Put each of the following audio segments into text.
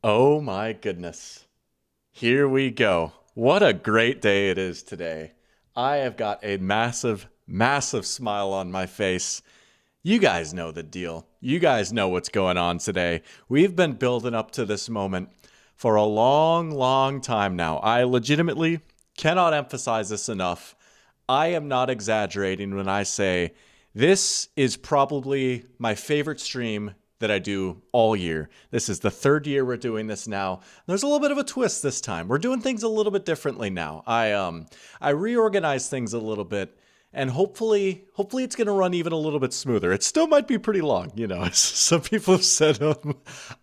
Oh my goodness. Here we go. What a great day it is today. I have got a massive, massive smile on my face. You guys know the deal. You guys know what's going on today. We've been building up to this moment for a long, long time now. I legitimately cannot emphasize this enough. I am not exaggerating when I say this is probably my favorite stream that I do all year. This is the third year we're doing this now. There's a little bit of a twist this time. We're doing things a little bit differently now. I reorganized things a little bit, and hopefully it's going to run even a little bit smoother. It still might be pretty long, Some people have said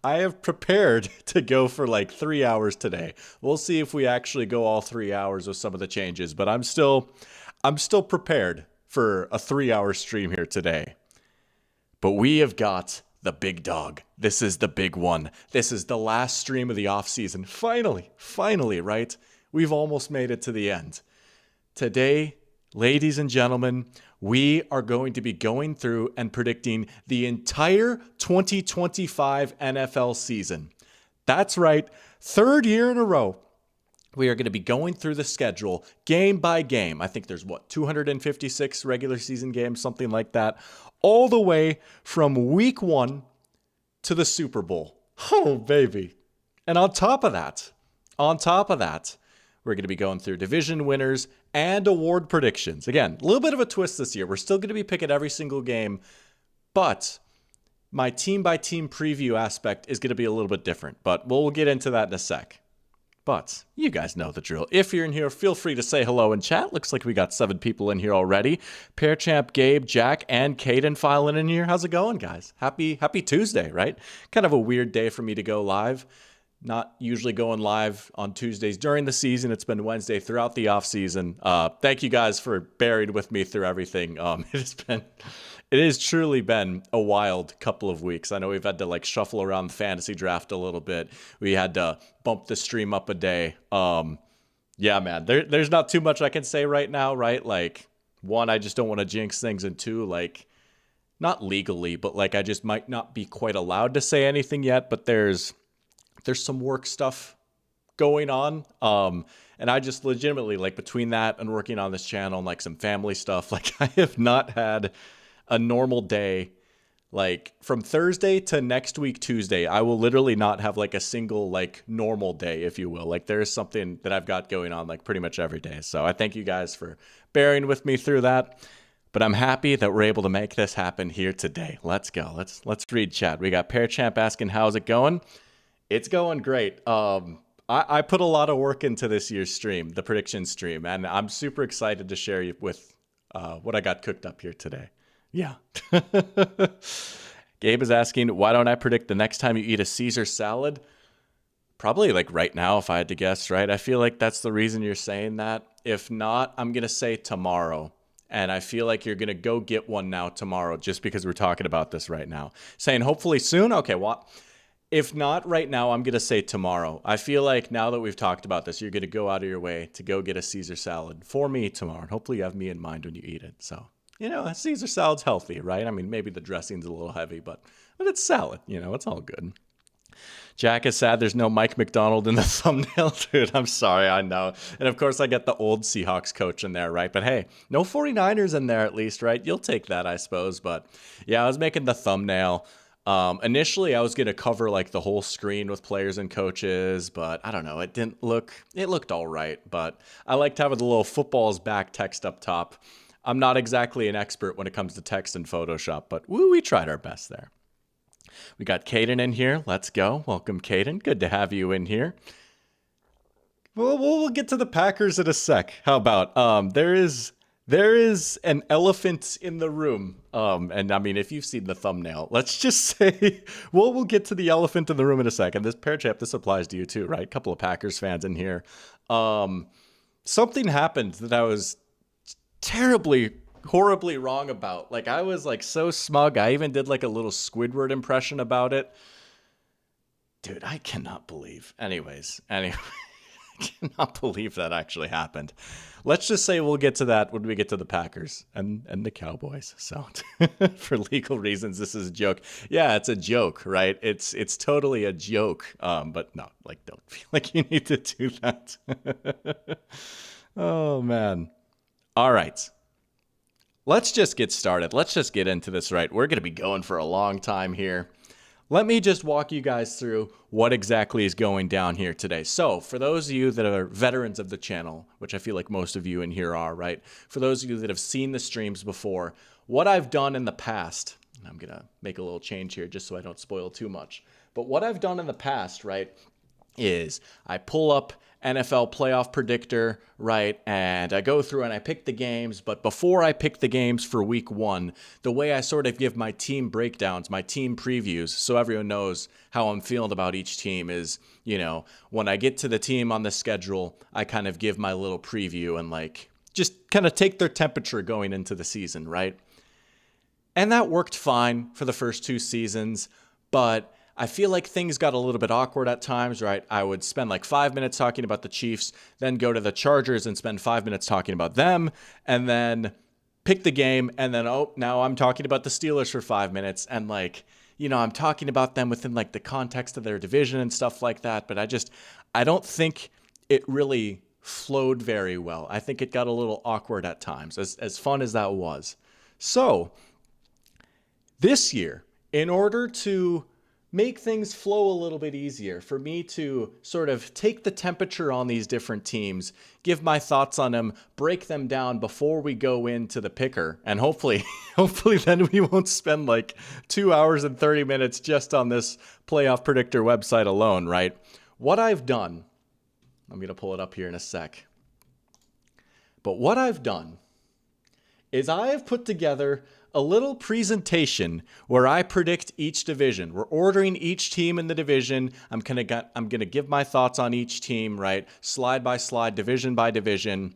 I have prepared to go for like 3 hours today. We'll see if we actually go all 3 hours with some of the changes, but I'm still prepared for a 3-hour stream here today. But we have got the big dog. This is the big one. This is the last stream of the off season. Finally, right? We've almost made it to the end. Today, ladies and gentlemen, we are going to be going through and predicting the entire 2025 NFL season. That's right. Third year in a row. We are going to be going through the schedule game by game. I think there's 256 regular season games, something like that, all the way from week 1 to the Super Bowl. Oh, baby. And on top of that, we're going to be going through division winners and award predictions. Again, a little bit of a twist this year. We're still going to be picking every single game, but my team by team preview aspect is going to be a little bit different, but we'll get into that in a sec. But you guys know the drill. If you're in here, feel free to say hello in chat. Looks like we got 7 people in here already. Pear Champ, Gabe, Jack, and Caden filing in here. How's it going, guys? Happy Tuesday, right? Kind of a weird day for me to go live. Not usually going live on Tuesdays during the season. It's been Wednesday throughout the off season. Thank you guys for bearing with me through everything. It has truly been a wild couple of weeks. I know we've had to shuffle around the fantasy draft a little bit. We had to bump the stream up a day. Yeah, man, there's not too much I can say right now, right? One, I just don't want to jinx things, and two, not legally, but I just might not be quite allowed to say anything yet, but there's some work stuff going on. And I just legitimately, between that and working on this channel and some family stuff, I have not had a normal day. From Thursday to next week Tuesday, I will literally not have a single normal day, if you will. There is something that I've got going on pretty much every day. So I thank you guys for bearing with me through that. But I'm happy that we're able to make this happen here today. Let's go. Let's read chat. We got Pear Champ asking, how's it going? It's going great. I put a lot of work into this year's stream, the prediction stream, and I'm super excited to share you with what I got cooked up here today. Yeah. Gabe is asking, why don't I predict the next time you eat a Caesar salad? Probably right now, if I had to guess, right? I feel like that's the reason you're saying that. If not, I'm going to say tomorrow. And I feel like you're going to go get one now tomorrow just because we're talking about this right now. Saying hopefully soon? Okay, well, if not right now, I'm going to say tomorrow. I feel like now that we've talked about this, you're going to go out of your way to go get a Caesar salad for me tomorrow. And hopefully you have me in mind when you eat it. So, a Caesar salad's healthy, right? I mean, maybe the dressing's a little heavy, but it's salad. It's all good. Jack is sad there's no Mike McDonald in the thumbnail. Dude, I'm sorry, I know. And of course, I get the old Seahawks coach in there, right? But hey, no 49ers in there at least, right? You'll take that, I suppose. But yeah, I was making the thumbnail. Initially, I was going to cover the whole screen with players and coaches, but I don't know. It looked all right, but I liked having the little footballs back text up top. I'm not exactly an expert when it comes to text and Photoshop, but we tried our best there. We got Caden in here. Let's go. Welcome, Caden. Good to have you in here. Well, we'll get to the Packers in a sec. How about there is an elephant in the room. And I mean, if you've seen the thumbnail, let's just say, we'll get to the elephant in the room in a second. This Pear Champ, this applies to you too, right? A couple of Packers fans in here. Something happened that I was horribly wrong about. I was so smug. I even did a little Squidward impression about it. Dude, I cannot believe. Anyway, cannot believe that actually happened. Let's just say we'll get to that when we get to the Packers and the Cowboys. So for legal reasons, this is a joke. Yeah, it's a joke, right? It's totally a joke. But no, like, don't feel like you need to do that. Oh, man. All right. Let's just get started. Let's just get into this, right? We're going to be going for a long time here. Let me just walk you guys through what exactly is going down here today. So for those of you that are veterans of the channel, which I feel like most of you in here are, right? For those of you that have seen the streams before, what I've done in the past, and I'm going to make a little change here just so I don't spoil too much. But what I've done in the past, right, is I pull up NFL playoff predictor, right? And I go through and I pick the games. But before I pick the games for week 1, the way I sort of give my team breakdowns, my team previews, so everyone knows how I'm feeling about each team is, you know, when I get to the team on the schedule, I kind of give my little preview and like just kind of take their temperature going into the season, right? And that worked fine for the first 2 seasons, but I feel like things got a little bit awkward at times, right? I would spend like 5 minutes talking about the Chiefs, then go to the Chargers and spend 5 minutes talking about them, and then pick the game, and then, oh, now I'm talking about the Steelers for 5 minutes, and like, you know, I'm talking about them within like the context of their division and stuff like that, but I don't think it really flowed very well. I think it got a little awkward at times, as fun as that was. So, this year, in order to make things flow a little bit easier for me to sort of take the temperature on these different teams, give my thoughts on them, break them down before we go into the picker. And hopefully then we won't spend like 2 hours and 30 minutes just on this playoff predictor website alone, right? What I've done, I'm going to pull it up here in a sec. But what I've done is I have put together a little presentation where I predict each division. We're ordering each team in the division. I'm gonna give my thoughts on each team, right? Slide by slide, division by division,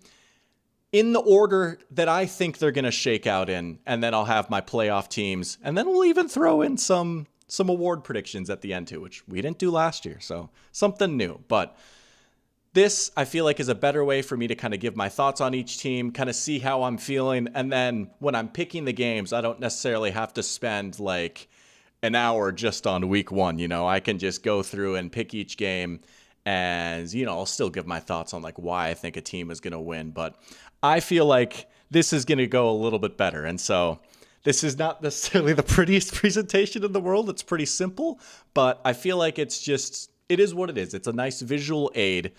in the order that I think they're gonna shake out in, and then I'll have my playoff teams, and then we'll even throw in some award predictions at the end too, which we didn't do last year, so something new. But this, I feel like, is a better way for me to kind of give my thoughts on each team, kind of see how I'm feeling. And then when I'm picking the games, I don't necessarily have to spend like an hour just on week 1. You know, I can just go through and pick each game and, you know, I'll still give my thoughts on like why I think a team is going to win. But I feel like this is going to go a little bit better. And so this is not necessarily the prettiest presentation in the world. It's pretty simple, but I feel like it is what it is. It's a nice visual aid.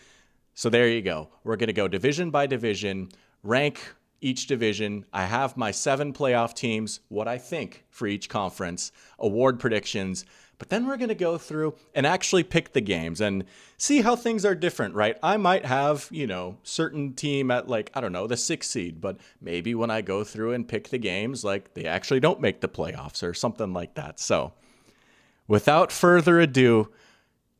So there you go. We're going to go division by division, rank each division. I have my 7 playoff teams, what I think for each conference, award predictions, but then we're going to go through and actually pick the games and see how things are different, right? I might have, you know, certain team at like, I don't know, the 6th seed, but maybe when I go through and pick the games, like they actually don't make the playoffs or something like that. So without further ado,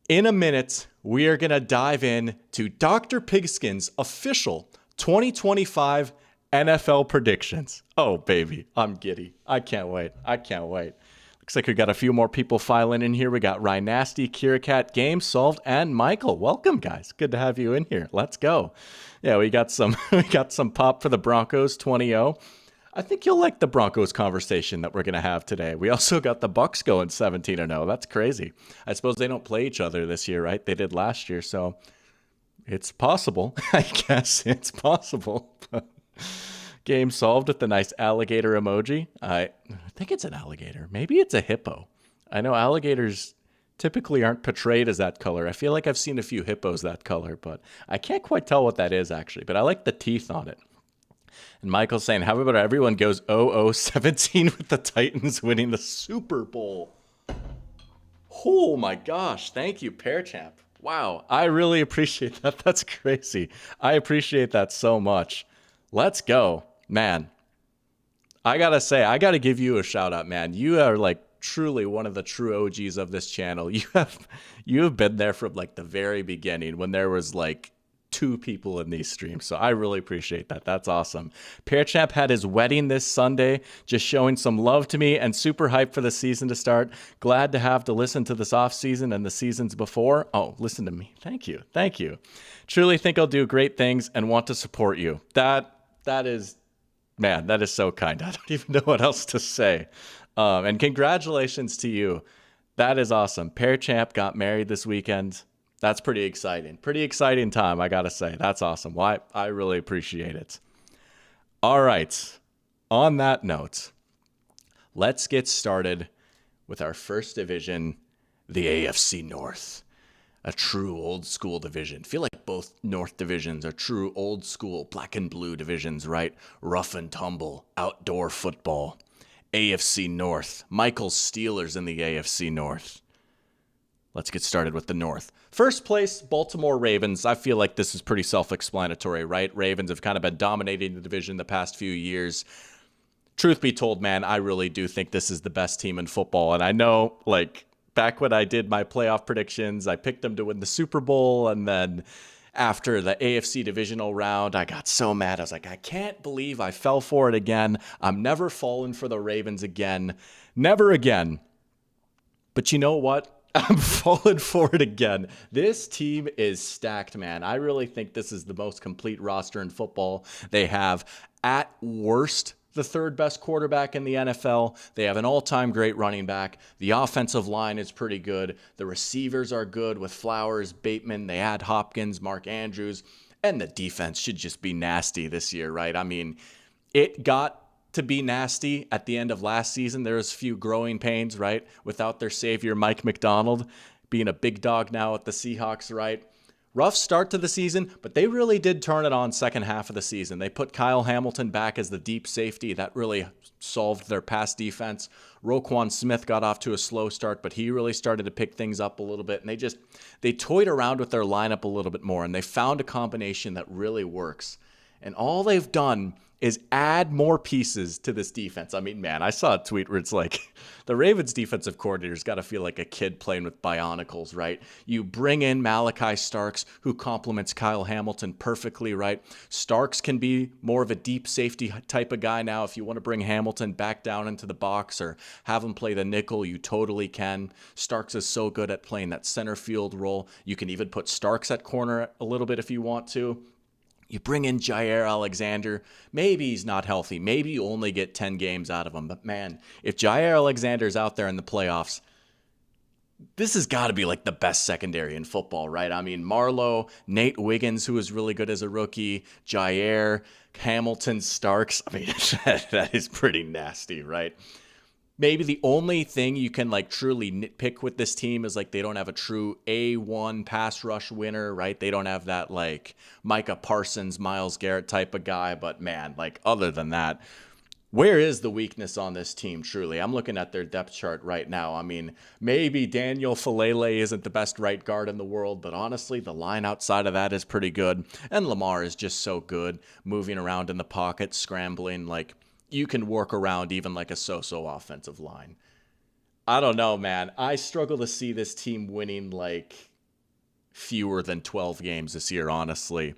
in a minute, we are going to dive in to Dr. Pigskin's official 2025 NFL predictions. Oh, baby, I'm giddy. I can't wait. Looks like we got a few more people filing in here. We got Ryan Nasty, Kirakat, Game Solved, and Michael. Welcome, guys. Good to have you in here. Let's go. Yeah, we got some pop for the Broncos 20-0. I think you'll like the Broncos conversation that we're going to have today. We also got the Bucs going 17-0. That's crazy. I suppose they don't play each other this year, right? They did last year, so it's possible. I guess it's possible. Game solved with the nice alligator emoji. I think it's an alligator. Maybe it's a hippo. I know alligators typically aren't portrayed as that color. I feel like I've seen a few hippos that color, but I can't quite tell what that is actually. But I like the teeth on it. And Michael's saying, how about everyone goes 0-17 with the Titans winning the Super Bowl? Oh my gosh. Thank you, Pear Champ. Wow. I really appreciate that. That's crazy. I appreciate that so much. Let's go. Man, I gotta say, I gotta give you a shout out, man. You are like truly one of the true OGs of this channel. You have been there from like the very beginning when there was like two people in these streams, so I really appreciate that. That's awesome. Pear Champ had his wedding this Sunday, just showing some love to me and super hyped for the season to start. Glad to have to listen to this off season and the seasons before. Oh, listen to me. Thank you. Truly think I'll do great things and want to support you. That is, man, that is so kind. I don't even know what else to say. And congratulations to you. That is awesome. Pear Champ got married this weekend. That's pretty exciting. Pretty exciting time, I gotta say. That's awesome. Well, I really appreciate it. All right. On that note, let's get started with our first division, the AFC North. A true old school division. I feel like both North divisions are true old school black and blue divisions, right? Rough and tumble, outdoor football. AFC North. Michael's Steelers in the AFC North. Let's get started with the North. First place, Baltimore Ravens. I feel like this is pretty self-explanatory, right? Ravens have kind of been dominating the division the past few years. Truth be told, man, I really do think this is the best team in football. And I know, like, back when I did my playoff predictions, I picked them to win the Super Bowl. And then after the AFC divisional round, I got so mad. I was like, I can't believe I fell for it again. I'm never falling for the Ravens again. Never again. But you know what? I'm falling for it again. This team is stacked, man. I really think this is the most complete roster in football. They have, at worst, the third best quarterback in the NFL. They have an all-time great running back. The offensive line is pretty good. The receivers are good with Flowers, Bateman. They add Hopkins, Mark Andrews. And the defense should just be nasty this year, right? I mean, it got to be nasty at the end of last season. There was a few growing pains, right? Without their savior, Mike McDonald, being a big dog now at the Seahawks, right? Rough start to the season, but they really did turn it on second half of the season. They put Kyle Hamilton back as the deep safety. That really solved their pass defense. Roquan Smith got off to a slow start, but he really started to pick things up a little bit. And they toyed around with their lineup a little bit more, and they found a combination that really works. And all they've done is add more pieces to this defense. I mean, man, I saw a tweet where it's like, the Ravens defensive coordinator's got to feel like a kid playing with bionicles, right? You bring in Malachi Starks, who complements Kyle Hamilton perfectly, right? Starks can be more of a deep safety type of guy now. If you want to bring Hamilton back down into the box or have him play the nickel, you totally can. Starks is so good at playing that center field role. You can even put Starks at corner a little bit if you want to. You bring in Jair Alexander. Maybe he's not healthy. Maybe you only get 10 games out of him. But man, if Jair Alexander's out there in the playoffs, this has got to be like the best secondary in football, right? I mean, Marlowe, Nate Wiggins, who was really good as a rookie, Jair, Hamilton, Starks. I mean, that is pretty nasty, right? Maybe the only thing you can like truly nitpick with this team is like they don't have a true A1 pass rush winner, right? They don't have that like Micah Parsons, Myles Garrett type of guy. But man, like other than that, where is the weakness on this team truly? I'm looking at their depth chart right now. I mean, maybe Daniel Falele isn't the best right guard in the world, but honestly, the line outside of that is pretty good. And Lamar is just so good, moving around in the pocket, scrambling, like you can work around even like a so-so offensive line. I don't know, man. I struggle to see this team winning like fewer than 12 games this year, honestly.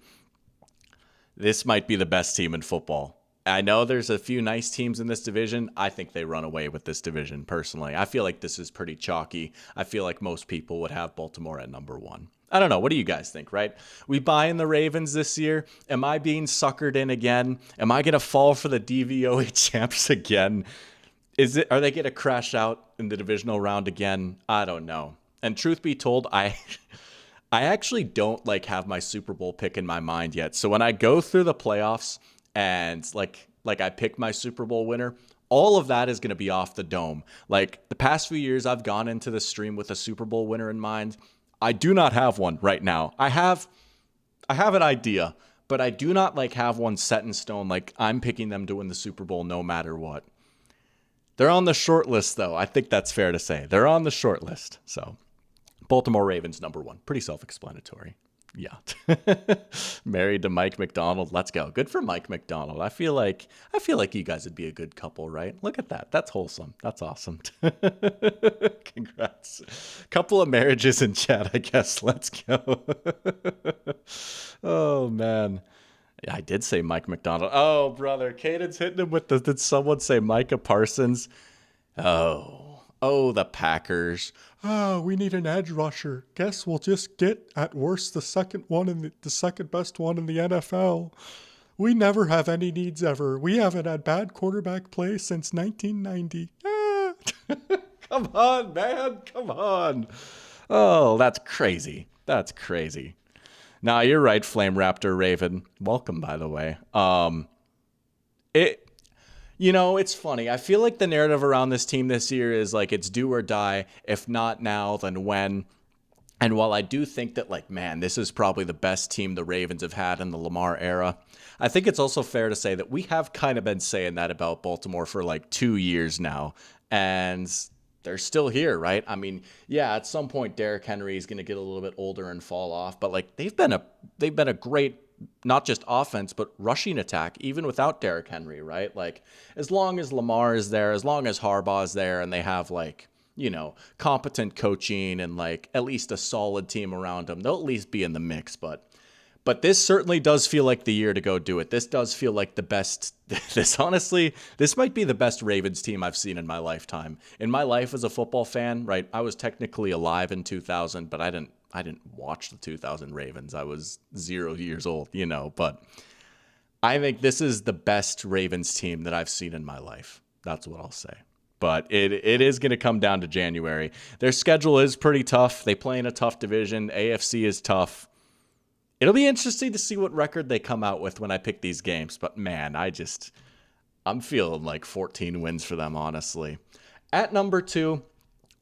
This might be the best team in football. I know there's a few nice teams in this division. I think they run away with this division, personally. I feel like this is pretty chalky. I feel like most people would have Baltimore at number one. I don't know. What do you guys think, right? We buying the Ravens this year? Am I being suckered in again? Am I going to fall for the DVOA champs again? Are they going to crash out in the divisional round again? I don't know. And truth be told, I actually don't like have my Super Bowl pick in my mind yet. So when I go through the playoffs and like I pick my Super Bowl winner, all of that is going to be off the dome. Like the past few years, I've gone into the stream with a Super Bowl winner in mind. I do not have one right now. I have an idea, but I do not like have one set in stone. Like I'm picking them to win the Super Bowl no matter what. They're on the short list, though. I think that's fair to say. They're on the short list. So Baltimore Ravens, number one. Pretty self-explanatory. Yeah. Married to Mike McDonald. Let's go. Good for Mike McDonald. I feel like you guys would be a good couple, right? Look at that. That's wholesome. That's awesome. Congrats. Couple of marriages in chat, I guess. Let's go. Oh man. Yeah, I did say Mike McDonald. Oh, brother. Caden's hitting him with the did someone say Micah Parsons? Oh, the Packers. Oh, we need an edge rusher. Guess we'll just get at worst the second one and the second best one in the NFL. We never have any needs ever. We haven't had bad quarterback play since 1990. Ah. Come on, man. Come on. Oh, that's crazy. That's crazy. Nah, you're right, Flame Raptor Raven. Welcome, by the way. It's funny. I feel like the narrative around this team this year is like it's do or die. If not now, then when? And while I do think that, like, man, this is probably the best team the Ravens have had in the Lamar era, I think it's also fair to say that we have kind of been saying that about Baltimore for like 2 years now. And they're still here, right? I mean, yeah, at some point Derrick Henry is going to get a little bit older and fall off, but like they've been a great, not just offense, but rushing attack, even without Derrick Henry, right? Like, as long as Lamar is there, as long as Harbaugh is there, and they have, like, competent coaching and, like, at least a solid team around them, they'll at least be in the mix. But this certainly does feel like the year to go do it. This does feel like the best. This might be the best Ravens team I've seen in my lifetime. In my life as a football fan, right? I was technically alive in 2000, but I didn't watch the 2000 Ravens. I was 0 years old, but I think this is the best Ravens team that I've seen in my life. That's what I'll say. But it is going to come down to January. Their schedule is pretty tough. They play in a tough division. AFC is tough. It'll be interesting to see what record they come out with when I pick these games. But man, I'm feeling like 14 wins for them, honestly. At number 2,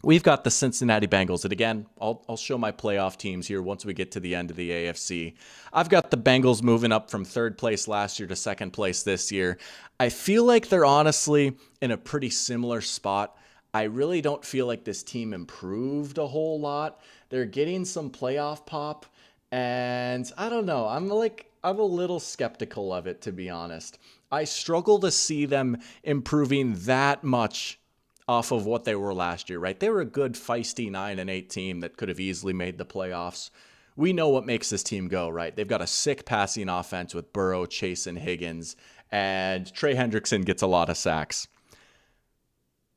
we've got the Cincinnati Bengals. And again, I'll show my playoff teams here once we get to the end of the AFC. I've got the Bengals moving up from 3rd place last year to 2nd place this year. I feel like they're honestly in a pretty similar spot. I really don't feel like this team improved a whole lot. They're getting some playoff pop, and I don't know. I'm a little skeptical of it, to be honest. I struggle to see them improving that much off of what they were last year, right? They were a good, feisty 9-8 team that could have easily made the playoffs. We know what makes this team go, right? They've got a sick passing offense with Burrow, Chase, and Higgins, and Trey Hendrickson gets a lot of sacks.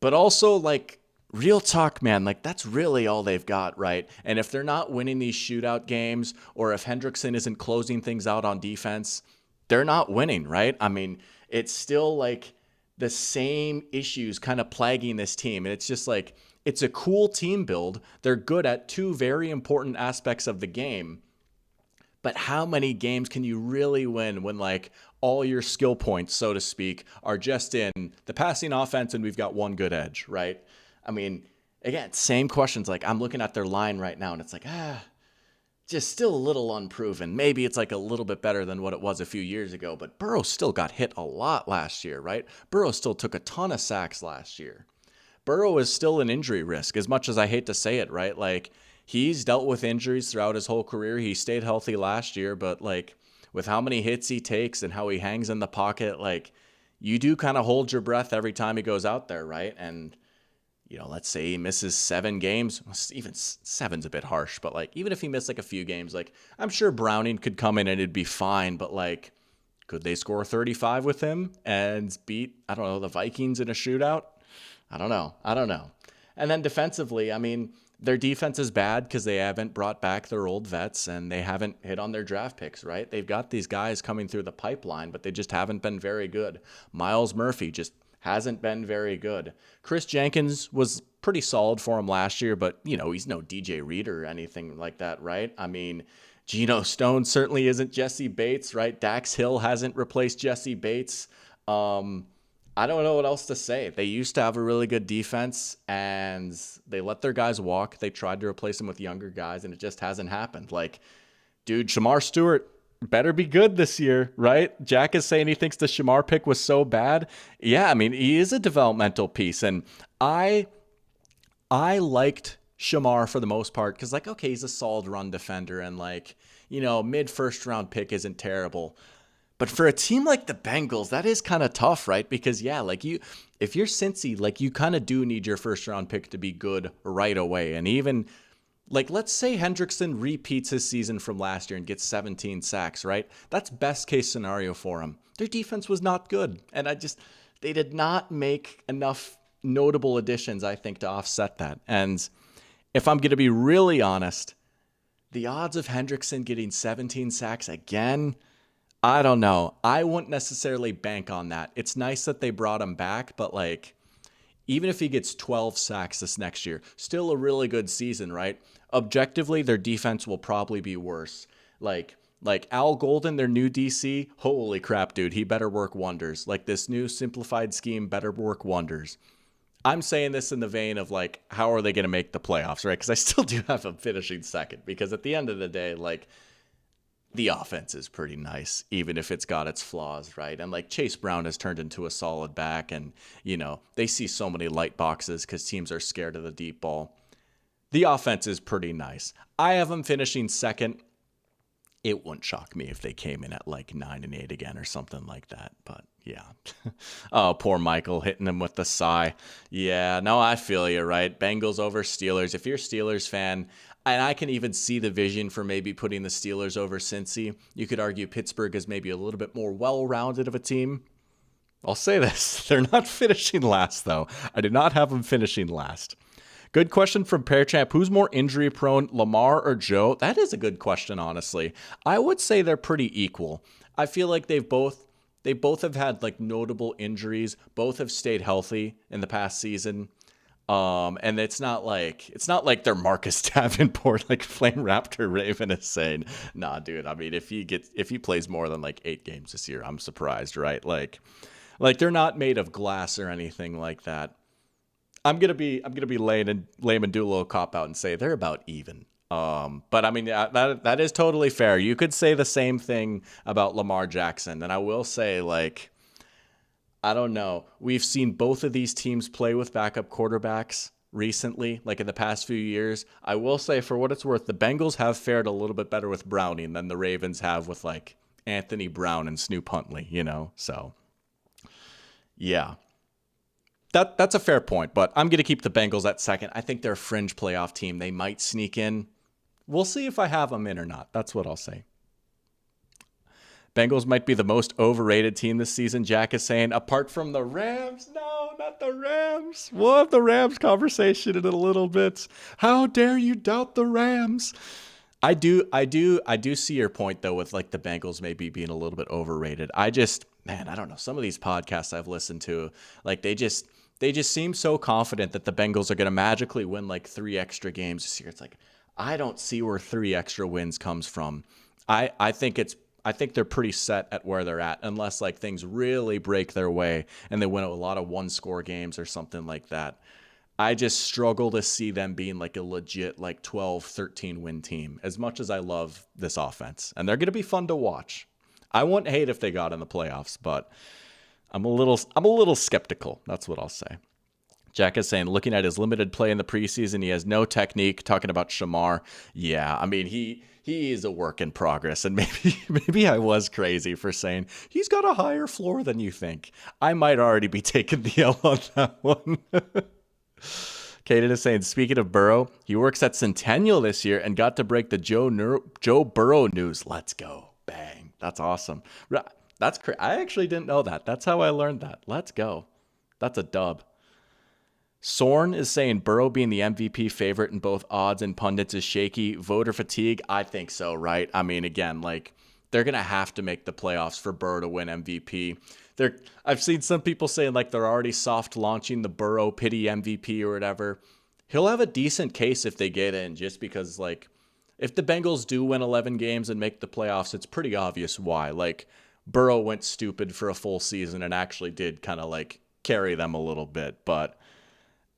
But also, like, real talk, man, like, that's really all they've got, right? And if they're not winning these shootout games, or if Hendrickson isn't closing things out on defense, they're not winning, right? I mean, it's still like the same issues kind of plaguing this team. And it's just like, it's a cool team build. They're good at 2 very important aspects of the game. But how many games can you really win when, like, all your skill points, so to speak, are just in the passing offense and we've got one good edge, right? I mean, again, same questions. Like, I'm looking at their line right now and it's like, just still a little unproven. Maybe it's like a little bit better than what it was a few years ago, but Burrow still got hit a lot last year, right? Burrow still took a ton of sacks last year. Burrow is still an injury risk, as much as I hate to say it, right? Like, he's dealt with injuries throughout his whole career. He stayed healthy last year, but like, with how many hits he takes and how he hangs in the pocket, like, you do kind of hold your breath every time he goes out there, right? And let's say he misses 7 games. Even 7's a bit harsh, but like, even if he missed like a few games, like, I'm sure Browning could come in and it'd be fine, but like, could they score 35 with him and beat, I don't know, the Vikings in a shootout? I don't know. And then defensively, I mean, their defense is bad because they haven't brought back their old vets and they haven't hit on their draft picks, right? They've got these guys coming through the pipeline, but they just haven't been very good. Myles Murphy just hasn't been very good. Chris Jenkins was pretty solid for him last year, but, he's no DJ Reed or anything like that, right? I mean, Geno Stone certainly isn't Jesse Bates, right? Dax Hill hasn't replaced Jesse Bates. I don't know what else to say. They used to have a really good defense, and they let their guys walk. They tried to replace them with younger guys, and it just hasn't happened. Like, dude, Shamar Stewart better be good this year, right? Jack is saying he thinks the Shamar pick was so bad. Yeah, I mean, he is a developmental piece, and I liked Shamar for the most part, because like, okay, he's a solid run defender and like, mid first round pick isn't terrible. But for a team like the Bengals, that is kind of tough, right? Because yeah, like if you're Cincy, like you kind of do need your first round pick to be good right away. And even like, let's say Hendrickson repeats his season from last year and gets 17 sacks, right? That's best case scenario for him. Their defense was not good. And they did not make enough notable additions, I think, to offset that. And if I'm going to be really honest, the odds of Hendrickson getting 17 sacks again, I don't know. I wouldn't necessarily bank on that. It's nice that they brought him back, but like, even if he gets 12 sacks this next year, still a really good season, right? Objectively, their defense will probably be worse. Like Al Golden, their new DC, holy crap, dude, he better work wonders. Like this new simplified scheme better work wonders. I'm saying this in the vein of like, how are they going to make the playoffs, right? Because I still do have them finishing second, because at the end of the day, like, the offense is pretty nice, even if it's got its flaws, right? And like Chase Brown has turned into a solid back, and, they see so many light boxes because teams are scared of the deep ball. The offense is pretty nice. I have them finishing second. It wouldn't shock me if they came in at like 9-8 again or something like that. But yeah. Oh, poor Michael hitting him with the sigh. Yeah, no, I feel you, right? Bengals over Steelers. If you're a Steelers fan, and I can even see the vision for maybe putting the Steelers over Cincy, you could argue Pittsburgh is maybe a little bit more well-rounded of a team. I'll say this. They're not finishing last, though. I do not have them finishing last. Good question from Pearchamp. Who's more injury prone, Lamar or Joe? That is a good question, honestly. I would say they're pretty equal. I feel like they both have had like notable injuries. Both have stayed healthy in the past season. And it's not like they're Marcus Davenport, like Flame Raptor Raven is saying. Nah, dude. I mean, if he plays more than like 8 games this year, I'm surprised, right? Like they're not made of glass or anything like that. I'm gonna be lame and do a little cop out and say they're about even. But I mean, that is totally fair. You could say the same thing about Lamar Jackson, and I will say, like, I don't know. We've seen both of these teams play with backup quarterbacks recently, like in the past few years. I will say, for what it's worth, the Bengals have fared a little bit better with Browning than the Ravens have with like Anthony Brown and Snoop Huntley. So yeah. That's a fair point, but I'm going to keep the Bengals at second. I think they're a fringe playoff team. They might sneak in. We'll see if I have them in or not. That's what I'll say. Bengals might be the most overrated team this season, Jack is saying, apart from the Rams. No, not the Rams. We'll have the Rams conversation in a little bit. How dare you doubt the Rams? I do see your point, though, with like the Bengals maybe being a little bit overrated. I don't know. Some of these podcasts I've listened to, like they just seem so confident that the Bengals are going to magically win like 3 extra games this year. It's like, I don't see where 3 extra wins comes from. I think they're pretty set at where they're at, unless like things really break their way and they win a lot of 1-score games or something like that. I just struggle to see them being like a legit like 12, 13 win team, as much as I love this offense. And they're going to be fun to watch. I wouldn't hate if they got in the playoffs, but I'm a little skeptical. That's what I'll say. Jack is saying, looking at his limited play in the preseason, he has no technique. Talking about Shamar. Yeah, I mean, he is a work in progress, and maybe I was crazy for saying he's got a higher floor than you think. I might already be taking the L on that one. Kaden is saying, speaking of Burrow, he works at Centennial this year and got to break the Joe Burrow news. Let's go. Bang. That's awesome. That's crazy. I actually didn't know that. That's how I learned that. Let's go. That's a dub. Sorn is saying Burrow being the MVP favorite in both odds and pundits is shaky. Voter fatigue? I think so, right? I mean, again, like, they're going to have to make the playoffs for Burrow to win MVP. I've seen some people saying, like, they're already soft launching the Burrow pity MVP or whatever. He'll have a decent case if they get in, just because, like, if the Bengals do win 11 games and make the playoffs, it's pretty obvious why. Like, Burrow went stupid for a full season and actually did kind of, like, carry them a little bit, but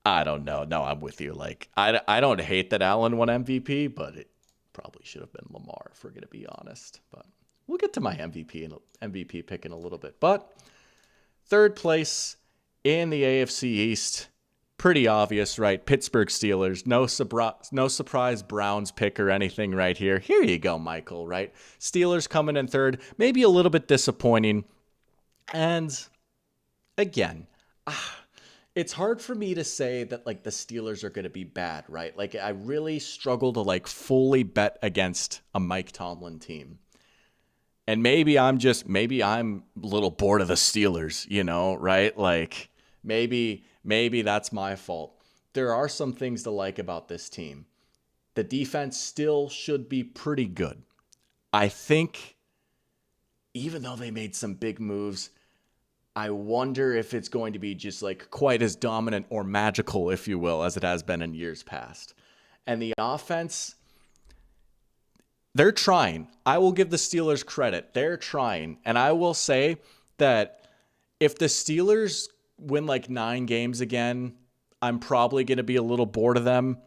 I don't know. No, I'm with you. Like, I don't hate that Allen won MVP, but it probably should have been Lamar, if we're going to be honest. But we'll get to my MVP pick in a little bit. But third place in the AFC East, pretty obvious, right? Pittsburgh Steelers, no surprise Browns pick or anything right here. Here you go, Michael, right? Steelers coming in third, maybe a little bit disappointing. And again, it's hard for me to say that like the Steelers are going to be bad, right? Like I really struggle to like fully bet against a Mike Tomlin team. And maybe I'm a little bored of the Steelers, right? Like maybe that's my fault. There are some things to like about this team. The defense still should be pretty good. I think even though they made some big moves, I wonder if it's going to be just like quite as dominant or magical, if you will, as it has been in years past. And the offense, they're trying. I will give the Steelers credit. They're trying. And I will say that if the Steelers win like 9 games again, I'm probably going to be a little bored of them.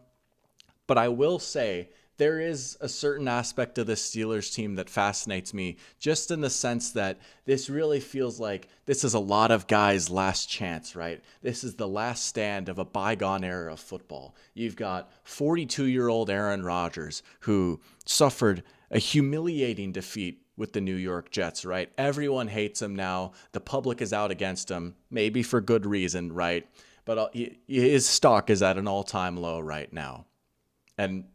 But I will say there is a certain aspect of the Steelers team that fascinates me, just in the sense that this really feels like this is a lot of guys' last chance, right? This is the last stand of a bygone era of football. You've got 42-year-old Aaron Rodgers, who suffered a humiliating defeat with the New York Jets, right? Everyone hates him now. The public is out against him, maybe for good reason, right? But his stock is at an all-time low right now. And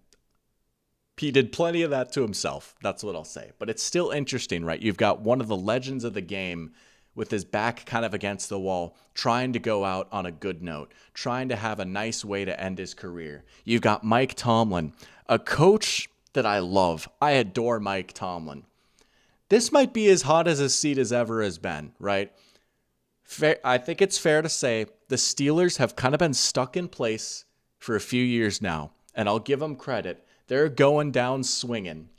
he did plenty of that to himself. That's what I'll say. But it's still interesting, right? You've got one of the legends of the game with his back kind of against the wall, trying to go out on a good note, trying to have a nice way to end his career. You've got Mike Tomlin, a coach that I love. I adore Mike Tomlin. This might be as hot as his seat as ever has been, right? I think it's fair to say the Steelers have kind of been stuck in place for a few years now, and I'll give them credit. They're going down swinging,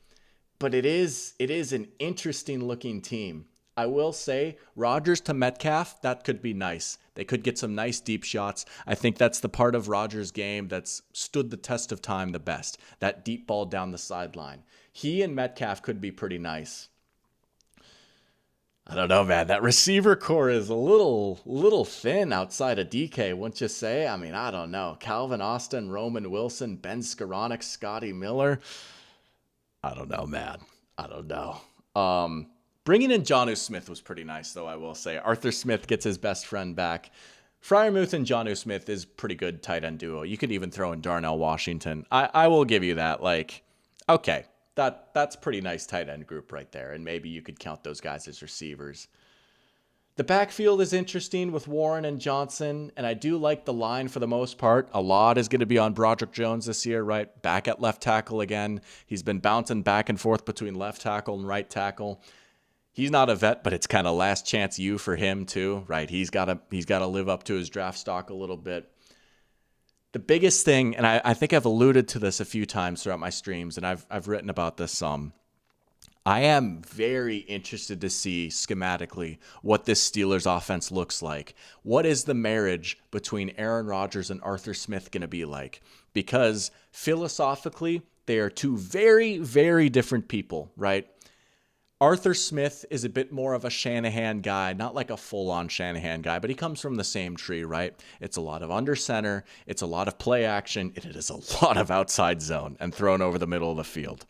but it is an interesting looking team. I will say Rodgers to Metcalf, that could be nice. They could get some nice deep shots. I think that's the part of Rodgers' game that's stood the test of time the best, that deep ball down the sideline. He and Metcalf could be pretty nice. I don't know, man. That receiver core is a little thin outside of DK, wouldn't you say? I mean, I don't know. Calvin Austin, Roman Wilson, Ben Skoranek, Scotty Miller. I don't know, man. I don't know. Bringing in Jonnu Smith was pretty nice, though, I will say. Arthur Smith gets his best friend back. Freiermuth and Jonnu Smith is pretty good tight end duo. You could even throw in Darnell Washington. I will give you that. Like, okay. That's pretty nice tight end group right there, and maybe you could count those guys as receivers. The backfield is interesting with Warren and Johnson, and I do like the line for the most part. A lot is going to be on Broderick Jones this year, right? Back at left tackle again. He's been bouncing back and forth between left tackle and right tackle. He's not a vet, but it's kind of last chance you for him too, right? He's got to live up to his draft stock a little bit. The biggest thing, and I think I've alluded to this a few times throughout my streams, and I've written about this some. I am very interested to see schematically what this Steelers offense looks like. What is the marriage between Aaron Rodgers and Arthur Smith going to be like? Because philosophically, they are two very, very different people, right? Arthur Smith is a bit more of a Shanahan guy, not like a full-on Shanahan guy, but he comes from the same tree, right? It's a lot of under center, it's a lot of play action, and it is a lot of outside zone and thrown over the middle of the field.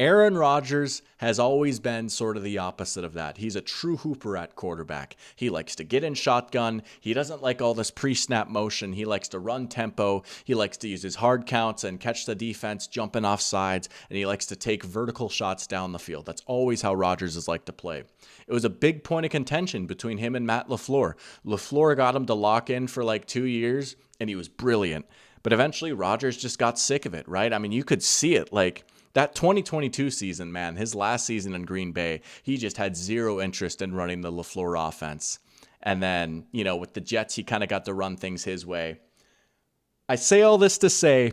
Aaron Rodgers has always been sort of the opposite of that. He's a true hooper at quarterback. He likes to get in shotgun. He doesn't like all this pre-snap motion. He likes to run tempo. He likes to use his hard counts and catch the defense jumping off sides, and he likes to take vertical shots down the field. That's always how Rodgers has liked to play. It was a big point of contention between him and Matt LaFleur. LaFleur got him to lock in for like 2 years, and he was brilliant. But eventually, Rodgers just got sick of it, right? I mean, you could see it. Like, that 2022 season, man, his last season in Green Bay, he just had zero interest in running the LaFleur offense. And then, with the Jets, he kind of got to run things his way. I say all this to say,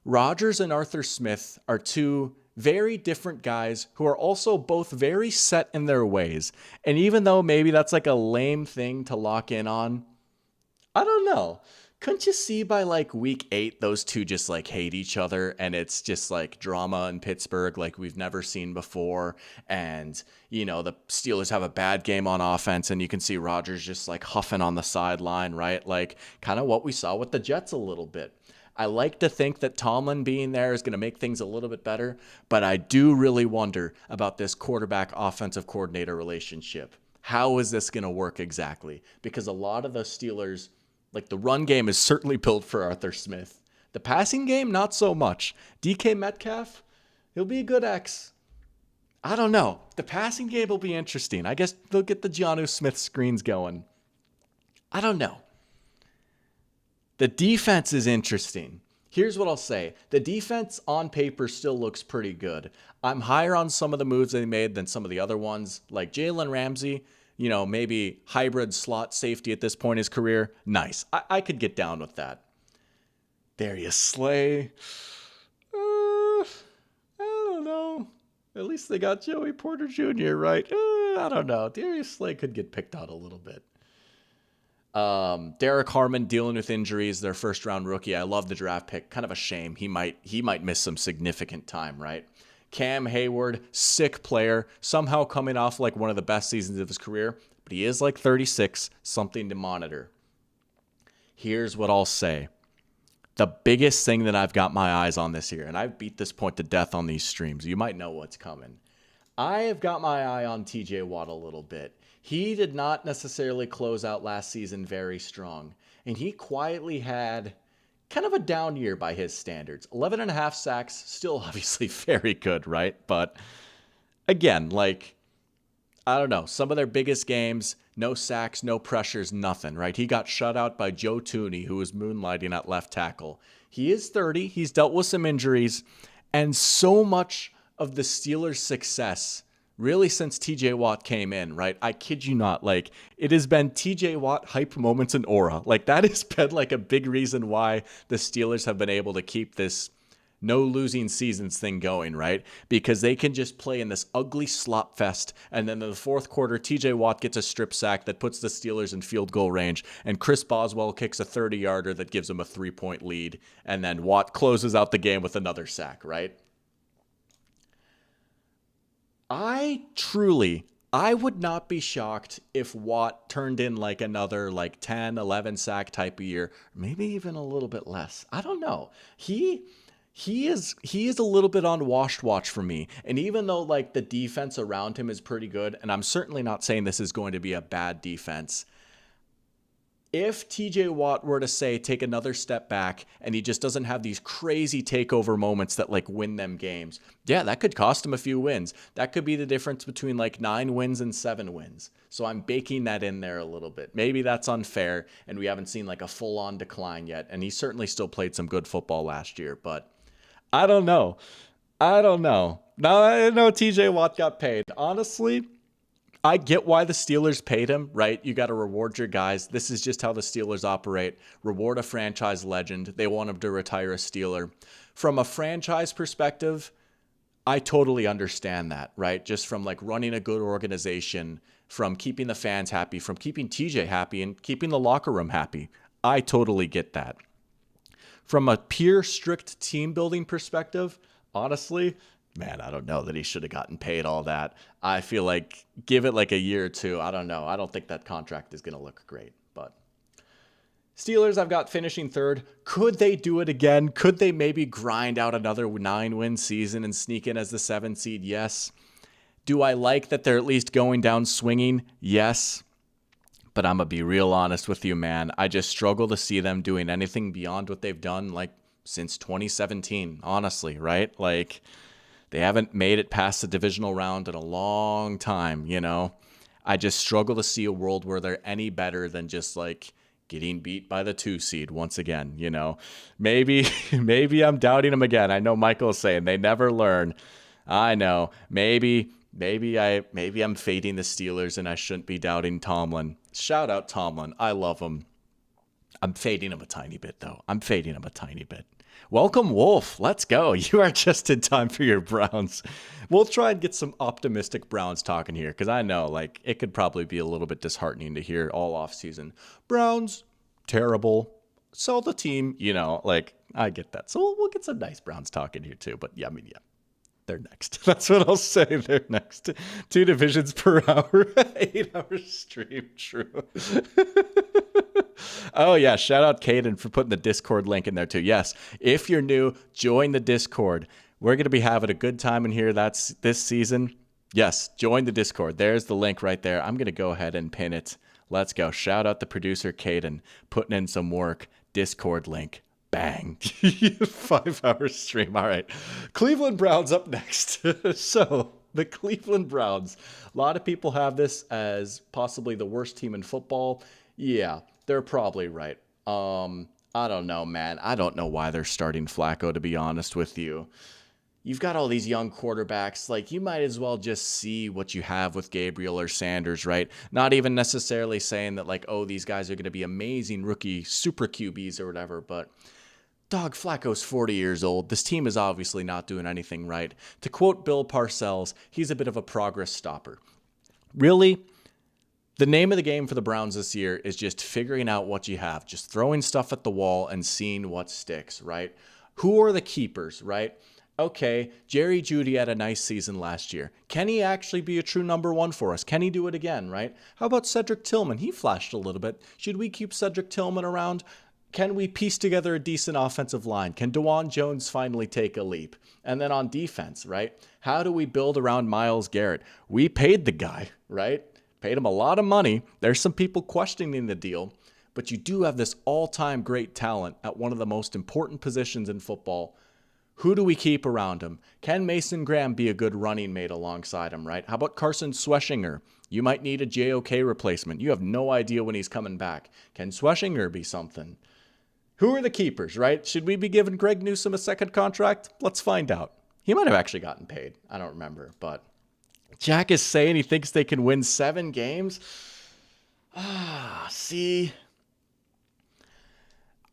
Rodgers and Arthur Smith are two very different guys who are also both very set in their ways. And even though maybe that's like a lame thing to lock in on, I don't know. couldn't you see by like week 8, those two just like hate each other and it's just like drama in Pittsburgh like we've never seen before. And, you know, the Steelers have a bad game on offense and you can see Rodgers just like huffing on the sideline, right? Like kind of what we saw with the Jets a little bit. I like to think that Tomlin being there is going to make things a little bit better, but I do really wonder about this quarterback offensive coordinator relationship. How is this going to work exactly? Because a lot of the Steelers, like the run game is certainly built for Arthur Smith. The passing game, not so much. DK Metcalf, he'll be a good X. I don't know. The passing game will be interesting. I guess they'll get the Jonnu Smith screens going. I don't know. The defense is interesting. Here's what I'll say. The defense on paper still looks pretty good. I'm higher on some of the moves they made than some of the other ones. Like Jalen Ramsey, you know, maybe hybrid slot safety at this point in his career. Nice. I could get down with that. Darius Slay. I don't know. At least they got Joey Porter Jr., right? I don't know. Darius Slay could get picked on a little bit. Derek Harmon dealing with injuries, their first round rookie. I love the draft pick. Kind of a shame. He might miss some significant time, right? Cam Hayward, sick player, somehow coming off like one of the best seasons of his career, but he is like 36, something to monitor. Here's what I'll say. The biggest thing that I've got my eyes on this year, and I've beat this point to death on these streams. You might know what's coming. I have got my eye on TJ Watt a little bit. He did not necessarily close out last season very strong, and he quietly had kind of a down year by his standards. 11 and a half sacks, still obviously very good, right? But again, like, I don't know, some of their biggest games, no sacks, no pressures, nothing, right? He got shut out by Joe Tooney, who was moonlighting at left tackle. He is 30. He's dealt with some injuries, and so much of the Steelers' success really since TJ Watt came in, right? I kid you not. Like, it has been TJ Watt hype moments and aura. Like, that has been like a big reason why the Steelers have been able to keep this no losing seasons thing going, right? Because they can just play in this ugly slop fest. And then in the fourth quarter, TJ Watt gets a strip sack that puts the Steelers in field goal range. And Chris Boswell kicks a 30-yarder that gives them a 3-point lead. And then Watt closes out the game with another sack, right? I would not be shocked if Watt turned in like another like 10, 11 sack type of year, maybe even a little bit less. I don't know. He is a little bit on washed watch for me. And even though like the defense around him is pretty good, and I'm certainly not saying this is going to be a bad defense, if TJ Watt were to say take another step back and he just doesn't have these crazy takeover moments that like win them games, yeah, that could cost him a few wins. That could be the difference between like 9 wins and 7 wins. So I'm baking that in there a little bit. Maybe that's unfair and we haven't seen like a full-on decline yet. And he certainly still played some good football last year, but I don't know. Now I know TJ Watt got paid. Honestly, I get why the Steelers paid him, right? You got to reward your guys. This is just how the Steelers operate. Reward a franchise legend. They want him to retire a Steeler. From a franchise perspective, I totally understand that, right? Just from like running a good organization, from keeping the fans happy, from keeping TJ happy and keeping the locker room happy. I totally get that. From a pure, strict team building perspective, honestly, man, I don't know that he should have gotten paid all that. I feel like give it like a year or two. I don't know. I don't think that contract is going to look great. But Steelers, I've got finishing third. Could they do it again? Could they maybe grind out another 9-win season and sneak in as the 7th seed? Yes. Do I like that they're at least going down swinging? Yes. But I'm going to be real honest with you, man. I just struggle to see them doing anything beyond what they've done like since 2017, honestly, right? Like, they haven't made it past the divisional round in a long time, you know? I just struggle to see a world where they're any better than just like getting beat by the 2 seed once again, you know? Maybe I'm doubting them again. I know Michael's saying they never learn. I know. Maybe I'm fading the Steelers and I shouldn't be doubting Tomlin. Shout out Tomlin. I love him. I'm fading him a tiny bit, though. Welcome, Wolf. Let's go. You are just in time for your Browns. We'll try and get some optimistic Browns talking here, because I know like it could probably be a little bit disheartening to hear all offseason. Browns, terrible. sell the team, like I get that. So we'll get some nice Browns talk in here too. But yeah, I mean, yeah. They're next. That's what I'll say. They're next. 2 divisions per hour. 8-hour stream. True. Oh, yeah. Shout out Caden for putting the Discord link in there, too. Yes. If you're new, join the Discord. We're going to be having a good time in here. That's this season. Yes. Join the Discord. There's the link right there. I'm going to go ahead and pin it. Let's go. Shout out the producer, Caden, putting in some work. Discord link. Bang. 5-hour stream. All right. Cleveland Browns up next. So the Cleveland Browns, a lot of people have this as possibly the worst team in football. Yeah, they're probably right. I don't know, man. I don't know why they're starting Flacco, to be honest with you. You've got all these young quarterbacks. Like, you might as well just see what you have with Gabriel or Sanders, right? Not even necessarily saying that, like, oh, these guys are going to be amazing rookie super QBs or whatever, but dog, Flacco's 40 years old. This team is obviously not doing anything right. To quote Bill Parcells, he's a bit of a progress stopper. Really, the name of the game for the Browns this year is just figuring out what you have, just throwing stuff at the wall and seeing what sticks, right? Who are the keepers, right? Okay, Jerry Jeudy had a nice season last year. Can he actually be a true number one for us? Can he do it again, right? How about Cedric Tillman? He flashed a little bit. Should we keep Cedric Tillman around? Can we piece together a decent offensive line? Can DeJuan Jones finally take a leap? And then on defense, right? How do we build around Myles Garrett? We paid the guy, right? Paid him a lot of money. There's some people questioning the deal, but you do have this all-time great talent at one of the most important positions in football. Who do we keep around him? Can Mason Graham be a good running mate alongside him, right? How about Carson Schweschinger? You might need a JOK replacement. You have no idea when he's coming back. Can Schweschinger be something? Who are the keepers, right? Should we be giving Greg Newsome a second contract? Let's find out. He might have actually gotten paid. I don't remember, but Jack is saying he thinks they can win 7 games. See,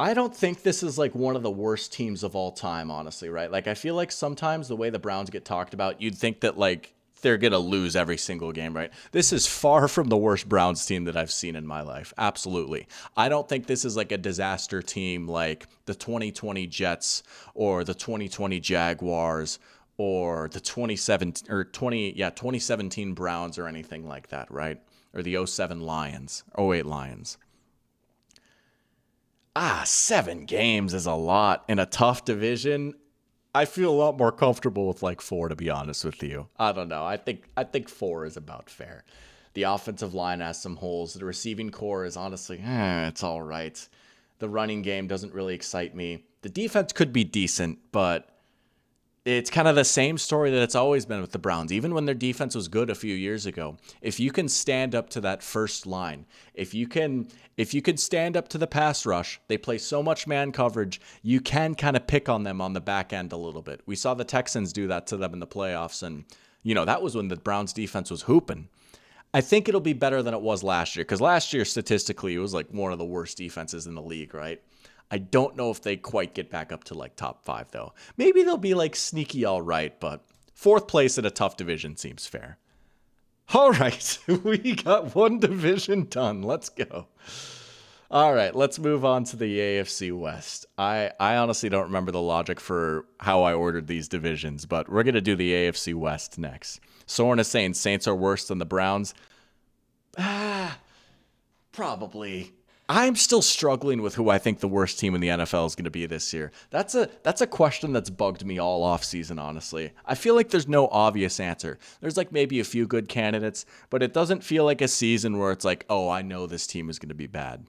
I don't think this is like one of the worst teams of all time, honestly, right? Like, I feel like sometimes the way the Browns get talked about, you'd think that like they're going to lose every single game, right? This is far from the worst Browns team that I've seen in my life. Absolutely. I don't think this is like a disaster team like the 2020 Jets or the 2020 Jaguars or the 2017 Browns or anything like that, right? Or the 07 Lions, 08 Lions. 7 games is a lot in a tough division. I feel a lot more comfortable with like 4, to be honest with you. I don't know. I think 4 is about fair. The offensive line has some holes. The receiving core is honestly, it's all right. The running game doesn't really excite me. The defense could be decent, but it's kind of the same story that it's always been with the Browns, even when their defense was good a few years ago. If you can stand up to that first line, if you can stand up to the pass rush, they play so much man coverage, you can kind of pick on them on the back end a little bit. We saw the Texans do that to them in the playoffs, and that was when the Browns defense was hooping. I think it'll be better than it was last year, because last year, statistically, it was like one of the worst defenses in the league, right? I don't know if they quite get back up to like top 5, though. Maybe they'll be like sneaky all right, but 4th place in a tough division seems fair. All right, we got one division done. Let's go. All right, let's move on to the AFC West. I honestly don't remember the logic for how I ordered these divisions, but we're going to do the AFC West next. Soren is saying Saints are worse than the Browns. Probably. I'm still struggling with who I think the worst team in the NFL is going to be this year. That's a question that's bugged me all offseason, honestly. I feel like there's no obvious answer. There's like maybe a few good candidates, but it doesn't feel like a season where it's like, oh, I know this team is going to be bad,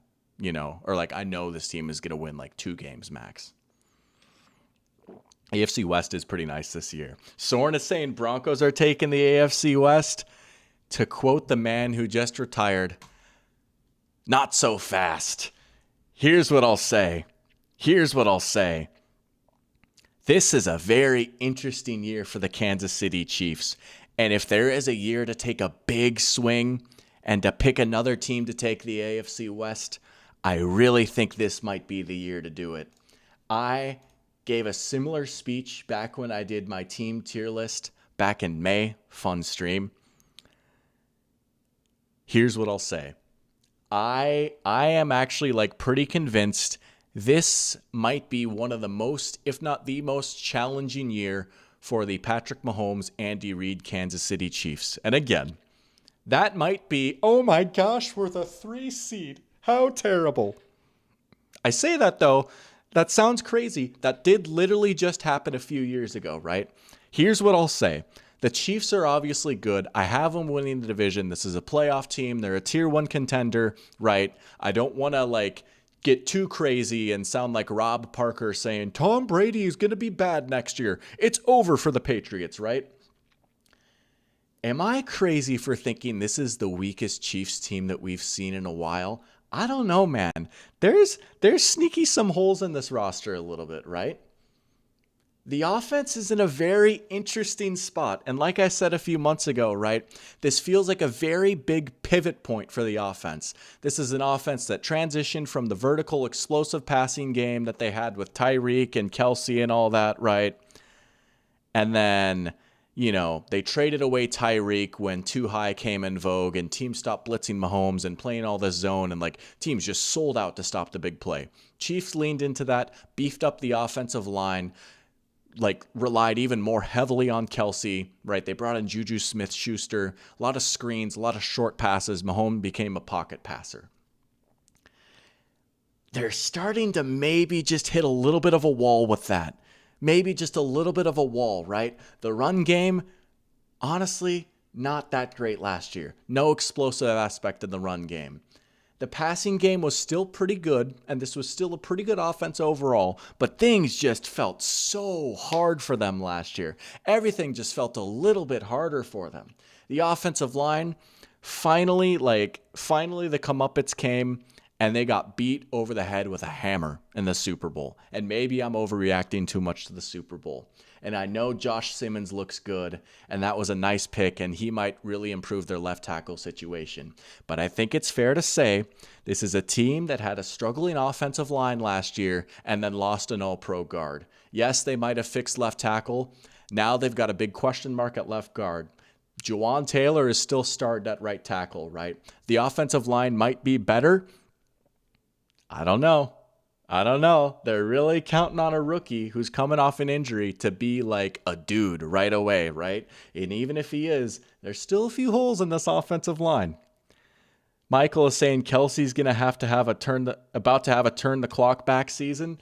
or like I know this team is going to win like 2 games max. AFC West is pretty nice this year. Soren is saying Broncos are taking the AFC West. To quote the man who just retired, not so fast. Here's what I'll say. This is a very interesting year for the Kansas City Chiefs. And if there is a year to take a big swing and to pick another team to take the AFC West, I really think this might be the year to do it. I gave a similar speech back when I did my team tier list back in May. Fun stream. Here's what I'll say. I am actually like pretty convinced This might be one of the most, if not the most challenging year for the Patrick Mahomes, Andy Reid, Kansas City Chiefs. And again, that might be, oh my gosh, we're the 3 seed. How terrible. I say that though, that sounds crazy. That did literally just happen a few years ago, right? Here's what I'll say. The Chiefs are obviously good. I have them winning the division. This is a playoff team. They're a tier 1 contender, right? I don't want to get too crazy and sound like Rob Parker saying Tom Brady is going to be bad next year. It's over for the Patriots, right? Am I crazy for thinking this is the weakest Chiefs team that we've seen in a while? I don't know, man. There's sneaky some holes in this roster a little bit, right? The offense is in a very interesting spot. And like I said a few months ago, right, this feels like a very big pivot point for the offense. This is an offense that transitioned from the vertical explosive passing game that they had with Tyreek and Kelsey and all that, right? And then, they traded away Tyreek when too high came in vogue and teams stopped blitzing Mahomes and playing all this zone and teams just sold out to stop the big play. Chiefs leaned into that, beefed up the offensive line, relied even more heavily on Kelsey, right? They brought in Juju Smith-Schuster, a lot of screens, a lot of short passes. Mahomes became a pocket passer. They're starting to maybe just hit a little bit of a wall with that. Maybe just a little bit of a wall, right? The run game, honestly, not that great last year. No explosive aspect in the run game. The passing game was still pretty good, and this was still a pretty good offense overall, but things just felt so hard for them last year. Everything just felt a little bit harder for them. The offensive line, finally the comeuppance came, and they got beat over the head with a hammer in the Super Bowl. And maybe I'm overreacting too much to the Super Bowl. And I know Josh Simmons looks good, and that was a nice pick, and he might really improve their left tackle situation. But I think it's fair to say this is a team that had a struggling offensive line last year and then lost an all-pro guard. Yes, they might have fixed left tackle. Now they've got a big question mark at left guard. Juwan Taylor is still started at right tackle, right? The offensive line might be better. I don't know. They're really counting on a rookie who's coming off an injury to be like a dude right away, right? And even if he is, there's still a few holes in this offensive line. Michael is saying Kelsey's going to have a turn the clock back season.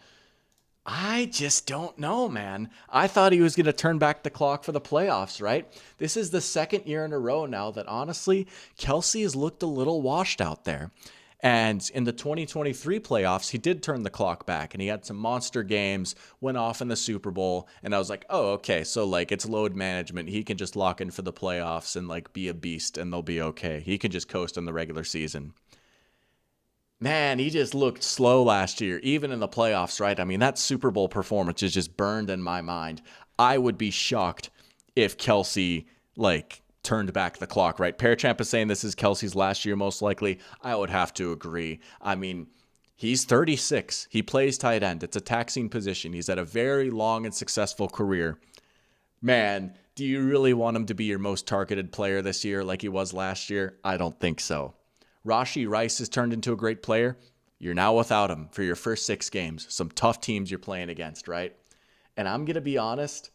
I just don't know, man. I thought he was going to turn back the clock for the playoffs, right? This is the second year in a row now that honestly, Kelsey has looked a little washed out there. And in the 2023 playoffs, he did turn the clock back and he had some monster games, went off in the Super Bowl. And I was like, oh, okay. So it's load management. He can just lock in for the playoffs and be a beast and they'll be okay. He can just coast in the regular season. Man, he just looked slow last year, even in the playoffs, right? I mean, that Super Bowl performance is just burned in my mind. I would be shocked if Kelsey, turned back the clock, right? Parachamp is saying this is Kelsey's last year, most likely. I would have to agree. I mean, he's 36. He plays tight end. It's a taxing position. He's had a very long and successful career. Man, do you really want him to be your most targeted player this year like he was last year? I don't think so. Rashee Rice has turned into a great player. You're now without him for your first 6 games. Some tough teams you're playing against, right? And I'm going to be honest,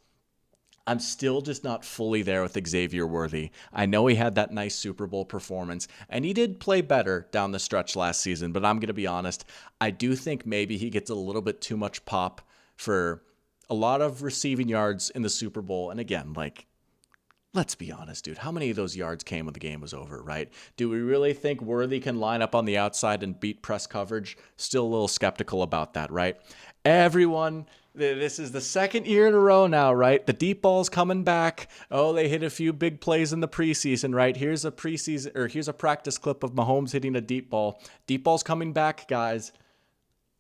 I'm still just not fully there with Xavier Worthy. I know he had that nice Super Bowl performance, and he did play better down the stretch last season, but I'm going to be honest, I do think maybe he gets a little bit too much pop for a lot of receiving yards in the Super Bowl. And again, let's be honest, dude, how many of those yards came when the game was over, right? Do we really think Worthy can line up on the outside and beat press coverage? Still a little skeptical about that, right? Everyone, this is the second year in a row now, right? The deep ball's coming back. Oh, they hit a few big plays in the preseason, right? Here's a practice clip of Mahomes hitting a deep ball. Deep ball's coming back, guys.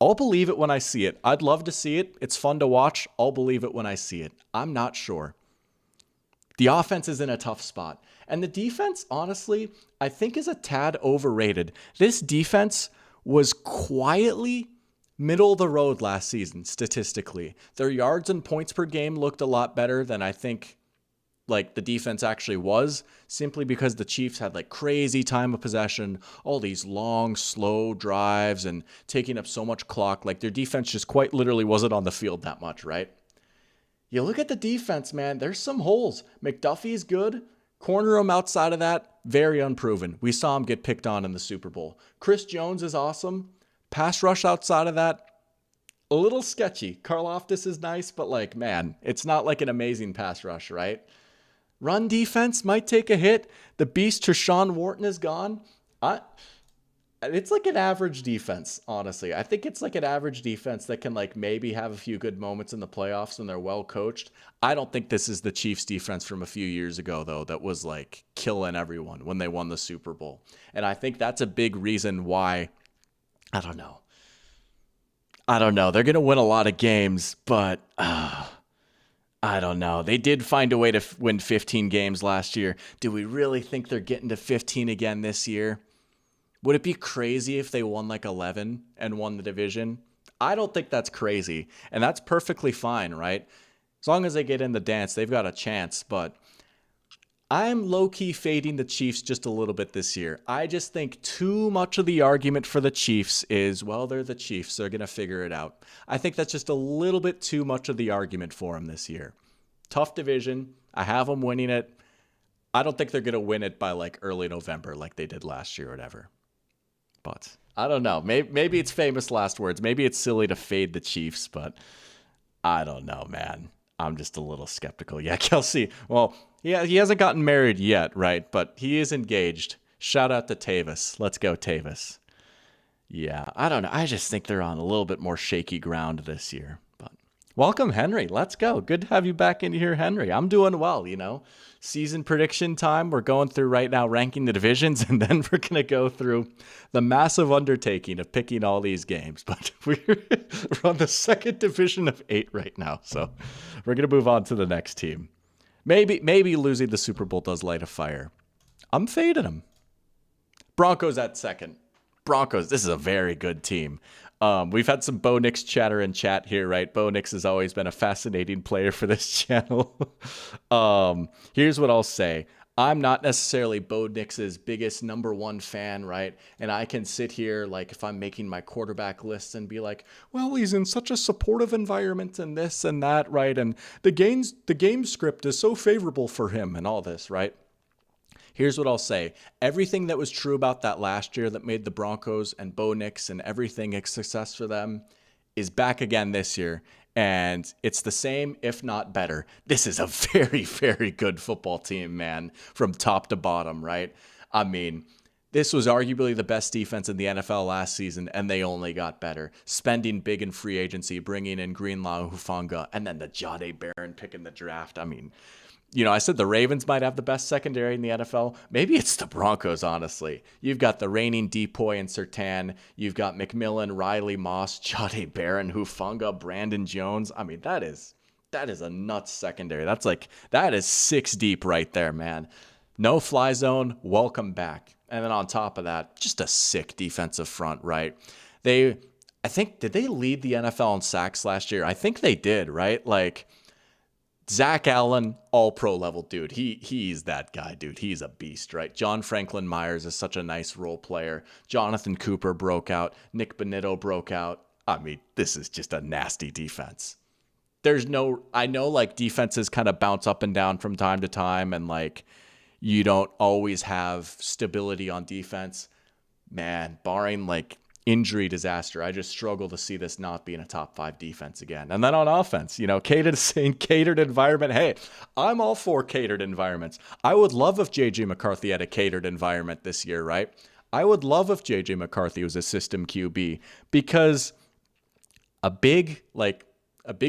I'll believe it when I see it. I'd love to see it. It's fun to watch. I'll believe it when I see it. I'm not sure. The offense is in a tough spot. And the defense, honestly, I think is a tad overrated. This defense was quietly middle of the road last season, statistically. Their yards and points per game looked a lot better than I think like the defense actually was, simply because the Chiefs had like crazy time of possession, all these long, slow drives and taking up so much clock. Like their defense just quite literally wasn't on the field that much, right? You look at the defense, man, there's some holes. McDuffie's good. Corner room outside of that, very unproven. We saw him get picked on in the Super Bowl. Chris Jones is awesome. Pass rush outside of that, a little sketchy. Karlaftis is nice, but like, man, it's not like an amazing pass rush, right? Run defense might take a hit. The beast Tershawn Wharton is gone. It's like an average defense, honestly. I think it's like an average defense that can like maybe have a few good moments in the playoffs when they're well coached. I don't think this is the Chiefs defense from a few years ago, though, that was like killing everyone when they won the Super Bowl. And I think that's a big reason why, I don't know. They're going to win a lot of games, but I don't know. They did find a way to win 15 games last year. Do we really think they're getting to 15 again this year? Would it be crazy if they won like 11 and won the division? I don't think that's crazy, and that's perfectly fine, right? As long as they get in the dance, they've got a chance, but I'm low-key fading the Chiefs just a little bit this year. I just think too much of the argument for the Chiefs is, well, they're the Chiefs. They're going to figure it out. I think that's just a little bit too much of the argument for them this year. Tough division. I have them winning it. I don't think they're going to win it by like early November like they did last year or whatever. But I don't know. Maybe it's famous last words. Maybe it's silly to fade the Chiefs, but I don't know, man. I'm just a little skeptical. Yeah, Kelsey. Well, yeah, he hasn't gotten married yet, right? But he is engaged. Shout out to Tavis. Let's go, Tavis. Yeah, I don't know. I just think they're on a little bit more shaky ground this year. But welcome, Henry. Let's go. Good to have you back in here, Henry. I'm doing well, you know. Season prediction time. We're going through right now ranking the divisions, and then we're going to go through the massive undertaking of picking all these games. But we're on the second division of 8 right now, so we're going to move on to the next team. Maybe losing the Super Bowl does light a fire. I'm fading them. Broncos at second. Broncos, this is a very good team. We've had some Bo Nix chatter in chat here, right? Bo Nix has always been a fascinating player for this channel. Here's what I'll say. I'm not necessarily Bo Nix's biggest number one fan, right? And I can sit here, like, if I'm making my quarterback lists and be like, well, he's in such a supportive environment and this and that, right? And the game script is so favorable for him and all this, right? Here's what I'll say. Everything that was true about that last year that made the Broncos and Bo Nix and everything a success for them is back again this year. And it's the same, if not better. This is a very, very good football team, man, from top to bottom, right? I mean, this was arguably the best defense in the NFL last season, and they only got better. Spending big in free agency, bringing in Greenlaw, Hufanga, and then the Jahdae Barron pick in the draft. I mean, you know, I said the Ravens might have the best secondary in the NFL. Maybe it's the Broncos, honestly. You've got the reigning Depoy and Surtain. You've got McMillan, Riley Moss, Jahdae Barron, Hufanga, Brandon Jones. I mean, that is a nuts secondary. That is 6 deep right there, man. No fly zone. Welcome back. And then on top of that, just a sick defensive front, right? Did they lead the NFL in sacks last year? I think they did, right? Like, Zach Allen, all pro level dude. He's that guy, dude. He's a beast, right? John Franklin Myers is such a nice role player. Jonathan Cooper broke out. Nick Bonitto broke out. I mean, this is just a nasty defense. I know like defenses kind of bounce up and down from time to time, and like you don't always have stability on defense. Man, barring like injury disaster, I just struggle to see this not being a top 5 defense again. And then on offense, you know, catered environment. Hey, I'm all for catered environments. I would love if JJ McCarthy had a catered environment this year, right? I would love if JJ McCarthy was a system QB, because a big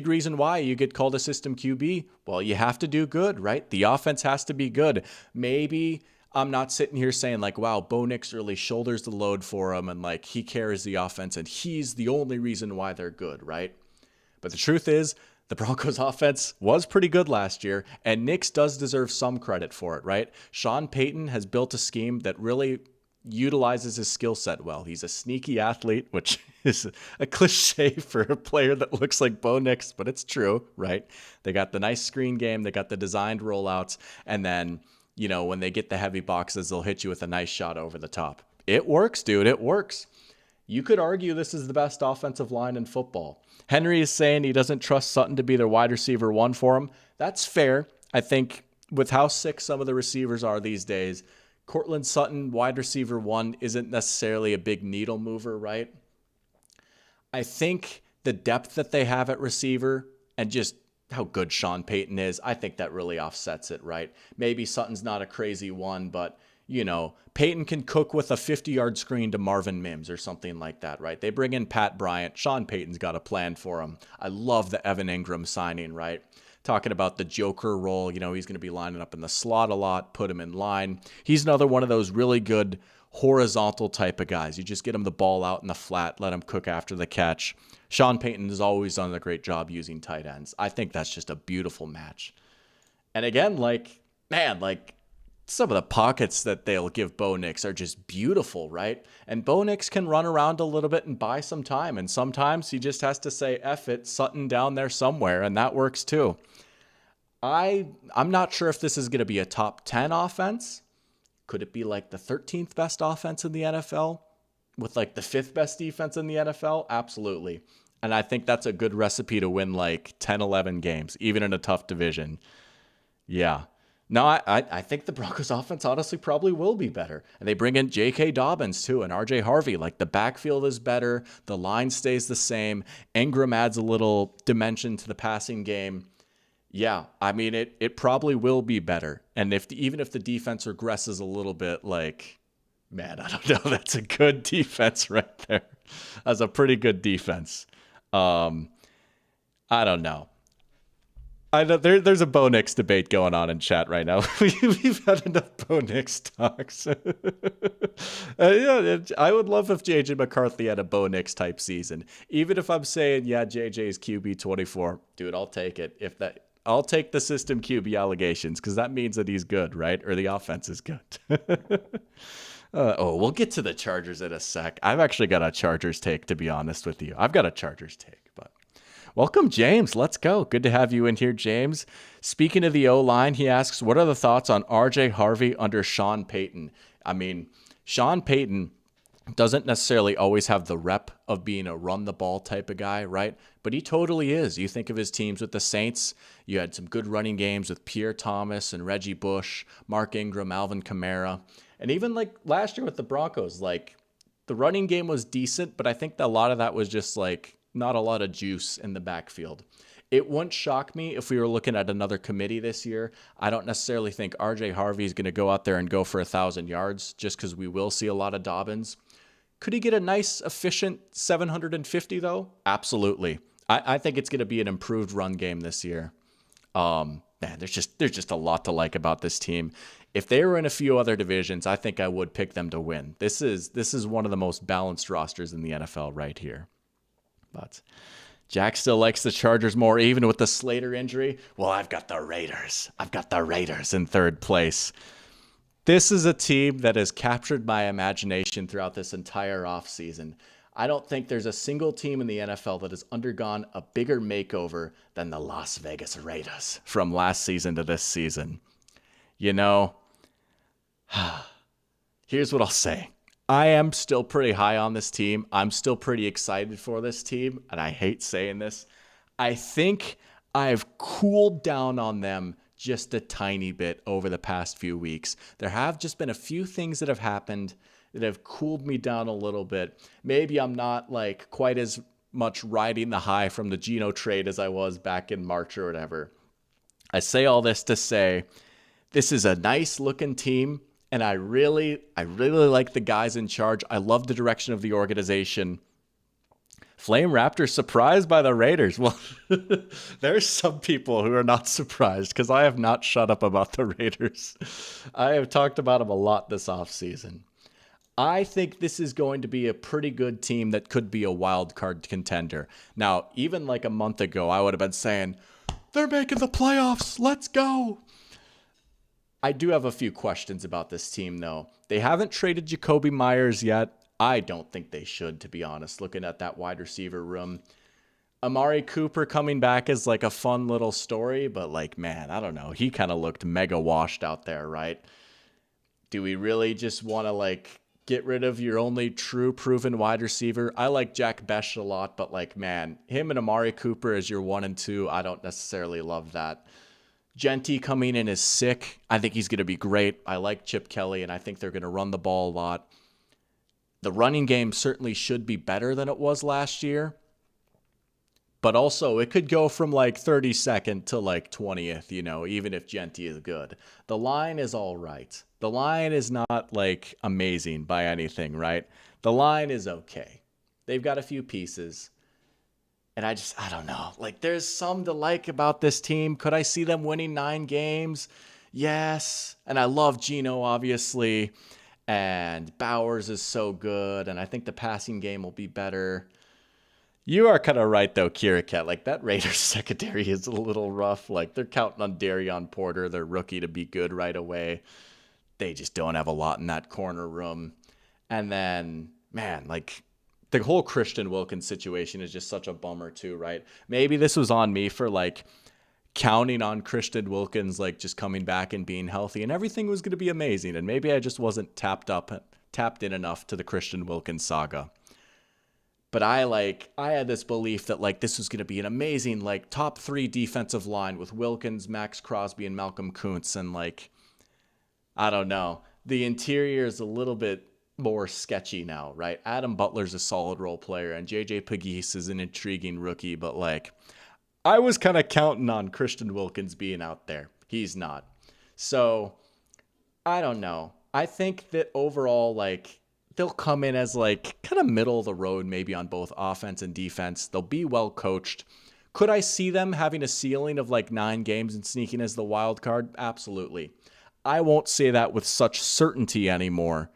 reason why you get called a system QB, well, you have to do good, right? The offense has to be good. Maybe I'm not sitting here saying like, wow, Bo Nix really shoulders the load for him and like he carries the offense and he's the only reason why they're good, right? But the truth is, the Broncos offense was pretty good last year, and Nix does deserve some credit for it, right? Sean Payton has built a scheme that really, utilizes his skill set well. He's a sneaky athlete, which is a cliche for a player that looks like Bo Nix, but it's true, right? They got the nice screen game, they got the designed rollouts, and then, when they get the heavy boxes, they'll hit you with a nice shot over the top. It works, dude. It works. You could argue this is the best offensive line in football. Henry is saying he doesn't trust Sutton to be their wide receiver one for him. That's fair. I think with how sick some of the receivers are these days, Courtland Sutton, wide receiver one, isn't necessarily a big needle mover, right? I think the depth that they have at receiver and just how good Sean Payton is, I think that really offsets it, right? Maybe Sutton's not a crazy one, but, Payton can cook with a 50-yard screen to Marvin Mims or something like that, right? They bring in Pat Bryant. Sean Payton's got a plan for him. I love the Evan Ingram signing, right? Talking about the Joker role, he's going to be lining up in the slot a lot, put him in line. He's another one of those really good horizontal type of guys. You just get him the ball out in the flat, let him cook after the catch. Sean Payton has always done a great job using tight ends. I think that's just a beautiful match. And again, some of the pockets that they'll give Bo Nix are just beautiful, right? And Bo Nix can run around a little bit and buy some time. And sometimes he just has to say, F it, Sutton down there somewhere. And that works too. I'm not sure if this is going to be a top 10 offense. Could it be like the 13th best offense in the NFL with like the 5th best defense in the NFL? Absolutely. And I think that's a good recipe to win like 10, 11 games, even in a tough division. Yeah. No, I think the Broncos offense honestly probably will be better. And they bring in J.K. Dobbins too and R.J. Harvey. Like the backfield is better. The line stays the same. Ingram adds a little dimension to the passing game. Yeah, I mean, it probably will be better. And even if the defense regresses a little bit, man, I don't know. That's a good defense right there. That's a pretty good defense. I don't know. There's a Bo Nix debate going on in chat right now. We've had enough Bo Nix talks. I would love if J.J. McCarthy had a Bo Nix type season. Even if I'm saying, yeah, J.J.'s QB 24, dude, I'll take it. I'll take the system QB allegations because that means that he's good, right? Or the offense is good. We'll get to the Chargers in a sec. I've actually got a Chargers take, to be honest with you. I've got a Chargers take, but welcome, James. Let's go. Good to have you in here, James. Speaking of the O-line, he asks, what are the thoughts on R.J. Harvey under Sean Payton? I mean, Sean Payton doesn't necessarily always have the rep of being a run-the-ball type of guy, right? But he totally is. You think of his teams with the Saints, you had some good running games with Pierre Thomas and Reggie Bush, Mark Ingram, Alvin Kamara. And even last year with the Broncos, the running game was decent, but I think that a lot of that was just not a lot of juice in the backfield. It wouldn't shock me if we were looking at another committee this year. I don't necessarily think R.J. Harvey is going to go out there and go for 1,000 yards just because we will see a lot of Dobbins. Could he get a nice, efficient 750, though? Absolutely. I think it's going to be an improved run game this year. Man, there's just a lot to like about this team. If they were in a few other divisions, I think I would pick them to win. This is one of the most balanced rosters in the NFL right here. But Jack still likes the Chargers more, even with the Slater injury. Well, I've got the Raiders. In third place. This is a team that has captured my imagination throughout this entire offseason. I don't think there's a single team in the NFL that has undergone a bigger makeover than the Las Vegas Raiders from last season to this season. Here's what I'll say. I am still pretty high on this team. I'm still pretty excited for this team, and I hate saying this. I think I've cooled down on them just a tiny bit over the past few weeks. There have just been a few things that have happened that have cooled me down a little bit. Maybe I'm not quite as much riding the high from the Geno trade as I was back in March or whatever. I say all this to say this is a nice looking team, and I really like the guys in charge. I love the direction of the organization. Flame Raptors surprised by the Raiders. Well, there's some people who are not surprised because I have not shut up about the Raiders. I have talked about them a lot this offseason. I think this is going to be a pretty good team that could be a wild card contender. Now, even a month ago, I would have been saying, they're making the playoffs. Let's go. I do have a few questions about this team, though. They haven't traded Jacoby Myers yet. I don't think they should, to be honest, looking at that wide receiver room. Amari Cooper coming back is like a fun little story, but like, man, I don't know. He kind of looked mega washed out there, right? Do we really just want to like get rid of your only true proven wide receiver? I like Jack Besh a lot, but like, man, him and Amari Cooper as your 1 and 2, I don't necessarily love that. Genty coming in is sick. I think he's going to be great. I like Chip Kelly, and I think they're going to run the ball a lot. The running game certainly should be better than it was last year. But also, it could go from like 32nd to like 20th, even if Genty is good. The line is all right. The line is not like amazing by anything, right? The line is okay. They've got a few pieces. And I don't know. Like, there's some to like about this team. Could I see them winning 9 games? Yes. And I love Geno, obviously. And Bowers is so good. And I think the passing game will be better. You are kind of right, though, Kiraket. Like, that Raiders secondary is a little rough. Like, they're counting on Darion Porter, their rookie, to be good right away. They just don't have a lot in that corner room. And then, man, like, the whole Christian Wilkins situation is just such a bummer, too, right? Maybe this was on me for, like, counting on Christian Wilkins, like, just coming back and being healthy, and everything was going to be amazing. And maybe I just wasn't tapped in enough to the Christian Wilkins saga. But I had this belief that like this was going to be an amazing like top 3 defensive line with Wilkins, Max Crosby, and Malcolm Kuntz. And like, I don't know, the interior is a little bit more sketchy now, right? Adam Butler's a solid role player and JJ Pegues is an intriguing rookie. But like, I was kind of counting on Christian Wilkins being out there. He's not. So I don't know. I think that overall, like, they'll come in as like kind of middle of the road, maybe on both offense and defense. They'll be well coached. Could I see them having a ceiling of like 9 games and sneaking as the wild card? Absolutely. I won't say that with such certainty anymore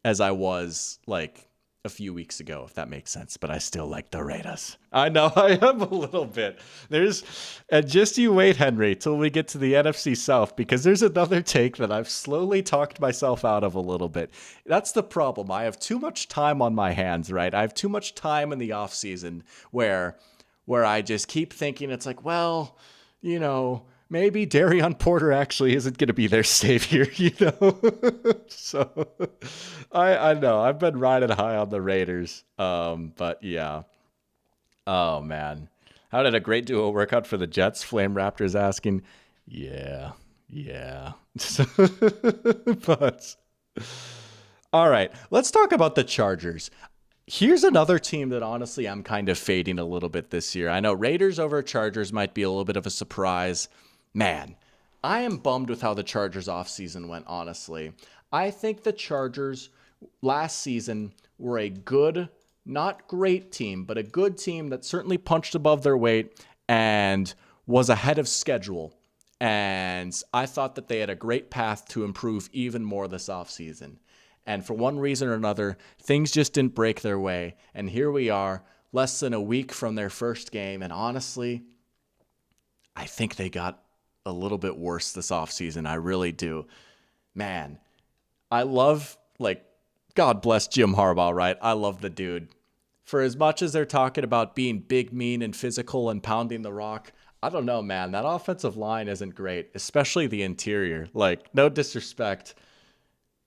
as I was like a few weeks ago, if that makes sense. But I still like the Raiders. I know I am a little bit. And just you wait, Henry, till we get to the NFC South, because there's another take that I've slowly talked myself out of a little bit. That's the problem. I have too much time on my hands, right? I have too much time in the off season where I just keep thinking it's like, well, maybe Darion Porter actually isn't going to be their savior, So I know I've been riding high on the Raiders. But yeah. Oh man. How did a great duo work out for the Jets? Flame Raptors asking. Yeah. But all right, let's talk about the Chargers. Here's another team that honestly I'm kind of fading a little bit this year. I know Raiders over Chargers might be a little bit of a surprise. Man, I am bummed with how the Chargers offseason went, honestly. I think the Chargers last season were a good, not great team, but a good team that certainly punched above their weight and was ahead of schedule. And I thought that they had a great path to improve even more this offseason. And for one reason or another, things just didn't break their way. And here we are, less than a week from their first game. And honestly, I think they got a little bit worse this offseason. I really do. Man, I love, like, God bless Jim Harbaugh, right? I love the dude. For as much as they're talking about being big, mean, and physical and pounding the rock, I don't know, man. That offensive line isn't great, especially the interior. Like, no disrespect.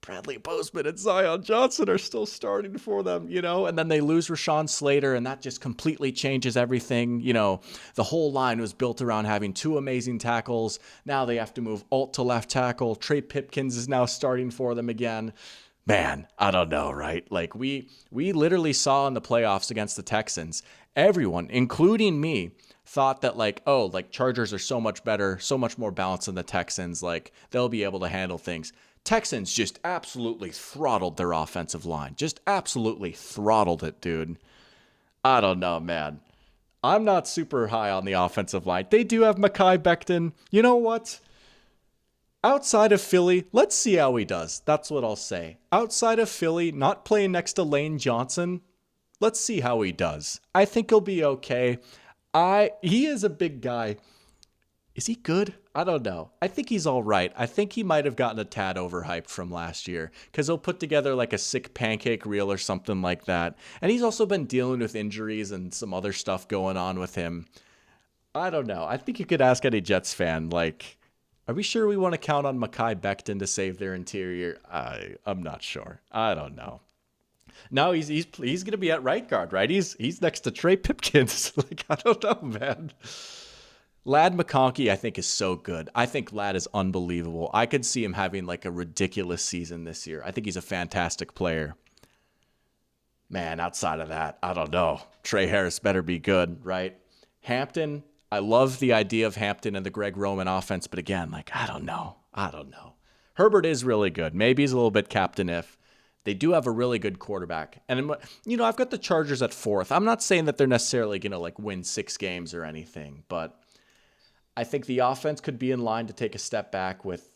Bradley Bozeman and Zion Johnson are still starting for them, and then they lose Rashawn Slater, and that just completely changes everything. The whole line was built around having 2 amazing tackles. Now they have to move Alt to left tackle. Trey Pipkins is now starting for them again. Man, I don't know, right? Like, we literally saw in the playoffs against the Texans, everyone, including me, thought that Chargers are so much better, so much more balanced than the Texans. Like, they'll be able to handle things. Texans just absolutely throttled their offensive line. Just absolutely throttled it, dude. I don't know, man. I'm not super high on the offensive line. They do have Mekhi Becton. You know what? Outside of Philly, let's see how he does. That's what I'll say. Outside of Philly, not playing next to Lane Johnson, let's see how he does. I think he'll be okay. He is a big guy. Is he good? I don't know. I think he's all right. I think he might have gotten a tad overhyped from last year because he'll put together like a sick pancake reel or something like that. And he's also been dealing with injuries and some other stuff going on with him. I don't know. I think you could ask any Jets fan, like, are we sure we want to count on Mekhi Becton to save their interior? I'm not sure. I don't know. No, he's going to be at right guard, right? He's next to Trey Pipkins. Like, I don't know, man. Ladd McConkey, I think, is so good. I think Ladd is unbelievable. I could see him having like a ridiculous season this year. I think he's a fantastic player. Man, outside of that, I don't know. Trey Harris better be good, right? Hampton, I love the idea of Hampton and the Greg Roman offense, but again, like, I don't know. Herbert is really good. Maybe he's a little bit captain if. They do have a really good quarterback. And, I've got the Chargers at 4th. I'm not saying that they're necessarily going to like win 6 games or anything, but I think the offense could be in line to take a step back with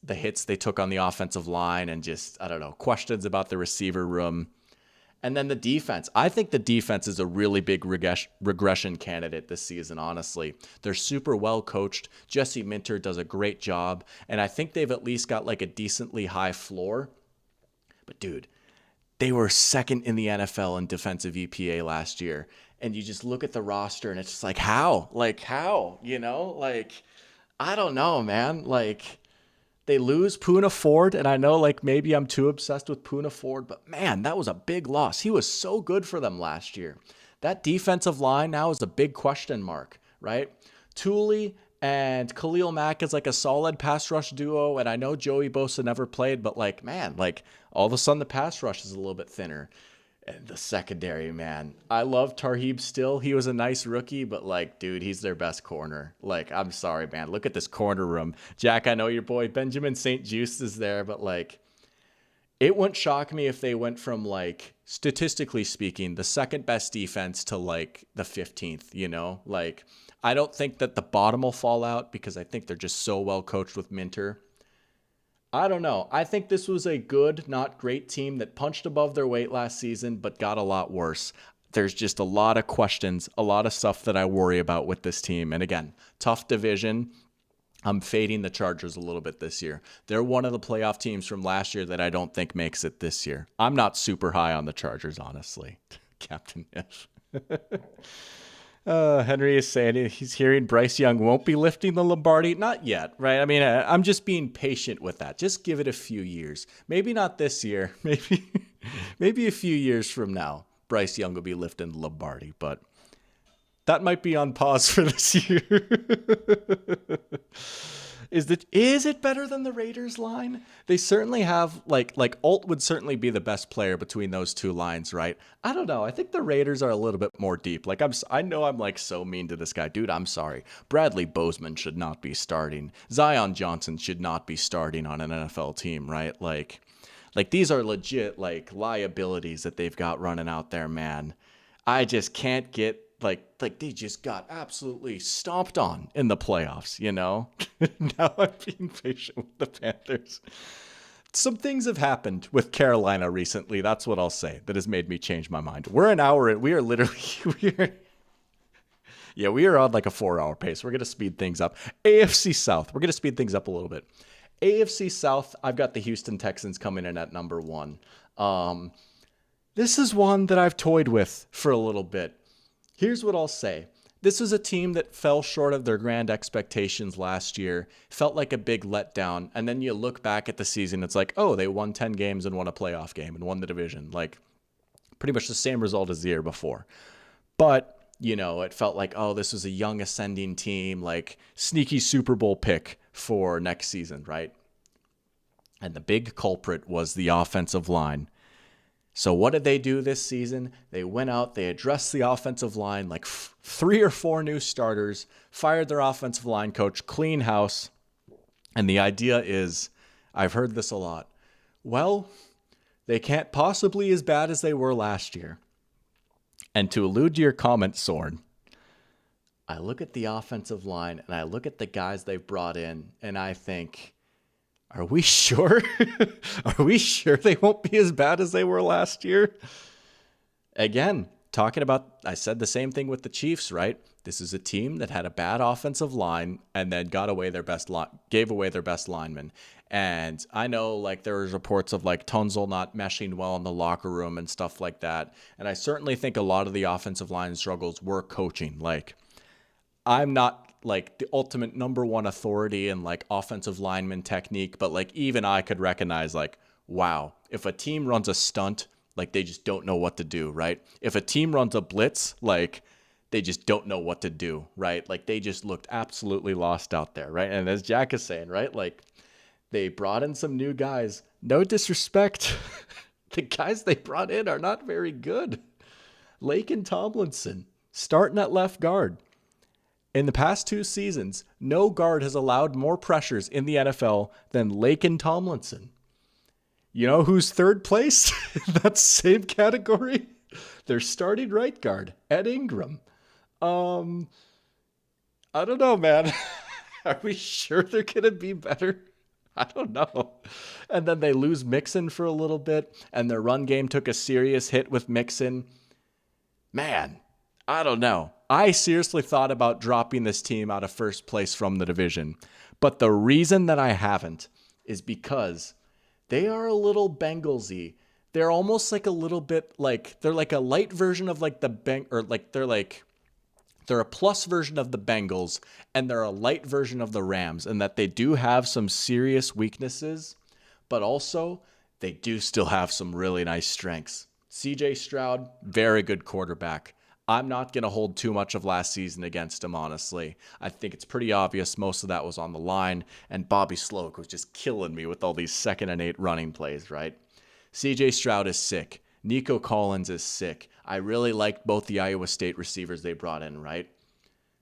the hits they took on the offensive line and just, I don't know, questions about the receiver room. And then the defense. I think the defense is a really big regression candidate this season, honestly. They're super well coached. Jesse Minter does a great job. And I think they've at least got like a decently high floor. But dude, they were 2nd in the NFL in defensive EPA last year. And you just look at the roster and it's just like, how? Like, how? Like, I don't know, man. Like, they lose Poona Ford. And I know, like, maybe I'm too obsessed with Poona Ford. But, man, that was a big loss. He was so good for them last year. That defensive line now is a big question mark, right? Thule and Khalil Mack is like a solid pass rush duo. And I know Joey Bosa never played. But, like, man, like, all of a sudden the pass rush is a little bit thinner. And the secondary, man. I love Tarheeb still. He was a nice rookie, but like, dude, he's their best corner. Like, I'm sorry, man. Look at this corner room. Jack, I know your boy Benjamin St. Juste is there, but like, it wouldn't shock me if they went from like, statistically speaking, the 2nd best defense to like the 15th, Like, I don't think that the bottom will fall out because I think they're just so well coached with Minter. I don't know. I think this was a good, not great team that punched above their weight last season, but got a lot worse. There's just a lot of questions, a lot of stuff that I worry about with this team. And again, tough division. I'm fading the Chargers a little bit this year. They're one of the playoff teams from last year that I don't think makes it this year. I'm not super high on the Chargers, honestly. Captain F. Henry is saying he's hearing Bryce Young won't be lifting the Lombardi. Not yet, right? I mean, I'm just being patient with that. Just give it a few years. Maybe not this year. Maybe a few years from now, Bryce Young will be lifting the Lombardi. But that might be on pause for this year. Is it better than the Raiders line? They certainly have, like Alt would certainly be the best player between those two lines, right? I don't know. I think the Raiders are a little bit more deep. Like, I know I'm like so mean to this guy. Dude, I'm sorry. Bradley Bozeman should not be starting. Zion Johnson should not be starting on an NFL team, right? Like these are legit, like, liabilities that they've got running out there, man. I just can't get, like they just got absolutely stomped on in the playoffs, Now I'm being patient with the Panthers. Some things have happened with Carolina recently. That's what I'll say. That has made me change my mind. We're an hour in. We are literally, we are on like a 4-hour pace. We're going to speed things up. AFC South. We're going to speed things up a little bit. AFC South, I've got the Houston Texans coming in at number 1. This is one that I've toyed with for a little bit. Here's what I'll say. This was a team that fell short of their grand expectations last year, felt like a big letdown, and then you look back at the season, it's like, oh, they won 10 games and won a playoff game and won the division. Like, pretty much the same result as the year before. But, it felt like, oh, this was a young ascending team, like sneaky Super Bowl pick for next season, right? And the big culprit was the offensive line. So what did they do this season? They went out, they addressed the offensive line, like 3 or 4 new starters, fired their offensive line coach, clean house. And the idea is, I've heard this a lot. Well, they can't possibly as bad as they were last year. And to allude to your comment, Soren, I look at the offensive line and I look at the guys they've brought in and I think, are we sure? Are we sure they won't be as bad as they were last year? Again, talking about, I said the same thing with the Chiefs, right? This is a team that had a bad offensive line and then gave away their best lineman. And I know like there was reports of like Tunzel not meshing well in the locker room and stuff like that. And I certainly think a lot of the offensive line struggles were coaching. Like, I'm not like the ultimate number one authority in like offensive lineman technique, but like even I could recognize like, wow, if a team runs a stunt, like they just don't know what to do, right? If a team runs a blitz, like they just don't know what to do, right? Like they just looked absolutely lost out there, right? And as Jack is saying, right, like they brought in some new guys. No disrespect. The guys they brought in are not very good. Laken Tomlinson starting at left guard. In the past 2 seasons, no guard has allowed more pressures in the NFL than Laken Tomlinson. You know who's third place in that same category? Their starting right guard, Ed Ingram. I don't know, man. Are we sure they're going to be better? I don't know. And then they lose Mixon for a little bit, and their run game took a serious hit with Mixon. Man, I don't know. I seriously thought about dropping this team out of first place from the division. But the reason that I haven't is because they are a little Bengalsy. They're almost like a little bit like, they're like a light version of like they're a plus version of the Bengals, and they're a light version of the Rams, in that they do have some serious weaknesses, but also they do still have some really nice strengths. CJ Stroud, very good quarterback. I'm not going to hold too much of last season against him, honestly. I think it's pretty obvious most of that was on the line, and Bobby Sloak was just killing me with all these 2nd and 8 running plays, right? CJ Stroud is sick. Nico Collins is sick. I really liked both the Iowa State receivers they brought in, right?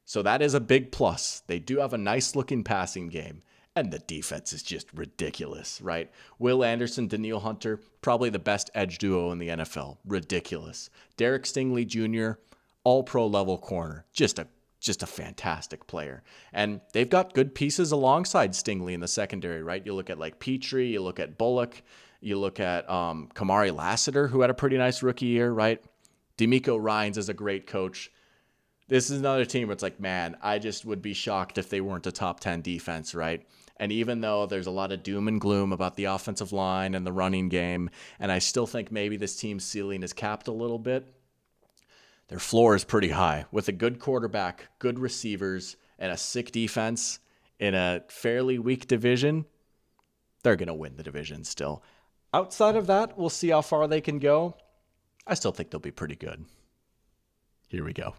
So that is a big plus. They do have a nice-looking passing game, and the defense is just ridiculous, right? Will Anderson, Daniil Hunter, probably the best edge duo in the NFL. Ridiculous. Derek Stingley Jr., all-pro level corner. Just a fantastic player. And they've got good pieces alongside Stingley in the secondary, right? You look at like Petrie, you look at Bullock, you look at Kamari Lassiter, who had a pretty nice rookie year, right? D'Amico Ryans is a great coach. This is another team where it's like, man, I just would be shocked if they weren't a top 10 defense, right? And even though there's a lot of doom and gloom about the offensive line and the running game, and I still think maybe this team's ceiling is capped a little bit, their floor is pretty high. With a good quarterback, good receivers, and a sick defense in a fairly weak division, they're going to win the division still. Outside of that, we'll see how far they can go. I still think they'll be pretty good. Here we go.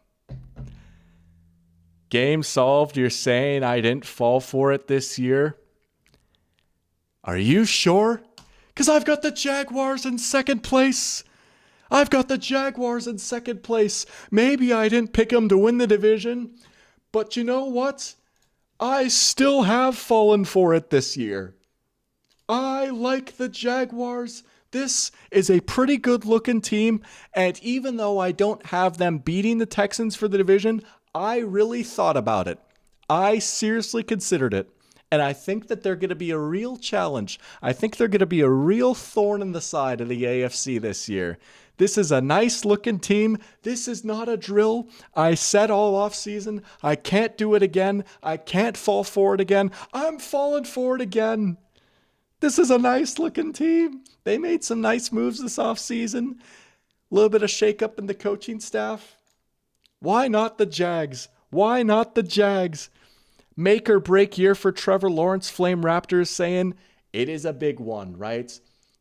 Game solved. You're saying I didn't fall for it this year? Are you sure? Because I've got the Jaguars in 2nd place. I've got the Jaguars in 2nd place. Maybe I didn't pick them to win the division, but you know what? I still have fallen for it this year. I like the Jaguars. This is a pretty good looking team, and even though I don't have them beating the Texans for the division, I really thought about it. I seriously considered it. And I think that they're going to be a real challenge. I think they're going to be a real thorn in the side of the AFC this year. This is a nice looking team. This is not a drill. I said all off season, I can't do it again. I can't fall for it again. I'm falling for it again. This is a nice looking team. They made some nice moves this off season. A little bit of shakeup in the coaching staff. Why not the Jags? Why not the Jags? Make or break year for Trevor Lawrence. Flame Raptors saying it is a big one, right?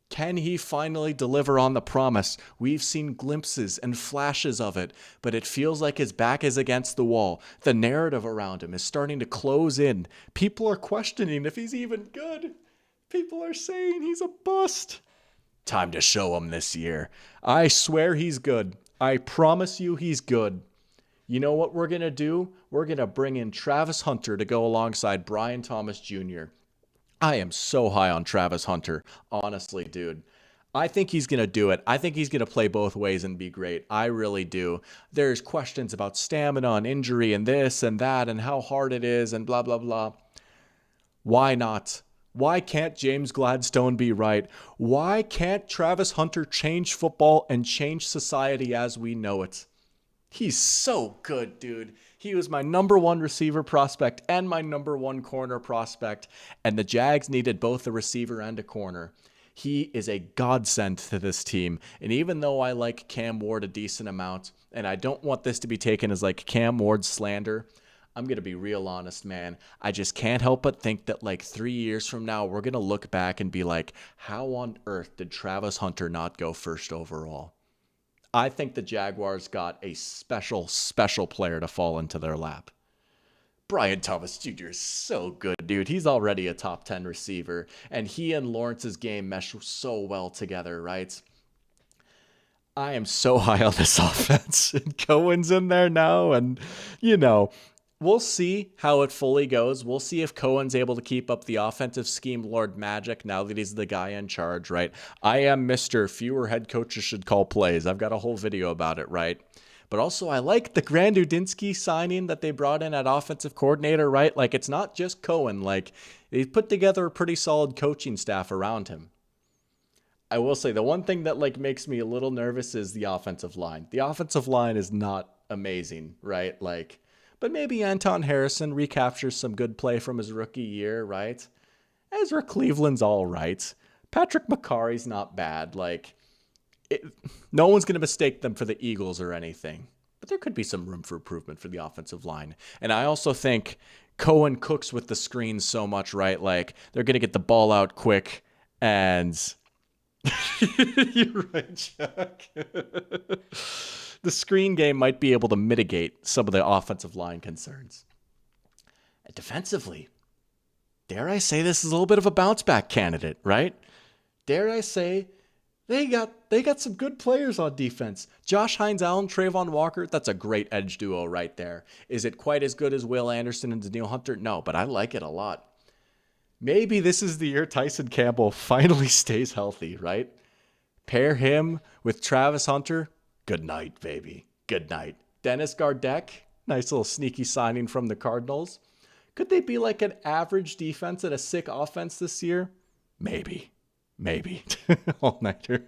Can he finally deliver on the promise? We've seen glimpses and flashes of it, but it feels like his back is against the wall. The narrative around him is starting to close in. People are questioning if he's even good. People are saying he's a bust. Time to show him this year. I swear he's good. I promise you he's good. You know what we're going to do? We're going to bring in Travis Hunter to go alongside Brian Thomas Jr. I am so high on Travis Hunter. Honestly, dude. I think he's going to do it. I think he's going to play both ways and be great. I really do. There's questions about stamina and injury and this and that and how hard it is and blah, blah, blah. Why not? Why can't James Gladstone be right? Why can't Travis Hunter change football and change society as we know it? He's so good, dude. He was my number one receiver prospect and my number one corner prospect, and the Jags needed both a receiver and a corner. He is a godsend to this team, and even though I like Cam Ward a decent amount, and I don't want this to be taken as like Cam Ward slander, I'm going to be real honest, man. I just can't help but think that like 3 years from now, we're going to look back and be like, how on earth did Travis Hunter not go first overall? I think the Jaguars got a special, special player to fall into their lap. Brian Thomas Jr. is so good, dude. He's already a top 10 receiver, and he and Lawrence's game mesh so well together, right? I am so high on this offense, and Cohen's in there now, and, we'll see how it fully goes. We'll see if Cohen's able to keep up the offensive scheme Lord magic now that he's the guy in charge, right? I am Mr. Fewer head coaches should call plays. I've got a whole video about it, right? But also, I like the Grand Udinsky signing that they brought in at offensive coordinator, right? Like, it's not just Cohen. Like, they put together a pretty solid coaching staff around him. I will say, the one thing that, like, makes me a little nervous is the offensive line. The offensive line is not amazing, right? Like, but maybe Anton Harrison recaptures some good play from his rookie year, right? Ezra Cleveland's all right. Patrick McCarry's not bad. Like, no one's going to mistake them for the Eagles or anything. But there could be some room for improvement for the offensive line. And I also think Cohen cooks with the screens so much, right? Like, they're going to get the ball out quick and... You're right, Chuck. The screen game might be able to mitigate some of the offensive line concerns. And defensively, dare I say this is a little bit of a bounce back candidate, right? Dare I say they got some good players on defense. Josh Hines-Allen, Trayvon Walker, that's a great edge duo right there. Is it quite as good as Will Anderson and Daniil Hunter? No, but I like it a lot. Maybe this is the year Tyson Campbell finally stays healthy, right? Pair him with Travis Hunter. Good night, baby. Good night. Dennis Gardeck, nice little sneaky signing from the Cardinals. Could they be like an average defense and a sick offense this year? Maybe. All-nighter.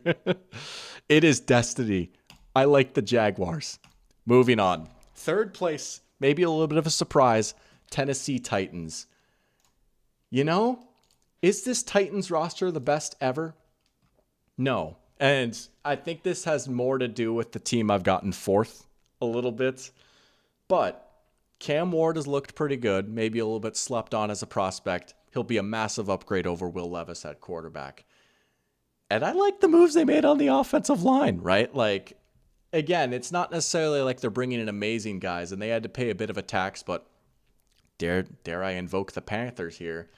It is destiny. I like the Jaguars. Moving on. Third place, maybe a little bit of a surprise, Tennessee Titans. Is this Titans roster the best ever? No. And I think this has more to do with the team I've gotten fourth a little bit. But Cam Ward has looked pretty good, maybe a little bit slept on as a prospect. He'll be a massive upgrade over Will Levis at quarterback. And I like the moves they made on the offensive line, right? Like, again, it's not necessarily like they're bringing in amazing guys, and they had to pay a bit of a tax, but dare I invoke the Panthers here.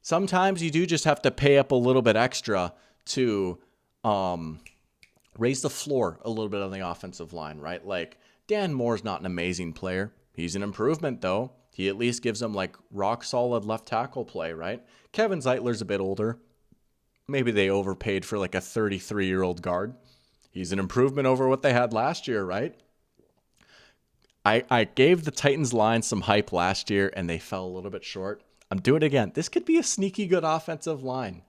Sometimes you do just have to pay up a little bit extra to raise the floor a little bit on the offensive line, right? Like, Dan Moore's not an amazing player. He's an improvement, though. He at least gives them, like, rock-solid left tackle play, right? Kevin Zeitler's a bit older. Maybe they overpaid for, like, a 33-year-old guard. He's an improvement over what they had last year, right? I gave the Titans line some hype last year, and they fell a little bit short. I'm doing it again. This could be a sneaky good offensive line.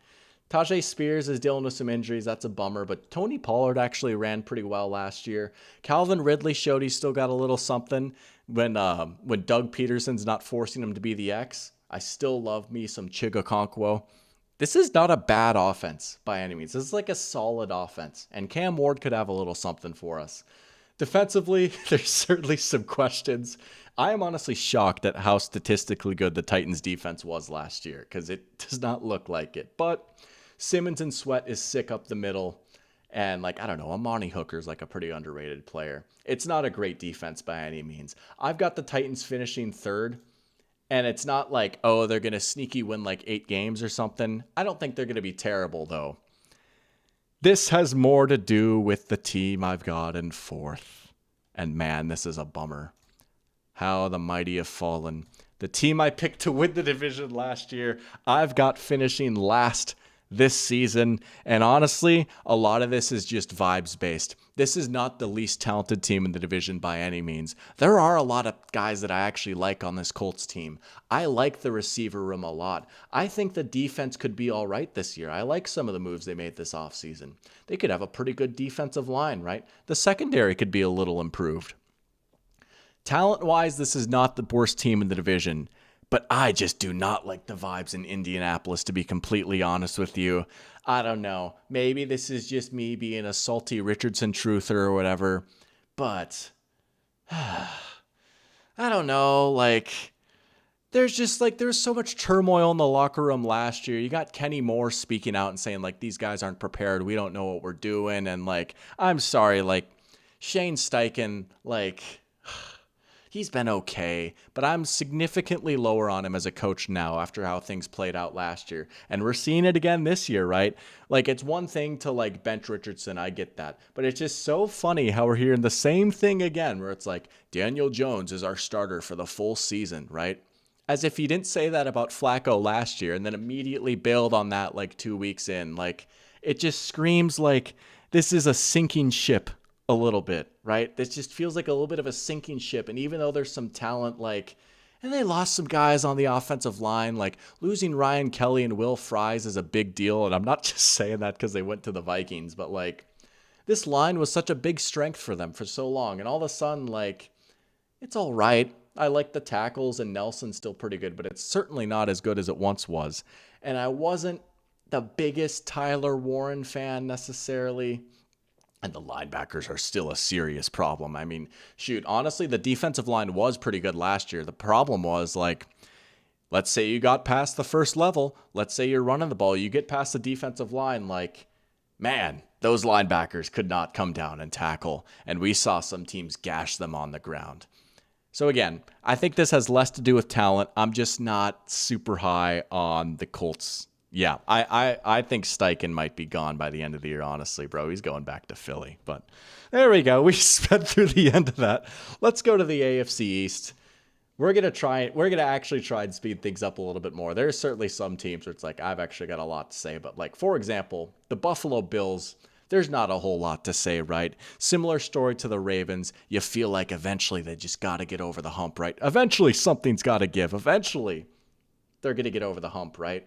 Tajay Spears is dealing with some injuries. That's a bummer, but Tony Pollard actually ran pretty well last year. Calvin Ridley showed he's still got a little something when Doug Peterson's not forcing him to be the X. I still love me some Chigakonkwo. This is not a bad offense by any means. This is like a solid offense, and Cam Ward could have a little something for us. Defensively, there's certainly some questions. I am honestly shocked at how statistically good the Titans defense was last year because it does not look like it. But Simmons and Sweat is sick up the middle. And Amani Hooker's like a pretty underrated player. It's not a great defense by any means. I've got the Titans finishing third. And it's not like, oh, they're going to sneaky win like 8 games or something. I don't think they're going to be terrible, though. This has more to do with the team I've got in fourth. And man, this is a bummer. How the mighty have fallen. The team I picked to win the division last year, I've got finishing last this season. And honestly, a lot of this is just vibes based. This is not the least talented team in the division by any means. There are a lot of guys that I actually like on this Colts team. I like the receiver room a lot. I think the defense could be all right this year. I like some of the moves they made this offseason. They could have a pretty good defensive line, right? The secondary could be a little improved. Talent-wise, this is not the worst team in the division, but I just do not like the vibes in Indianapolis, to be completely honest with you. I don't know. Maybe this is just me being a salty Richardson truther or whatever, but I don't know. Like, there's so much turmoil in the locker room last year. You got Kenny Moore speaking out and saying, like, these guys aren't prepared. We don't know what we're doing. And, like, I'm sorry, like, Shane Steichen, like, he's been okay, but I'm significantly lower on him as a coach now after how things played out last year. And we're seeing it again this year, right? Like, it's one thing to, like, bench Richardson. I get that. But it's just so funny how we're hearing the same thing again, where it's like, Daniel Jones is our starter for the full season, right? As if he didn't say that about Flacco last year and then immediately bailed on that like 2 weeks in. Like, it just screams like this is a sinking ship a little bit, right? This just feels like a little bit of a sinking ship. And even though there's some talent, like, and they lost some guys on the offensive line, like losing Ryan Kelly and Will Fries is a big deal. And I'm not just saying that because they went to the Vikings, but like this line was such a big strength for them for so long. And all of a sudden, like, it's all right. I like the tackles, and Nelson's still pretty good, but it's certainly not as good as it once was. And I wasn't the biggest Tyler Warren fan necessarily. And the linebackers are still a serious problem. I mean, shoot, honestly, the defensive line was pretty good last year. The problem was, like, let's say you got past the first level. Let's say you're running the ball. You get past the defensive line, like, man, those linebackers could not come down and tackle. And we saw some teams gash them on the ground. So again, I think this has less to do with talent. I'm just not super high on the Colts. Yeah, I think Steichen might be gone by the end of the year, honestly, bro. He's going back to Philly. But there we go. We sped through the end of that. Let's go to the AFC East. We're gonna actually try and speed things up a little bit more. There's certainly some teams where it's like I've actually got a lot to say, but like, for example, the Buffalo Bills. There's not a whole lot to say, right? Similar story to the Ravens. You feel like eventually they just got to get over the hump, right? Eventually something's got to give. Eventually they're going to get over the hump, right?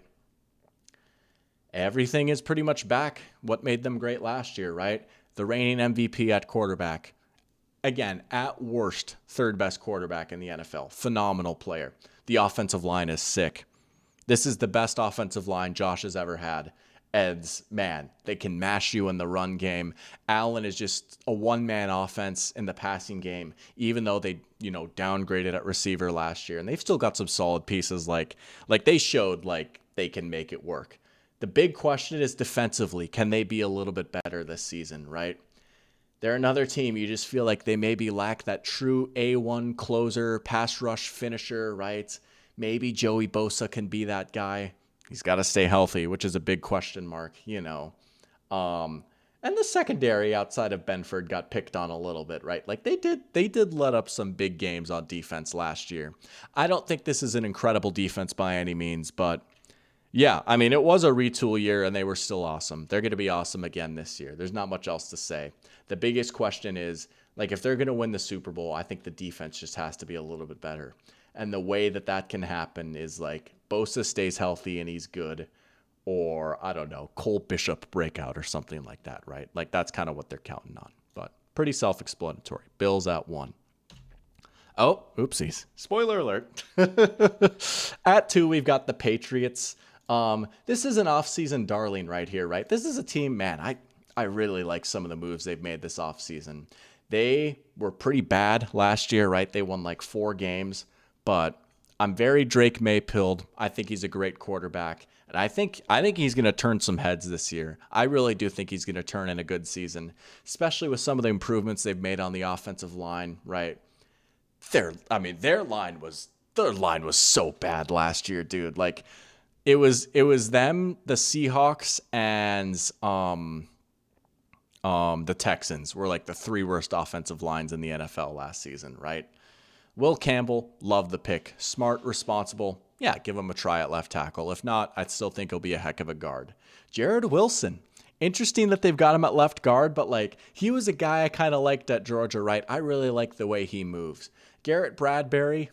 Everything is pretty much back. What made them great last year, right? The reigning MVP at quarterback. Again, at worst, third best quarterback in the NFL. Phenomenal player. The offensive line is sick. This is the best offensive line Josh has ever had. And man, they can mash you in the run game. Allen is just a one-man offense in the passing game, even though they, downgraded at receiver last year. And they've still got some solid pieces like they showed like they can make it work. The big question is defensively, can they be a little bit better this season, right? They're another team you just feel like they maybe lack that true A1 closer, pass rush finisher, right? Maybe Joey Bosa can be that guy. He's got to stay healthy, which is a big question mark, And the secondary outside of Benford got picked on a little bit, right? Like they did let up some big games on defense last year. I don't think this is an incredible defense by any means, but yeah, I mean, it was a retool year and they were still awesome. They're going to be awesome again this year. There's not much else to say. The biggest question is, like, if they're going to win the Super Bowl, I think the defense just has to be a little bit better. And the way that can happen is like Bosa stays healthy and he's good, or I don't know, Cole Bishop breakout or something like that, right? Like that's kind of what they're counting on, but pretty self-explanatory. Bills at 1. Oh, oopsies. Spoiler alert. At 2, we've got the Patriots. This is an offseason darling right here, right? This is a team, man, I really like some of the moves they've made this offseason. They were pretty bad last year, right? They won like 4 games. But I'm very Drake May-pilled. I think he's a great quarterback. And I think he's going to turn some heads this year. I really do think he's going to turn in a good season, especially with some of the improvements they've made on the offensive line, right? Their line was so bad last year, dude. Like it was them, the Seahawks, and the Texans were like the 3 worst offensive lines in the NFL last season, right? Will Campbell, love the pick. Smart, responsible. Yeah, give him a try at left tackle. If not, I still think he'll be a heck of a guard. Jared Wilson. Interesting that they've got him at left guard, but like he was a guy I kind of liked at Georgia, right? I really like the way he moves. Garrett Bradbury,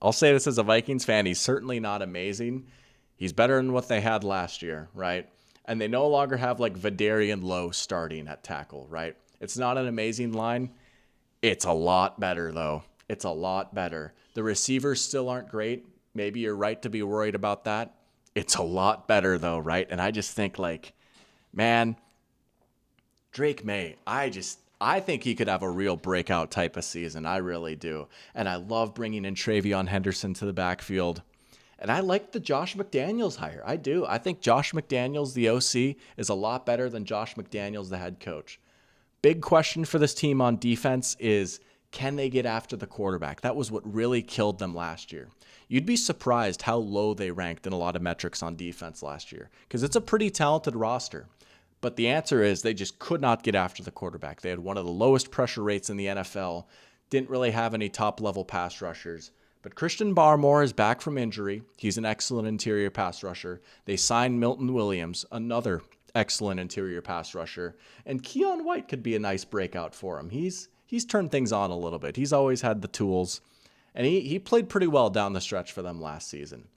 I'll say this as a Vikings fan, he's certainly not amazing. He's better than what they had last year, right? And they no longer have like Vidarian Lowe starting at tackle, right? It's not an amazing line. It's a lot better though. It's a lot better. The receivers still aren't great. Maybe you're right to be worried about that. It's a lot better though, right? And I just think like, man, Drake May, I think he could have a real breakout type of season. I really do. And I love bringing in Travion Henderson to the backfield. And I like the Josh McDaniels hire. I do. I think Josh McDaniels, the OC, is a lot better than Josh McDaniels, the head coach. Big question for this team on defense is, can they get after the quarterback? That was what really killed them last year. You'd be surprised how low they ranked in a lot of metrics on defense last year, because it's a pretty talented roster. But the answer is they just could not get after the quarterback. They had one of the lowest pressure rates in the NFL, didn't really have any top-level pass rushers. But Christian Barmore is back from injury. He's an excellent interior pass rusher. They signed Milton Williams, another excellent interior pass rusher. And Keon White could be a nice breakout for him. He's turned things on a little bit. He's always had the tools. And he played pretty well down the stretch for them last season.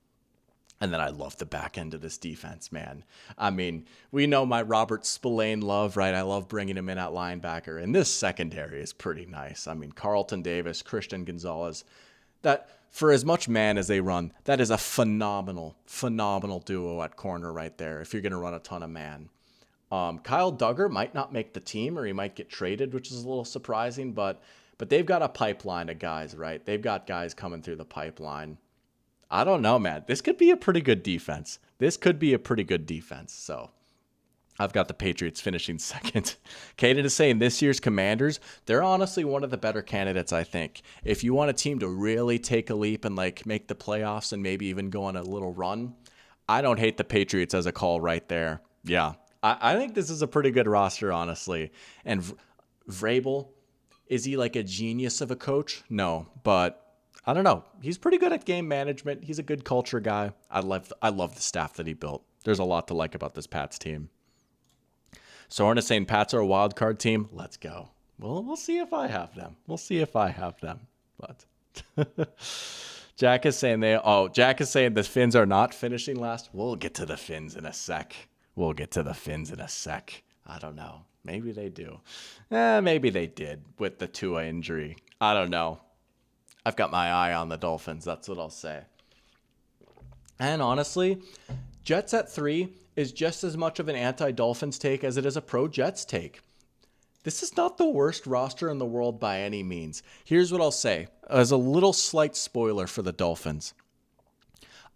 And then I love the back end of this defense, man. I mean, we know my Robert Spillane love, right? I love bringing him in at linebacker. And this secondary is pretty nice. I mean, Carlton Davis, Christian Gonzalez. That, for as much man as they run, that is a phenomenal duo at corner right there if you're going to run a ton of man. Kyle Duggar might not make the team, or he might get traded, which is a little surprising, but they've got a pipeline of guys, right? They've got guys coming through the pipeline. I don't know, man. This could be a pretty good defense. So I've got the Patriots finishing second. Caden is saying this year's Commanders, they're honestly one of the better candidates, I think. If you want a team to really take a leap and like make the playoffs and maybe even go on a little run, I don't hate the Patriots as a call right there. Yeah, I think this is a pretty good roster, honestly. And Vrabel, is he like a genius of a coach? No, but I don't know. He's pretty good at game management. He's a good culture guy. I love the staff that he built. There's a lot to like about this Pats team. Soren is saying Pats are a wild card team. Let's go. Well, we'll see if I have them. But Jack is saying the Finns are not finishing last. We'll get to the Finns in a sec. I don't know. Maybe they do. Maybe they did with the Tua injury. I don't know. I've got my eye on the Dolphins. That's what I'll say. And honestly, Jets at 3 is just as much of an anti-Dolphins take as it is a pro-Jets take. This is not the worst roster in the world by any means. Here's what I'll say as a little slight spoiler for the Dolphins.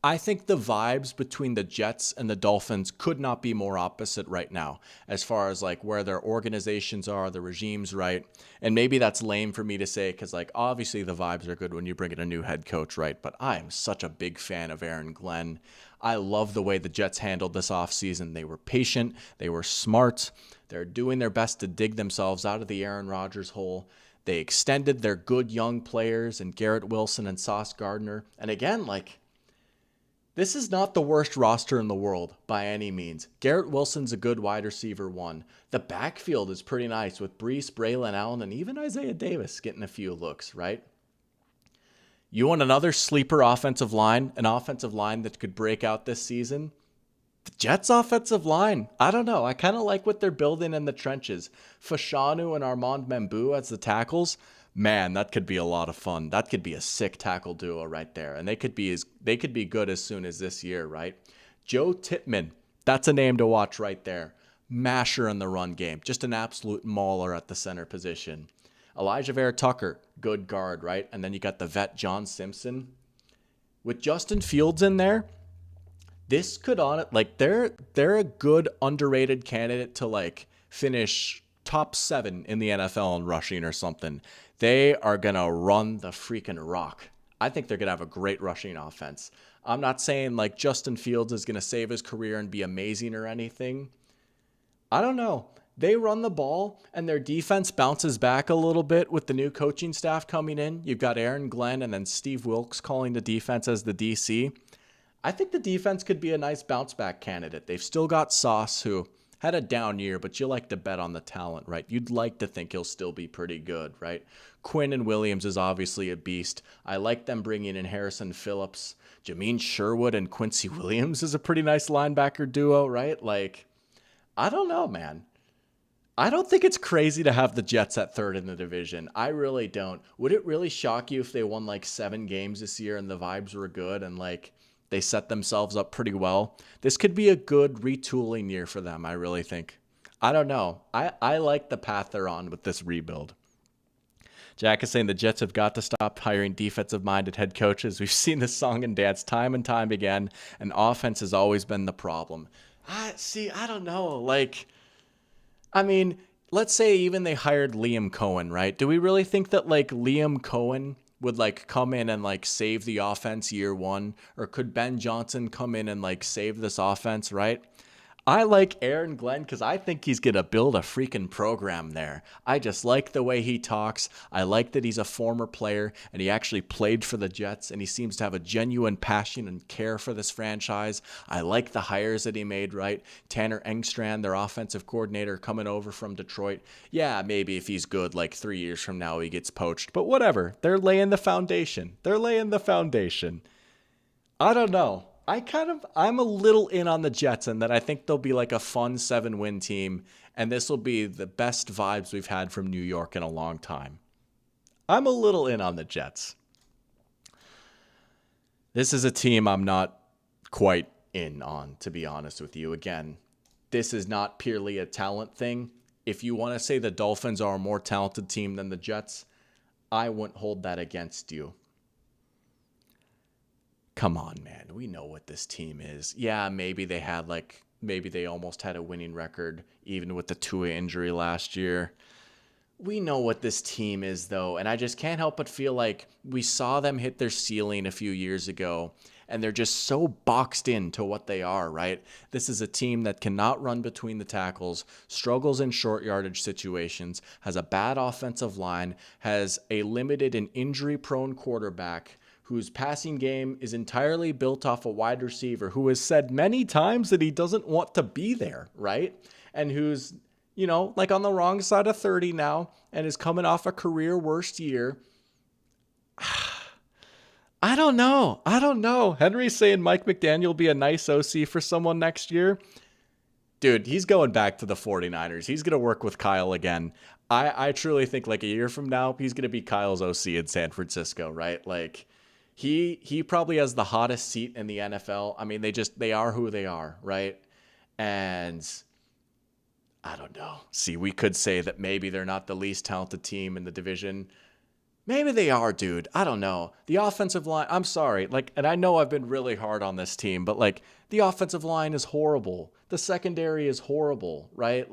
I think the vibes between the Jets and the Dolphins could not be more opposite right now, as far as like where their organizations are, the regimes, right? And maybe that's lame for me to say because like obviously the vibes are good when you bring in a new head coach, right? But I am such a big fan of Aaron Glenn. I love the way the Jets handled this offseason. They were patient. They were smart. They're doing their best to dig themselves out of the Aaron Rodgers hole. They extended their good young players and Garrett Wilson and Sauce Gardner. And again, like, this is not the worst roster in the world by any means. Garrett Wilson's a good wide receiver one. The backfield is pretty nice with Breece, Braylon Allen, and even Isaiah Davis getting a few looks, right? You want another sleeper offensive line, an offensive line that could break out this season? The Jets' offensive line. I don't know. I kind of like what they're building in the trenches. Fashanu and Armand Membou as the tackles. Man, that could be a lot of fun. That could be a sick tackle duo right there. And they could be good as soon as this year, right? Joe Tippmann, that's a name to watch right there. Masher in the run game. Just an absolute mauler at the center position. Elijah Vera-Tucker, good guard, right? And then you got the vet John Simpson. With Justin Fields in there, this could they're a good underrated candidate to like finish top 7 in the NFL in rushing or something. They are going to run the freaking rock. I think they're going to have a great rushing offense. I'm not saying like Justin Fields is going to save his career and be amazing or anything. I don't know. They run the ball and their defense bounces back a little bit with the new coaching staff coming in. You've got Aaron Glenn and then Steve Wilkes calling the defense as the DC. I think the defense could be a nice bounce back candidate. They've still got Sauce, who had a down year, but you like to bet on the talent, right? You'd like to think he'll still be pretty good, right? Quinn and Williams is obviously a beast. I like them bringing in Harrison Phillips. Jameen Sherwood and Quincy Williams is a pretty nice linebacker duo, right? Like, I don't know, man. I don't think it's crazy to have the Jets at third in the division. I really don't. Would it really shock you if they won like 7 games this year and the vibes were good and like they set themselves up pretty well? This could be a good retooling year for them, I really think. I don't know. I like the path they're on with this rebuild. Jack is saying the Jets have got to stop hiring defensive-minded head coaches. We've seen this song and dance time and time again, and offense has always been the problem. I don't know. I mean, let's say even they hired Liam Cohen, right? Do we really think that like Liam Cohen would like come in and like save the offense year one? Or could Ben Johnson come in and like save this offense, right? I like Aaron Glenn because I think he's going to build a freaking program there. I just like the way he talks. I like that he's a former player and he actually played for the Jets and he seems to have a genuine passion and care for this franchise. I like the hires that he made, right? Tanner Engstrand, their offensive coordinator, coming over from Detroit. Yeah, maybe if he's good, like 3 years from now, he gets poached. But whatever. They're laying the foundation. I don't know. I'm a little in on the Jets and that I think they'll be like a fun 7-win team, and this will be the best vibes we've had from New York in a long time. I'm a little in on the Jets. This is a team I'm not quite in on, to be honest with you. Again, this is not purely a talent thing. If you want to say the Dolphins are a more talented team than the Jets, I wouldn't hold that against you. Come on, man. We know what this team is. Yeah, maybe they almost had a winning record, even with the Tua injury last year. We know what this team is, though, and I just can't help but feel like we saw them hit their ceiling a few years ago, and they're just so boxed into what they are, right? This is a team that cannot run between the tackles, struggles in short yardage situations, has a bad offensive line, has a limited and injury-prone quarterback, whose passing game is entirely built off a wide receiver who has said many times that he doesn't want to be there, right? And who's, like on the wrong side of 30 now and is coming off a career worst year. I don't know. Henry's saying Mike McDaniel will be a nice OC for someone next year. Dude, he's going back to the 49ers. He's going to work with Kyle again. I truly think like a year from now, he's going to be Kyle's OC in San Francisco, right? Like, He probably has the hottest seat in the NFL. I mean, they are who they are, right? And I don't know. See, we could say that maybe they're not the least talented team in the division. Maybe they are, dude. I don't know. The offensive line, I'm sorry. And I know I've been really hard on this team, but the offensive line is horrible. The secondary is horrible, right?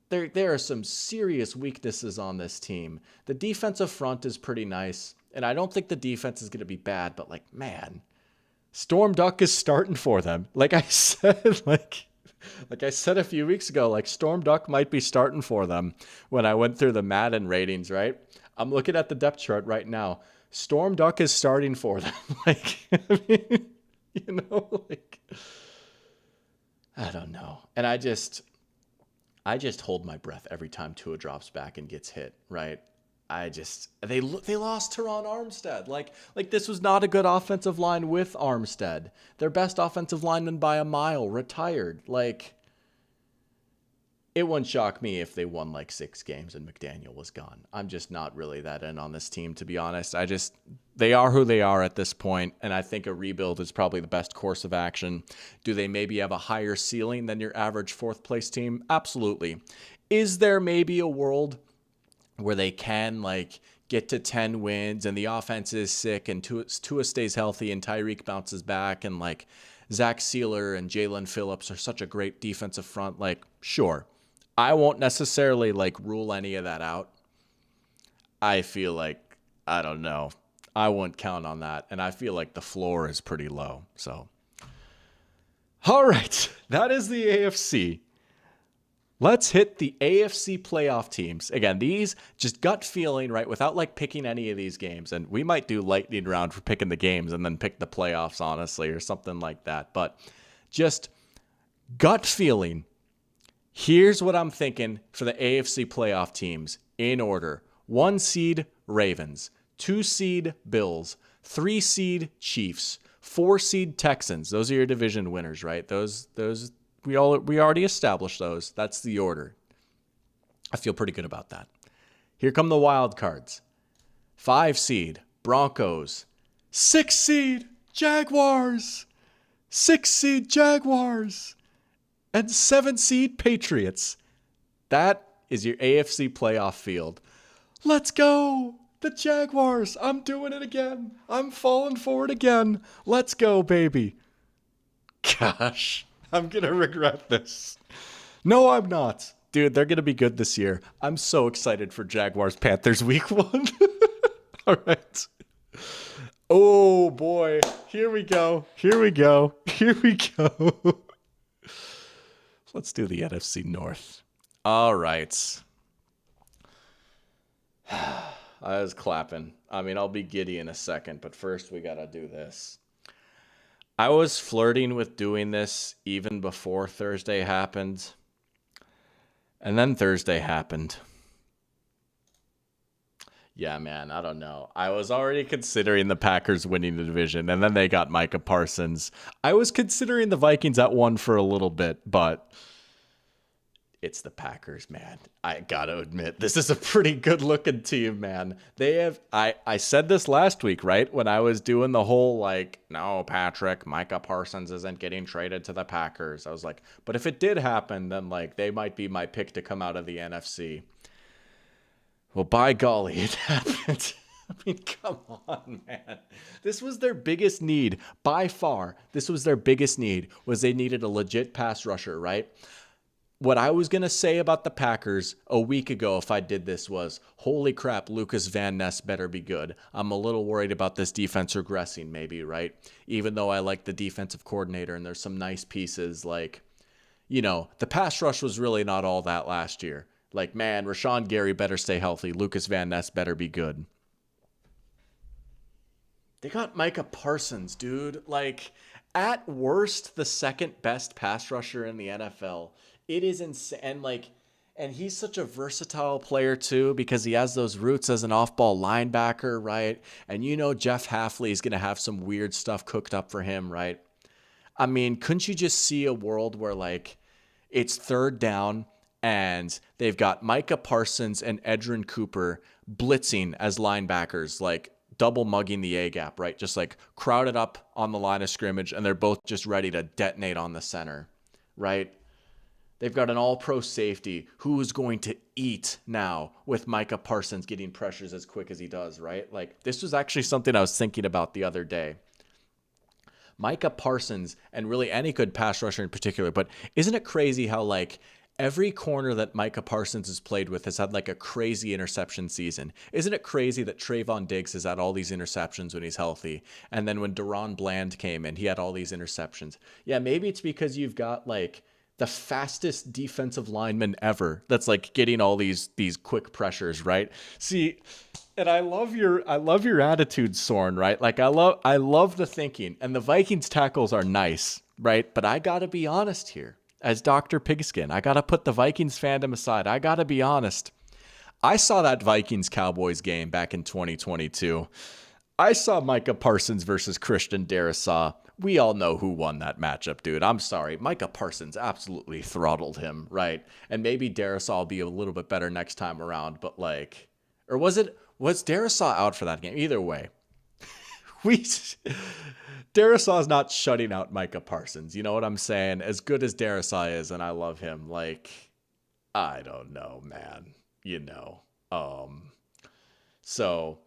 There are some serious weaknesses on this team. The defensive front is pretty nice. And I don't think the defense is going to be bad, but man, Storm Duck is starting for them. Like I said, like I said a few weeks ago, Storm Duck might be starting for them when I went through the Madden ratings, right? I'm looking at the depth chart right now. Storm Duck is starting for them. I don't know. And I just hold my breath every time Tua drops back and gets hit, right? They lost Teron Armstead. This was not a good offensive line with Armstead. Their best offensive lineman by a mile retired. It wouldn't shock me if they won 6 games and McDaniel was gone. I'm just not really that in on this team, to be honest. They are who they are at this point, and I think a rebuild is probably the best course of action. Do they maybe have a higher ceiling than your average 4th place team? Absolutely. Is there maybe a world where they can get to 10 wins and the offense is sick and Tua stays healthy and Tyreek bounces back and Zach Sealer and Jalen Phillips are such a great defensive front? Sure. I won't necessarily rule any of that out. I feel I don't know. I wouldn't count on that. And I feel the floor is pretty low. So, all right. That is the AFC. Let's hit the AFC playoff teams. Again, these just gut feeling, right? Without picking any of these games. And we might do lightning round for picking the games and then pick the playoffs, honestly, or something like that. But just gut feeling. Here's what I'm thinking for the AFC playoff teams in order. 1 seed Ravens, 2 seed Bills, 3 seed Chiefs, 4 seed Texans. Those are your division winners, right? Those we already established those. That's the order. I feel pretty good about that. Here come the wild cards. 5 seed, Broncos. 6 seed, Jaguars. 6 seed, Jaguars. And 7 seed, Patriots. That is your AFC playoff field. Let's go. The Jaguars. I'm doing it again. I'm falling for it again. Let's go, baby. Gosh, I'm going to regret this. No, I'm not. Dude, they're going to be good this year. I'm so excited for Jaguars-Panthers week 1. All right. Oh, boy. Here we go. Here we go. Here we go. Let's do the NFC North. All right. I was clapping. I mean, I'll be giddy in a second, but first we got to do this. I was flirting with doing this even before Thursday happened. And then Thursday happened. Yeah, man, I don't know. I was already considering the Packers winning the division, and then they got Micah Parsons. I was considering the Vikings at 1 for a little bit, but it's the Packers, man. I gotta admit, this is a pretty good looking team, man. They have, I said this last week, right? When I was doing the whole like, no, Patrick, Micah Parsons isn't getting traded to the Packers. I was like, but if it did happen, then like they might be my pick to come out of the NFC. Well, by golly, it happened. I mean, come on, man. This was their biggest need by far. This was their biggest need, was they needed a legit pass rusher, right? What I was going to say about the Packers a week ago if I did this was, holy crap, Lucas Van Ness better be good. I'm a little worried about this defense regressing maybe, right? Even though I like the defensive coordinator and there's some nice pieces like, you know, the pass rush was really not all that last year. Like, man, Rashawn Gary better stay healthy. Lucas Van Ness better be good. They got Micah Parsons, dude. Like, at worst, the second best pass rusher in the NFL. It is insane. And he's such a versatile player too, because he has those roots as an off-ball linebacker, right? And you know Jeff Hafley is going to have some weird stuff cooked up for him, right? I mean, couldn't you just see a world where like it's 3rd down and they've got Micah Parsons and Edrin Cooper blitzing as linebackers, like double mugging the A-gap, right? Just like crowded up on the line of scrimmage, and they're both just ready to detonate on the center, right? They've got an all-pro safety who is going to eat now with Micah Parsons getting pressures as quick as he does, right? Like, this was actually something I was thinking about the other day. Micah Parsons, and really any good pass rusher in particular, but isn't it crazy how, like, every corner that Micah Parsons has played with has had, like, a crazy interception season? Isn't it crazy that Trayvon Diggs has had all these interceptions when he's healthy? And then when Deron Bland came in, he had all these interceptions. Yeah, maybe it's because you've got, like, the fastest defensive lineman ever that's like getting all these quick pressures, right? See, and I love your attitude, Soren, right? Like I love the thinking, and the Vikings tackles are nice, right? But I got to be honest here. As Dr. Pigskin, I got to put the Vikings fandom aside. I got to be honest. I saw that Vikings-Cowboys game back in 2022. I saw Micah Parsons versus Christian Darrisaw. We all know who won that matchup, dude. I'm sorry. Micah Parsons absolutely throttled him, right? And maybe Darrisaw will be a little bit better next time around, but like, or was Darrisaw out for that game? Either way, Darrisaw's not shutting out Micah Parsons. You know what I'm saying? As good as Darrisaw is, and I love him, like, I don't know, man. You know. So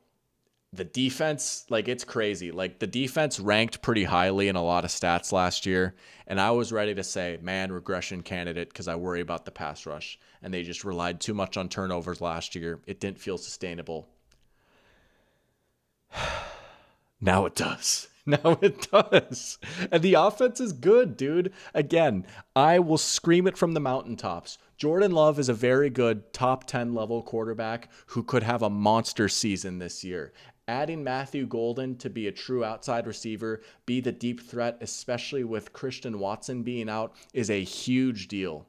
the defense, like, it's crazy. Like, the defense ranked pretty highly in a lot of stats last year, and I was ready to say, man, regression candidate, because I worry about the pass rush, and they just relied too much on turnovers last year. It didn't feel sustainable. Now it does. Now it does. And the offense is good, dude. Again, I will scream it from the mountaintops. Jordan Love is a very good top 10 level quarterback who could have a monster season this year. Adding Matthew Golden to be a true outside receiver, be the deep threat, especially with Christian Watson being out, is a huge deal.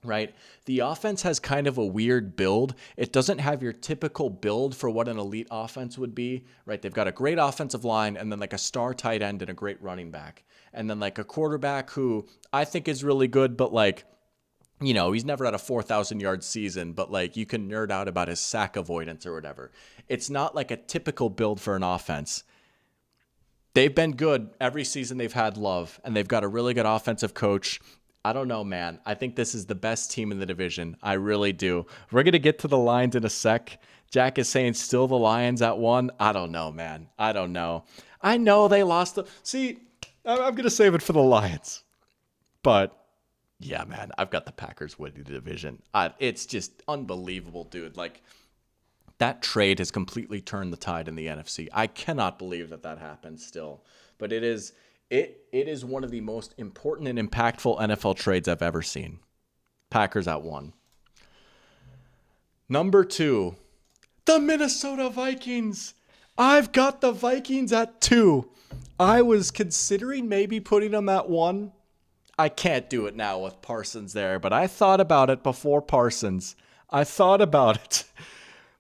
Right? The offense has kind of a weird build. It doesn't have your typical build for what an elite offense would be, right? They've got a great offensive line and then like a star tight end and a great running back. And then like a quarterback who I think is really good, but like He's never had a 4,000 yard season, but like you can nerd out about his sack avoidance or whatever. It's not like a typical build for an offense. They've been good every season they've had Love, and they've got a really good offensive coach. I don't know, man. I think this is the best team in the division. I really do. We're going to get to the lines in a sec. Jack is saying still the Lions at 1. I don't know, man. I don't know. I know they lost. See, I'm going to save it for the Lions. But, yeah, man, I've got the Packers winning the division. It's just unbelievable, dude. Like, that trade has completely turned the tide in the NFC. I cannot believe that happened still. But it is one of the most important and impactful NFL trades I've ever seen. Packers at 1. Number 2, the Minnesota Vikings. I've got the Vikings at 2. I was considering maybe putting them at 1. I can't do it now with Parsons there, but I thought about it before Parsons. I thought about it.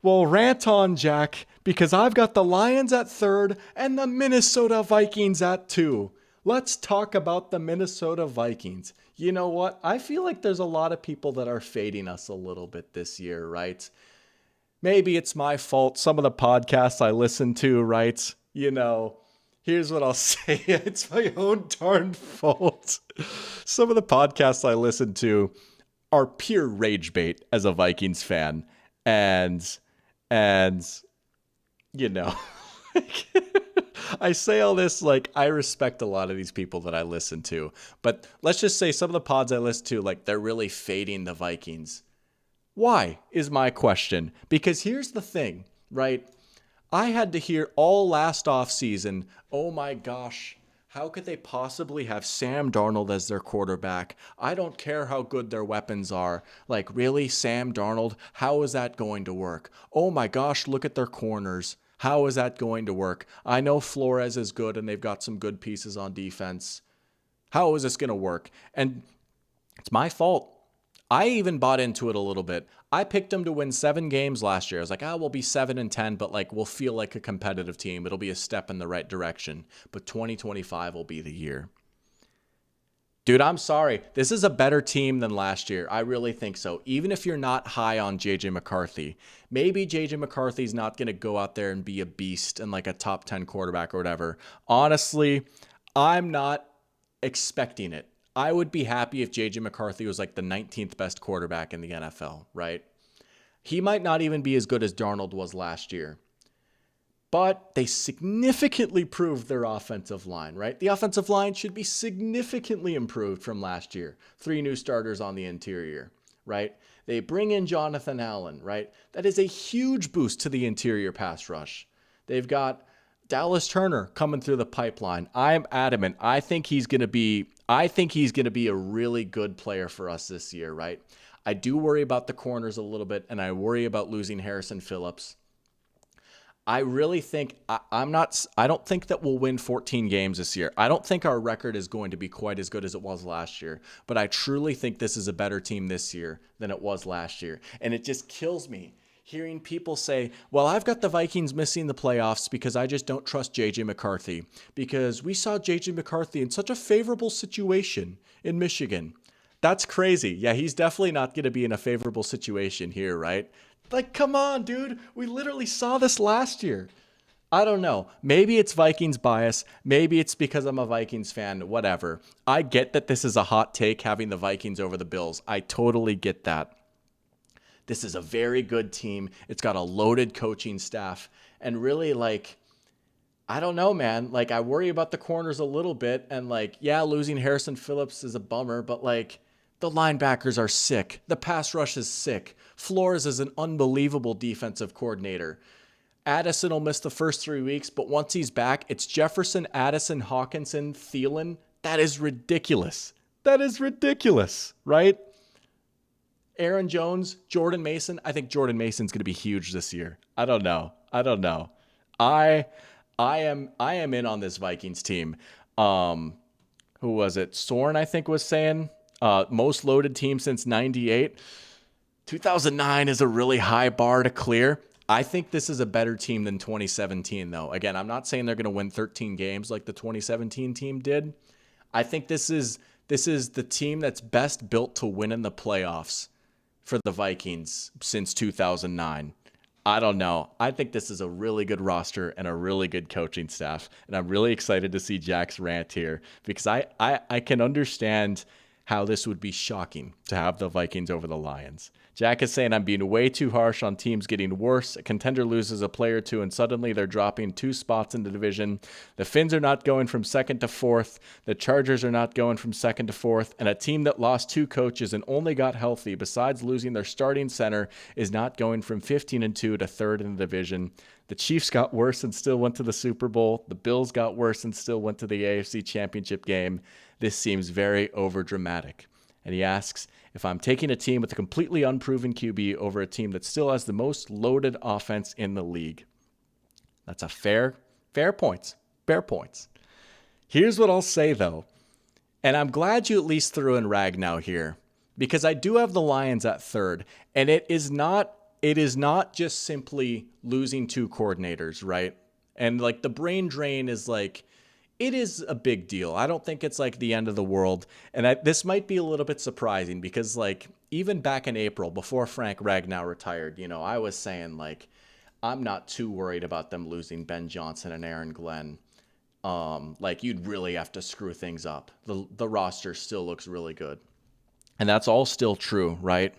Well, rant on, Jack, because I've got the Lions at 3rd and the Minnesota Vikings at 2. Let's talk about the Minnesota Vikings. You know what? I feel like there's a lot of people that are fading us a little bit this year, right? Maybe it's my fault. Some of the podcasts I listen to, right? Here's what I'll say. It's my own darn fault. Some of the podcasts I listen to are pure rage bait as a Vikings fan. And I say all this like I respect a lot of these people that I listen to. But let's just say some of the pods I listen to, like they're really fading the Vikings. Why is my question? Because here's the thing, right? I had to hear all last offseason, oh my gosh, how could they possibly have Sam Darnold as their quarterback? I don't care how good their weapons are. Like, really, Sam Darnold? How is that going to work? Oh my gosh, look at their corners. How is that going to work? I know Flores is good and they've got some good pieces on defense. How is this going to work? And it's my fault. I even bought into it a little bit. I picked them to win 7 games last year. I was like, we'll be 7-10, but like we'll feel like a competitive team. It'll be a step in the right direction. But 2025 will be the year. Dude, I'm sorry. This is a better team than last year. I really think so. Even if you're not high on J.J. McCarthy, maybe J.J. McCarthy's not going to go out there and be a beast and like a top 10 quarterback or whatever. Honestly, I'm not expecting it. I would be happy if J.J. McCarthy was like the 19th best quarterback in the NFL, right? He might not even be as good as Darnold was last year. But they significantly improved their offensive line, right? The offensive line should be significantly improved from last year. 3 new starters on the interior, right? They bring in Jonathan Allen, right? That is a huge boost to the interior pass rush. They've got Dallas Turner coming through the pipeline. I'm adamant. I think he's going to be a really good player for us this year, right? I do worry about the corners a little bit, and I worry about losing Harrison Phillips. I really think I don't think that we'll win 14 games this year. I don't think our record is going to be quite as good as it was last year, but I truly think this is a better team this year than it was last year. And it just kills me hearing people say, well, I've got the Vikings missing the playoffs because I just don't trust J.J. McCarthy because we saw J.J. McCarthy in such a favorable situation in Michigan. That's crazy. Yeah, he's definitely not going to be in a favorable situation here, right? Like, come on, dude. We literally saw this last year. I don't know. Maybe it's Vikings bias. Maybe it's because I'm a Vikings fan. Whatever. I get that this is a hot take, having the Vikings over the Bills. I totally get that. This is a very good team. It's got a loaded coaching staff. And really, like, I don't know, man. Like, I worry about the corners a little bit. And, like, yeah, losing Harrison Phillips is a bummer. But, like, the linebackers are sick. The pass rush is sick. Flores is an unbelievable defensive coordinator. Addison will miss the first 3 weeks, but once he's back, it's Jefferson, Addison, Hawkinson, Thielen. That is ridiculous. That is ridiculous, right? Aaron Jones, Jordan Mason. I think Jordan Mason's going to be huge this year. I don't know. I am in on this Vikings team. Who was it? Soren, I think, was saying most loaded team since 98. 2009 is a really high bar to clear. I think this is a better team than 2017, though. Again, I'm not saying they're going to win 13 games like the 2017 team did. I think this is This is the team that's best built to win in the playoffs for the Vikings since 2009. I don't know. I think this is a really good roster and a really good coaching staff. And I'm really excited to see Jack's rant here because I can understand how this would be shocking to have the Vikings over the Lions. Jack is saying I'm being way too harsh on teams getting worse. A contender loses a player or two, and suddenly they're dropping 2 spots in the division. The Finns are not going from 2nd to 4th. The Chargers are not going from 2nd to 4th. And a team that lost 2 coaches and only got healthy, besides losing their starting center, is not going from 15-2 to 3rd in the division. The Chiefs got worse and still went to the Super Bowl. The Bills got worse and still went to the AFC Championship game. This seems very overdramatic. And he asks, if I'm taking a team with a completely unproven QB over a team that still has the most loaded offense in the league. That's a fair points. Fair points. Here's what I'll say, though. And I'm glad you at least threw in Ragnow here, because I do have the Lions at 3rd. And it is not just simply losing 2 coordinators, right? And like the brain drain is like, it is a big deal. I don't think it's like the end of the world. And this might be a little bit surprising because like even back in April before Frank Ragnow retired, I was saying like, I'm not too worried about them losing Ben Johnson and Aaron Glenn. Like you'd really have to screw things up. The roster still looks really good. And that's all still true, right?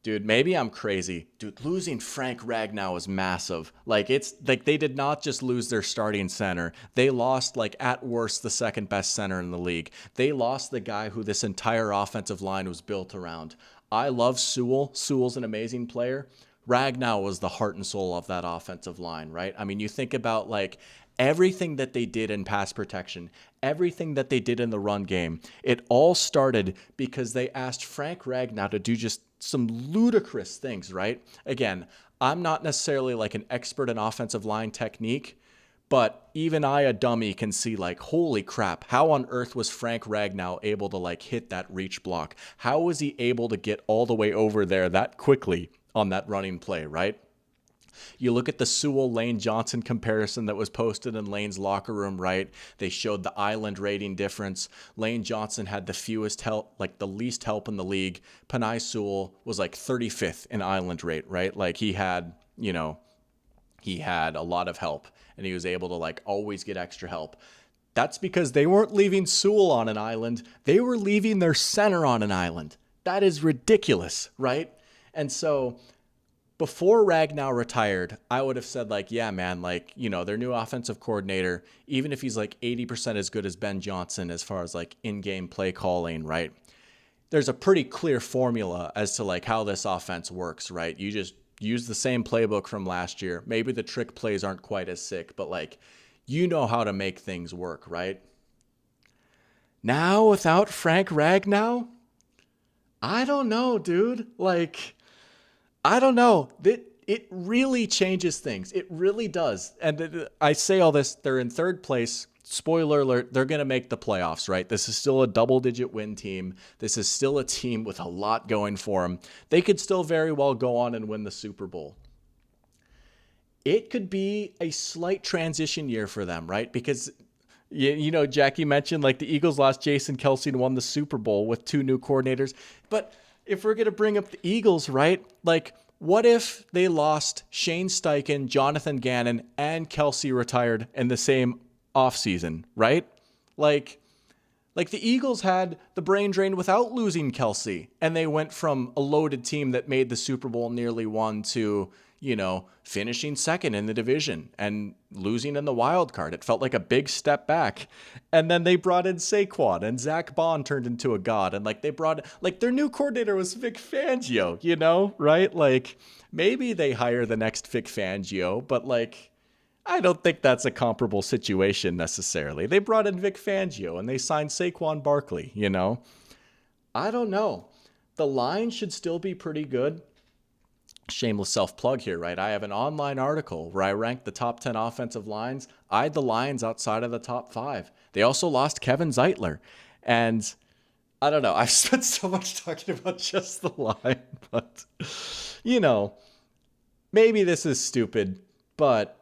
Dude, maybe I'm crazy. Dude, losing Frank Ragnow is massive. Like, it's like they did not just lose their starting center. They lost, like, at worst, the 2nd best center in the league. They lost the guy who this entire offensive line was built around. I love Sewell. Sewell's an amazing player. Ragnow was the heart and soul of that offensive line, right? I mean, you think about, like, everything that they did in pass protection, everything that they did in the run game, it all started because they asked Frank Ragnow to do just some ludicrous things, right? Again, I'm not necessarily like an expert in offensive line technique, but even I, a dummy, can see like, holy crap, how on earth was Frank Ragnow able to like hit that reach block? How was he able to get all the way over there that quickly on that running play, right? You look at the Sewell-Lane Johnson comparison that was posted in Lane's locker room, right? They showed the island rating difference. Lane Johnson had the fewest help, like the least help in the league. Penei Sewell was like 35th in island rate, right? Like he had a lot of help and he was able to like always get extra help. That's because they weren't leaving Sewell on an island. They were leaving their center on an island. That is ridiculous, right? And so before Ragnow retired, I would have said like, yeah, man, like, their new offensive coordinator, even if he's like 80% as good as Ben Johnson as far as like in-game play calling, right? There's a pretty clear formula as to like how this offense works, right? You just use the same playbook from last year. Maybe the trick plays aren't quite as sick, but like, how to make things work, right? Now without Frank Ragnow, I don't know, dude. Like, I don't know. It really changes things. It really does. And I say all this, they're in 3rd place. Spoiler alert, they're going to make the playoffs, right? This is still a double-digit win team. This is still a team with a lot going for them. They could still very well go on and win the Super Bowl. It could be a slight transition year for them, right? Because, Jackie mentioned like the Eagles lost Jason Kelce and won the Super Bowl with 2 new coordinators. But if we're going to bring up the Eagles, right? Like, what if they lost Shane Steichen, Jonathan Gannon, and Kelce retired in the same offseason, right? Like the Eagles had the brain drain without losing Kelce, and they went from a loaded team that made the Super Bowl nearly won to, finishing 2nd in the division and losing in the wild card. It felt like a big step back. And then they brought in Saquon, and Zach Bond turned into a god. And like they brought, like their new coordinator was Vic Fangio, right? Like maybe they hire the next Vic Fangio, but like, I don't think that's a comparable situation necessarily. They brought in Vic Fangio and they signed Saquon Barkley, I don't know. The line should still be pretty good. Shameless self-plug here, right? I have an online article where I ranked the top 10 offensive lines. I had the Lions outside of the top 5. They also lost Kevin Zeitler. And I don't know. I've spent so much talking about just the line, but, maybe this is stupid, but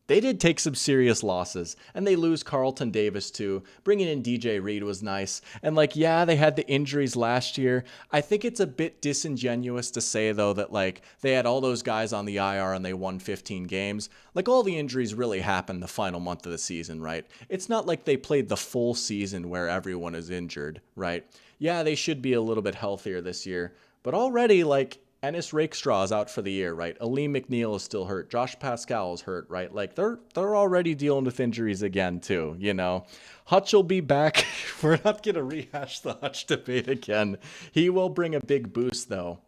they did take some serious losses, and they lose Carlton Davis too. Bringing in DJ Reed was nice. And like, yeah, they had the injuries last year. I think it's a bit disingenuous to say though that like they had all those guys on the IR and they won 15 games. Like all the injuries really happened the final month of the season, right? It's not like they played the full season where everyone is injured, right? Yeah, they should be a little bit healthier this year, but already like Ennis Rakestraw is out for the year, right? Aleem McNeil is still hurt. Josh Pascal is hurt, right? Like they're already dealing with injuries again too, you know. Hutch will be back. We're not going to rehash the Hutch debate again. He will bring a big boost though.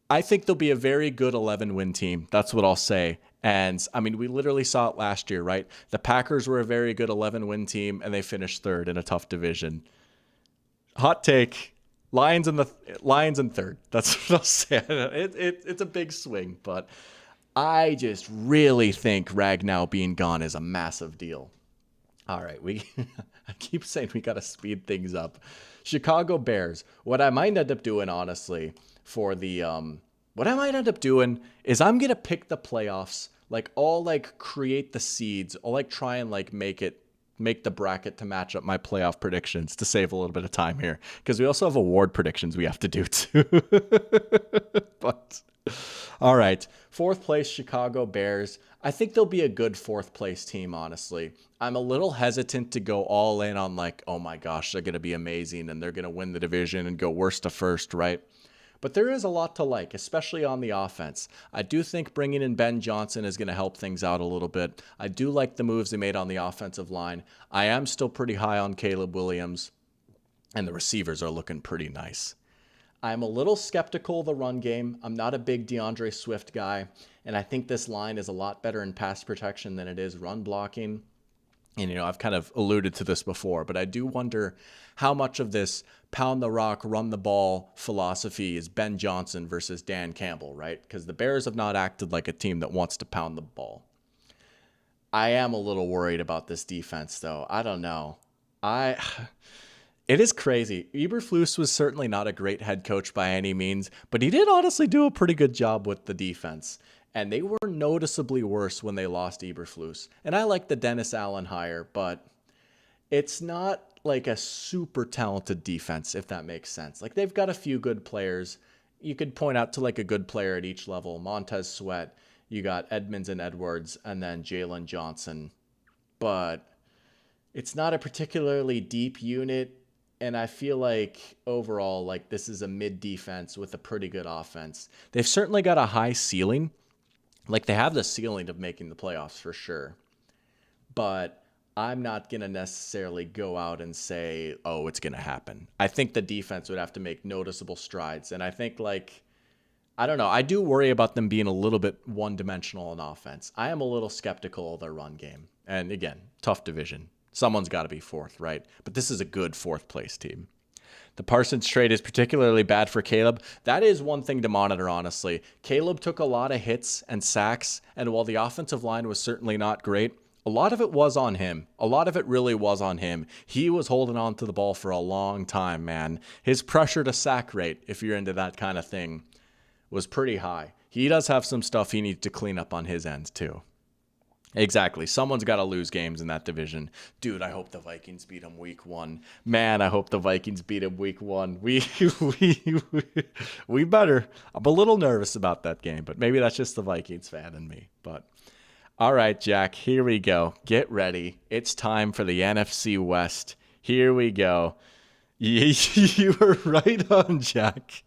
I think they'll be a very good 11-win team. That's what I'll say. And I mean, we literally saw it last year, right? The Packers were a very good 11-win team and they finished third in a tough division. Hot take. Lions in third. That's what I'll say. It's a big swing, but I just really think Ragnow being gone is a massive deal. All right, I keep saying we got to speed things up. Chicago Bears. What I might end up doing, honestly, what I might end up doing is I'm gonna pick the playoffs. Like I'll like create the seeds. I'll like try and like make the bracket to match up my playoff predictions to save a little bit of time here. Because we also have award predictions we have to do too. But, all right. 4th place, Chicago Bears. I think they'll be a good 4th place team, honestly. I'm a little hesitant to go all in on like, oh my gosh, they're going to be amazing and they're going to win the division and go worst to first, right? But there is a lot to like, especially on the offense. I do think bringing in Ben Johnson is going to help things out a little bit. I do like the moves they made on the offensive line. I am still pretty high on Caleb Williams, and the receivers are looking pretty nice. I'm a little skeptical of the run game. I'm not a big DeAndre Swift guy, and I think this line is a lot better in pass protection than it is run blocking. And, you know, I've kind of alluded to this before, but I do wonder how much of this pound the rock, run the ball philosophy is Ben Johnson versus Dan Campbell, right? Because the Bears have not acted like a team that wants to pound the ball. I am a little worried about this defense, though. I don't know. It is crazy. Eberflus was certainly not a great head coach by any means, but he did honestly do a pretty good job with the defense. And they were noticeably worse when they lost Eberflus. And I like the Dennis Allen hire, but it's not like a super talented defense, if that makes sense. Like they've got a few good players. You could point out to like a good player at each level. Montez Sweat, you got Edmonds and Edwards, and then Jalen Johnson. But it's not a particularly deep unit. And I feel like overall, like this is a mid defense with a pretty good offense. They've certainly got a high ceiling. Like they have the ceiling of making the playoffs for sure. But I'm not going to necessarily go out and say, oh, it's going to happen. I think the defense would have to make noticeable strides. And I think like, I don't know. I do worry about them being a little bit one-dimensional in offense. I am a little skeptical of their run game. And again, tough division. Someone's got to be 4th, right? But this is a good 4th place team. The Parsons trade is particularly bad for Caleb. That is one thing to monitor, honestly. Caleb took a lot of hits and sacks, and while the offensive line was certainly not great, a lot of it was on him. A lot of it really was on him. He was holding on to the ball for a long time, man. His pressure to sack rate, if you're into that kind of thing, was pretty high. He does have some stuff he needs to clean up on his end, too. Exactly. Someone's got to lose games in that division. Dude, I hope the Vikings beat them week 1. Man, I hope the Vikings beat them week 1. We better. I'm a little nervous about that game, but maybe that's just the Vikings fan in me. But all right, Jack, here we go. Get ready. It's time for the NFC West. Here we go. You were right on, Jack.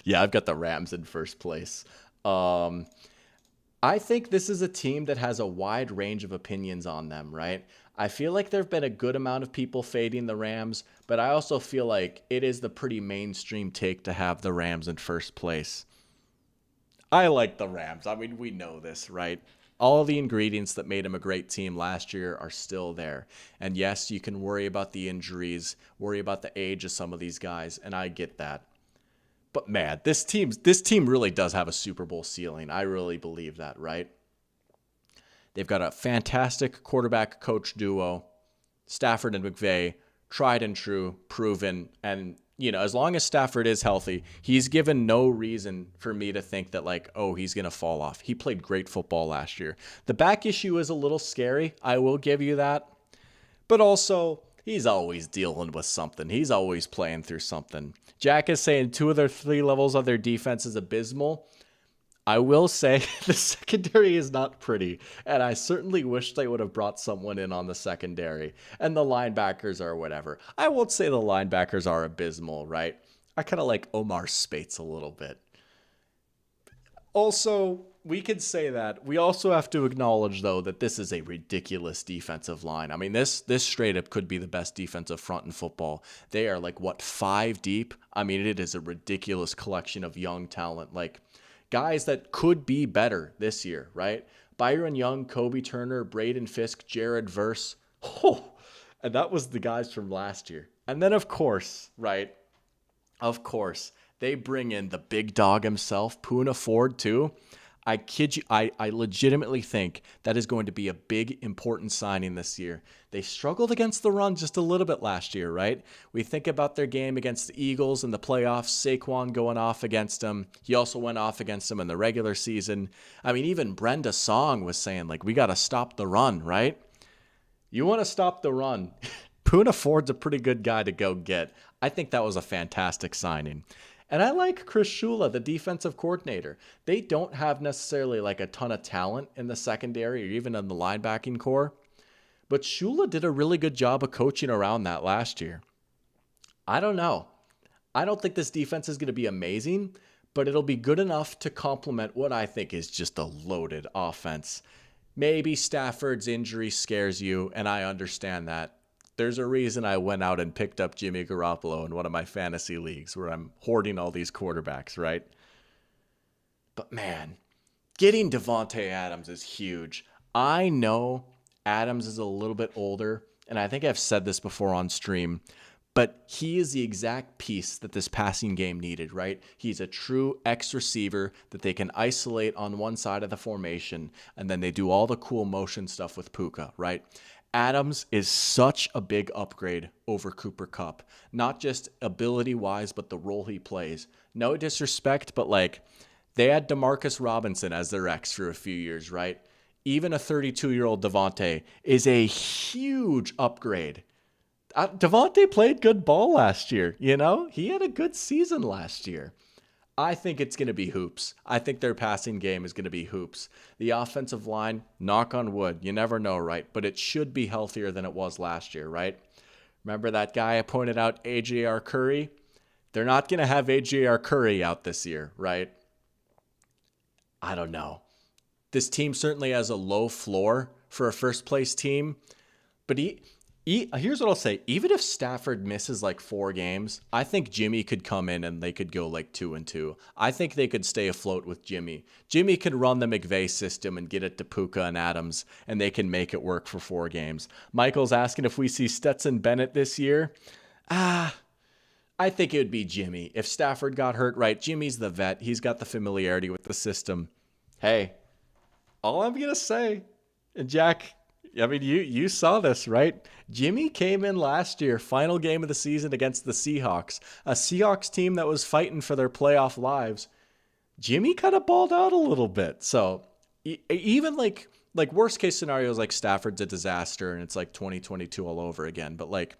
Yeah, I've got the Rams in first place. I think this is a team that has a wide range of opinions on them, right? I feel like there have been a good amount of people fading the Rams, but I also feel like it is the pretty mainstream take to have the Rams in first place. I like the Rams. I mean, we know this, right? All the ingredients that made them a great team last year are still there. And yes, you can worry about the injuries, worry about the age of some of these guys, and I get that. But man, this team really does have a Super Bowl ceiling. I really believe that, right? They've got a fantastic quarterback coach duo, Stafford and McVay, tried and true, proven, and as long as Stafford is healthy, he's given no reason for me to think that like, oh, he's going to fall off. He played great football last year. The back issue is a little scary. I will give you that. But also, he's always dealing with something. He's always playing through something. Jack is saying 2 of their 3 levels of their defense is abysmal. I will say the secondary is not pretty, and I certainly wish they would have brought someone in on the secondary, and the linebackers are whatever. I won't say the linebackers are abysmal, right? I kind of like Omar Spates a little bit. Also, we could say that. We also have to acknowledge, though, that this is a ridiculous defensive line. I mean, this straight up could be the best defensive front in football. They are like, 5 deep? I mean, it is a ridiculous collection of young talent. Like, guys that could be better this year, right? Byron Young, Kobe Turner, Braden Fisk, Jared Verse. Oh, and that was the guys from last year. And then, of course, right? Of course, they bring in the big dog himself, Poona Ford, too. I kid you, I legitimately think that is going to be a big, important signing this year. They struggled against the run just a little bit last year, right? We think about their game against the Eagles in the playoffs, Saquon going off against them. He also went off against them in the regular season. I mean, even Brenda Song was saying, like, we got to stop the run, right? You want to stop the run. Poona Ford's a pretty good guy to go get. I think that was a fantastic signing. And I like Chris Shula, the defensive coordinator. They don't have necessarily like a ton of talent in the secondary or even in the linebacking core. But Shula did a really good job of coaching around that last year. I don't know. I don't think this defense is going to be amazing, but it'll be good enough to complement what I think is just a loaded offense. Maybe Stafford's injury scares you, and I understand that. There's a reason I went out and picked up Jimmy Garoppolo in one of my fantasy leagues where I'm hoarding all these quarterbacks, right? But man, getting Devontae Adams is huge. I know Adams is a little bit older, and I think I've said this before on stream, but he is the exact piece that this passing game needed, right? He's a true X receiver that they can isolate on one side of the formation, and then they do all the cool motion stuff with Puka, right? Adams is such a big upgrade over Cooper Kupp, not just ability-wise, but the role he plays. No disrespect, but like they had DeMarcus Robinson as their X for a few years, right? Even a 32-year-old Devontae is a huge upgrade. Devontae played good ball last year, He had a good season last year. I think it's going to be hoops. I think their passing game is going to be hoops. The offensive line, knock on wood, you never know, right? But it should be healthier than it was last year, right? Remember that guy I pointed out, AJR Curry? They're not going to have AJR Curry out this year, right? I don't know. This team certainly has a low floor for a first-place team, but here's what I'll say. Even if Stafford misses like 4 games, I think Jimmy could come in and they could go like 2-2. I think they could stay afloat with Jimmy. Jimmy could run the McVay system and get it to Puka and Adams, and they can make it work for 4 games. Michael's asking if we see Stetson Bennett this year. I think it would be Jimmy. If Stafford got hurt, right, Jimmy's the vet. He's got the familiarity with the system. Hey, all I'm going to say, and Jack, I mean, you saw this, right? Jimmy came in last year, final game of the season against the Seahawks, a Seahawks team that was fighting for their playoff lives. Jimmy kind of balled out a little bit. So even like worst case scenarios, like Stafford's a disaster and it's like 2022 all over again. But like,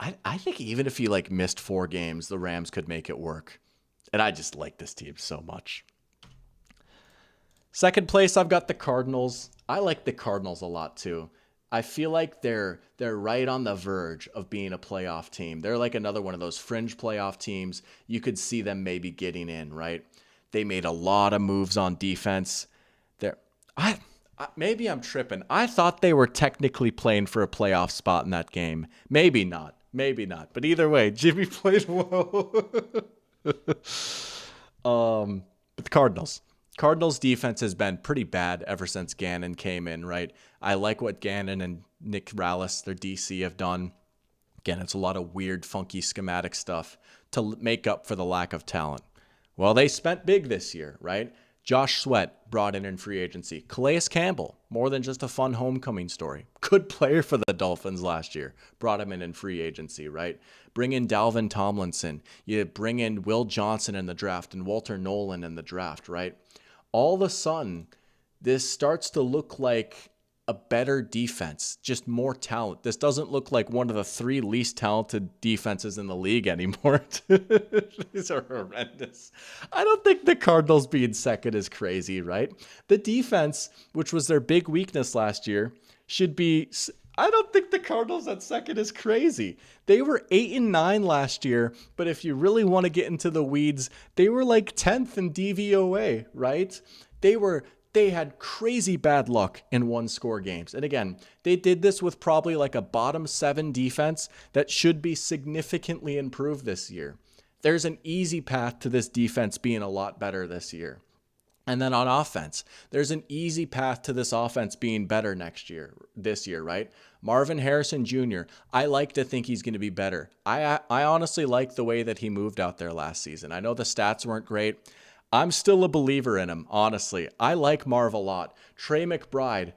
I think even if he like missed 4 games, the Rams could make it work. And I just like this team so much. Second place, I've got the Cardinals. I like the Cardinals a lot too. I feel like they're right on the verge of being a playoff team. They're like another one of those fringe playoff teams. You could see them maybe getting in, right? They made a lot of moves on defense. Maybe I'm tripping. I thought they were technically playing for a playoff spot in that game. Maybe not. But either way, Jimmy played well. But the Cardinals defense has been pretty bad ever since Gannon came in, right? I like what Gannon and Nick Rallis, their DC, have done. Again, it's a lot of weird, funky schematic stuff to make up for the lack of talent. Well, they spent big this year, right? Josh Sweat brought in free agency. Calais Campbell, more than just a fun homecoming story. Good player for the Dolphins last year. Brought him in free agency, right? Bring in Dalvin Tomlinson. You bring in Will Johnson in the draft and Walter Nolan in the draft, right? All of a sudden, this starts to look like a better defense, just more talent. This doesn't look like one of the 3 least talented defenses in the league anymore. These are horrendous. I don't think the Cardinals being second is crazy, right? The defense, which was their big weakness last year, should be... I don't think the Cardinals at second is crazy. They were 8-9 last year, but if you really want to get into the weeds, they were like 10th in DVOA, right? They had crazy bad luck in 1-score games. And again, they did this with probably like a bottom 7 defense that should be significantly improved this year. There's an easy path to this defense being a lot better this year. And then on offense, there's an easy path to this offense being better this year, right? Marvin Harrison Jr., I like to think he's going to be better. I honestly like the way that he moved out there last season. I know the stats weren't great. I'm still a believer in him, honestly. I like Marv a lot. Trey McBride,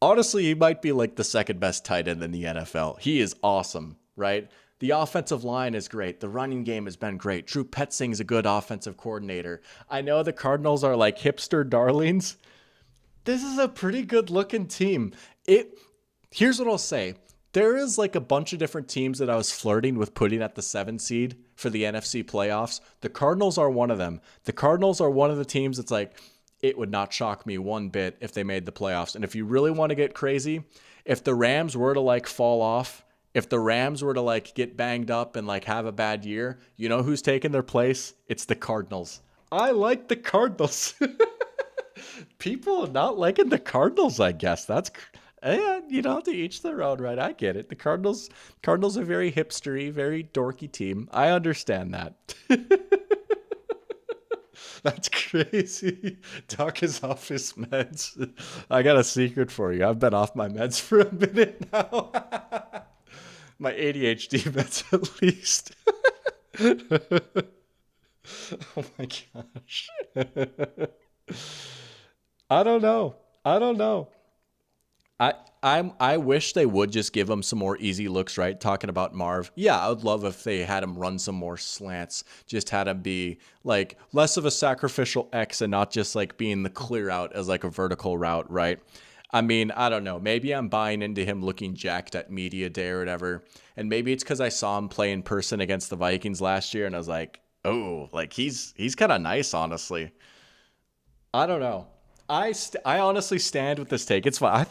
honestly, he might be like the second best tight end in the NFL. He is awesome, right? The offensive line is great. The running game has been great. Drew Petzing's a good offensive coordinator. I know the Cardinals are like hipster darlings. This is a pretty good looking team. Here's what I'll say. There is like a bunch of different teams that I was flirting with putting at the 7 seed for the NFC playoffs. The Cardinals are one of them. The Cardinals are one of the teams that's like, it would not shock me one bit if they made the playoffs. And if you really want to get crazy, if the Rams were to like fall off, if the Rams were to like get banged up and like have a bad year, you know who's taking their place? It's the Cardinals. I like the Cardinals. People not liking the Cardinals, I guess. That's... Yeah, you don't have to each their own, right? I get it. The Cardinals are very hipstery, very dorky team. I understand that. That's crazy. Doc is off his meds. I got a secret for you. I've been off my meds for a minute now. My ADHD meds, at least. Oh my gosh. I don't know. I wish they would just give him some more easy looks, right? Talking about Marv. Yeah, I would love if they had him run some more slants. Just had him be like less of a sacrificial X and not just like being the clear out as like a vertical route, right? I mean, I don't know. Maybe I'm buying into him looking jacked at media day or whatever. And maybe it's because I saw him play in person against the Vikings last year and I was like, oh, like he's kind of nice, honestly. I don't know. I honestly stand with this take. It's fine.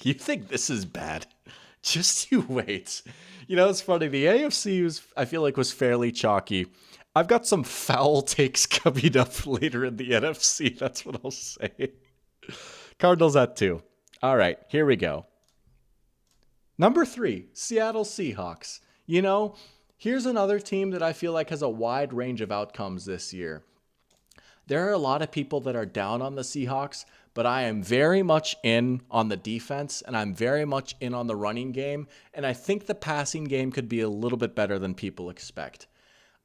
You think this is bad? Just you wait. You know, it's funny. The AFC I feel like was fairly chalky. I've got some foul takes coming up later in the NFC. That's what I'll say. Cardinals at 2. All right, here we go. Number 3, Seattle Seahawks. You know, here's another team that I feel like has a wide range of outcomes this year. There are a lot of people that are down on the Seahawks, but I am very much in on the defense, and I'm very much in on the running game, and I think the passing game could be a little bit better than people expect.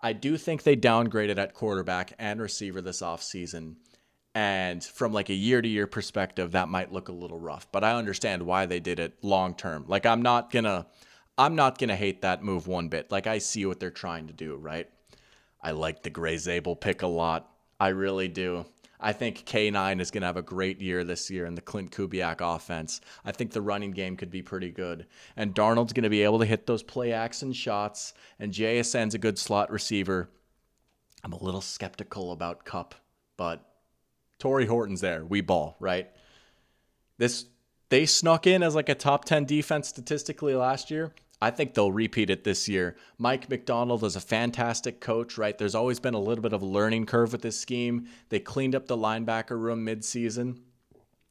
I do think they downgraded at quarterback and receiver this offseason, and from like a year-to-year perspective, that might look a little rough, but I understand why they did it long-term. Like, I'm not gonna hate that move one bit. Like, I see what they're trying to do, right? I like the Gray Zabel pick a lot. I really do. I think K9 is going to have a great year this year in the Clint Kubiak offense. I think the running game could be pretty good. And Darnold's going to be able to hit those play action shots. And JSN's a good slot receiver. I'm a little skeptical about Kupp, but Torrey Horton's there. We ball, right? They snuck in as like a top 10 defense statistically last year. I think they'll repeat it this year. Mike McDonald is a fantastic coach, right? There's always been a little bit of a learning curve with this scheme. They cleaned up the linebacker room midseason,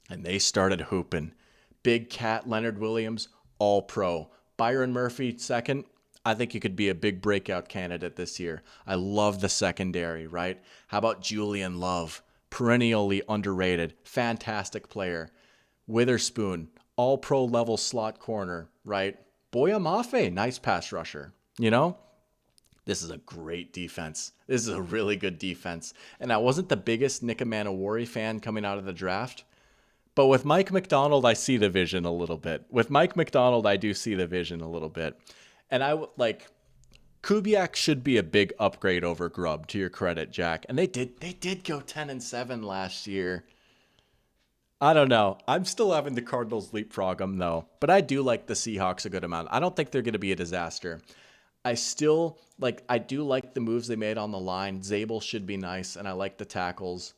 and they started hooping. Big Cat, Leonard Williams, all pro. Byron Murphy, second. I think he could be a big breakout candidate this year. I love the secondary, right? How about Julian Love? Perennially underrated. Fantastic player. Witherspoon, all pro level slot corner, right? Boya Mafe, nice pass rusher. You know, This is a great defense. This is a really good defense. And I wasn't the biggest Nick Manowari fan coming out of the draft, but with Mike Macdonald, I see the vision a little bit. With Mike Macdonald, I do see the vision a little bit. And Kubiak should be a big upgrade over Grubb, to your credit, Jack. And they did go 10-7 last year. I don't know. I'm still having the Cardinals leapfrog them, though. But I do like the Seahawks a good amount. I don't think they're going to be a disaster. I do like the moves they made on the line. Zabel should be nice, and I like the tackles.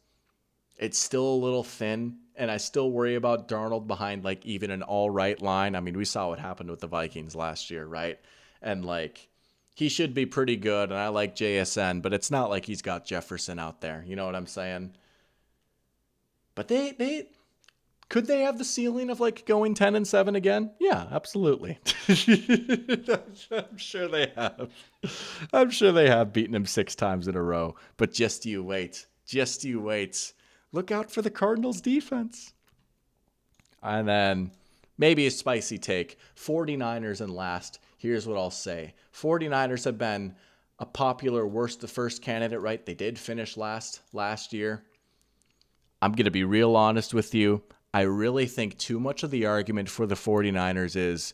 It's still a little thin, and I still worry about Darnold behind, even an all-right line. I mean, we saw what happened with the Vikings last year, right? And, he should be pretty good, and I like JSN, but it's not like he's got Jefferson out there. You know what I'm saying? But could they have the ceiling of going 10-7 again? Yeah, absolutely. I'm sure they have. I'm sure they have beaten him 6 times in a row. But just you wait. Just you wait. Look out for the Cardinals defense. And then maybe a spicy take. 49ers in last. Here's what I'll say. 49ers have been a popular worst to first candidate, right? They did finish last year. I'm going to be real honest with you. I really think too much of the argument for the 49ers is,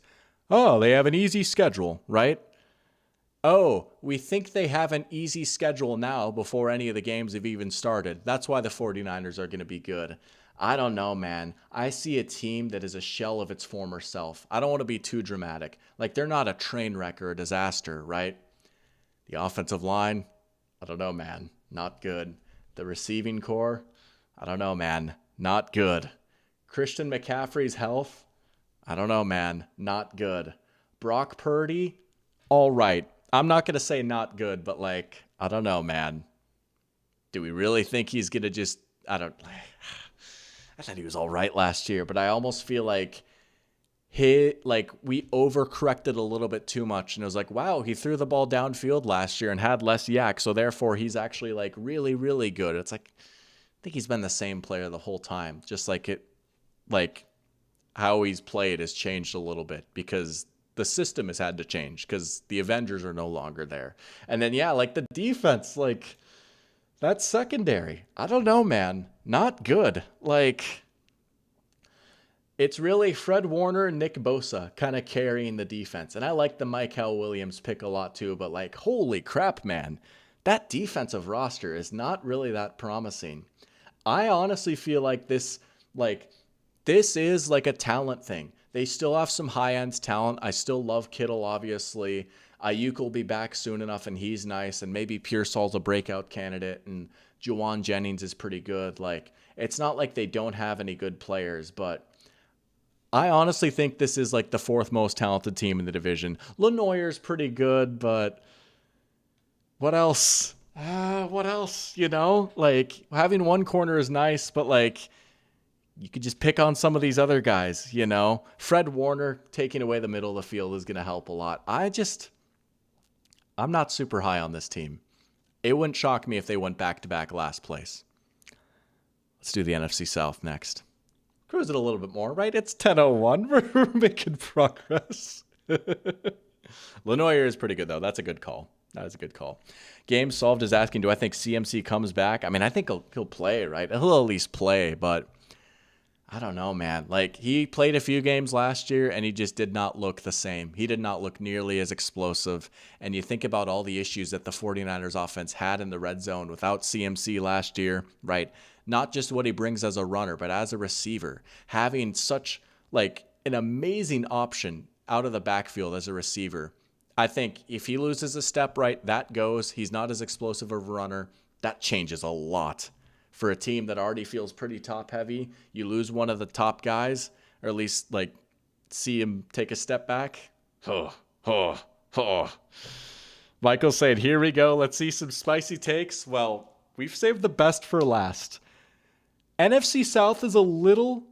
oh, they have an easy schedule, right? Oh, we think they have an easy schedule now before any of the games have even started. That's why the 49ers are going to be good. I don't know, man. I see a team that is a shell of its former self. I don't want to be too dramatic. They're not a train wreck or a disaster, right? The offensive line, I don't know, man. Not good. The receiving core, I don't know, man. Not good. Christian McCaffrey's health, I don't know, man. Not good. Brock Purdy, all right. I'm not going to say not good, but I don't know, man. Do we really think he's going to just, I thought he was all right last year, but I almost feel we overcorrected a little bit too much. And it was wow, he threw the ball downfield last year and had less yak. So therefore he's actually really, really good. It's I think he's been the same player the whole time. Just how he's played has changed a little bit because the system has had to change because the Avengers are no longer there. And then, the defense, that's secondary. I don't know, man. Not good. It's really Fred Warner and Nick Bosa kind of carrying the defense. And I like the Michael Williams pick a lot too, but holy crap, man. That defensive roster is not really that promising. I honestly feel this is a talent thing. They still have some high-end talent. I still love Kittle, obviously. Ayuk will be back soon enough, and he's nice. And maybe Pearsall's a breakout candidate, and Juwan Jennings is pretty good. It's not like they don't have any good players, but I honestly think this is the 4th most talented team in the division. Lenoir's pretty good, but what else? What else? Having one corner is nice, but you could just pick on some of these other guys, Fred Warner taking away the middle of the field is going to help a lot. I'm not super high on this team. It wouldn't shock me if they went back-to-back last place. Let's do the NFC South next. Cruise it a little bit more, right? It's 10:01. We're making progress. Lenoir is pretty good, though. That's a good call. That is a good call. Game Solved is asking, do I think CMC comes back? I mean, I think he'll play, right? He'll at least play, but I don't know, man. He played a few games last year, and he just did not look the same. He did not look nearly as explosive. And you think about all the issues that the 49ers offense had in the red zone without CMC last year, right? Not just what he brings as a runner, but as a receiver. Having such, an amazing option out of the backfield as a receiver. I think if he loses a step, right, that goes. He's not as explosive of a runner. That changes a lot. For a team that already feels pretty top heavy, you lose one of the top guys, or at least see him take a step back. Michael saying, here we go. Let's see some spicy takes. Well, we've saved the best for last. NFC South is a little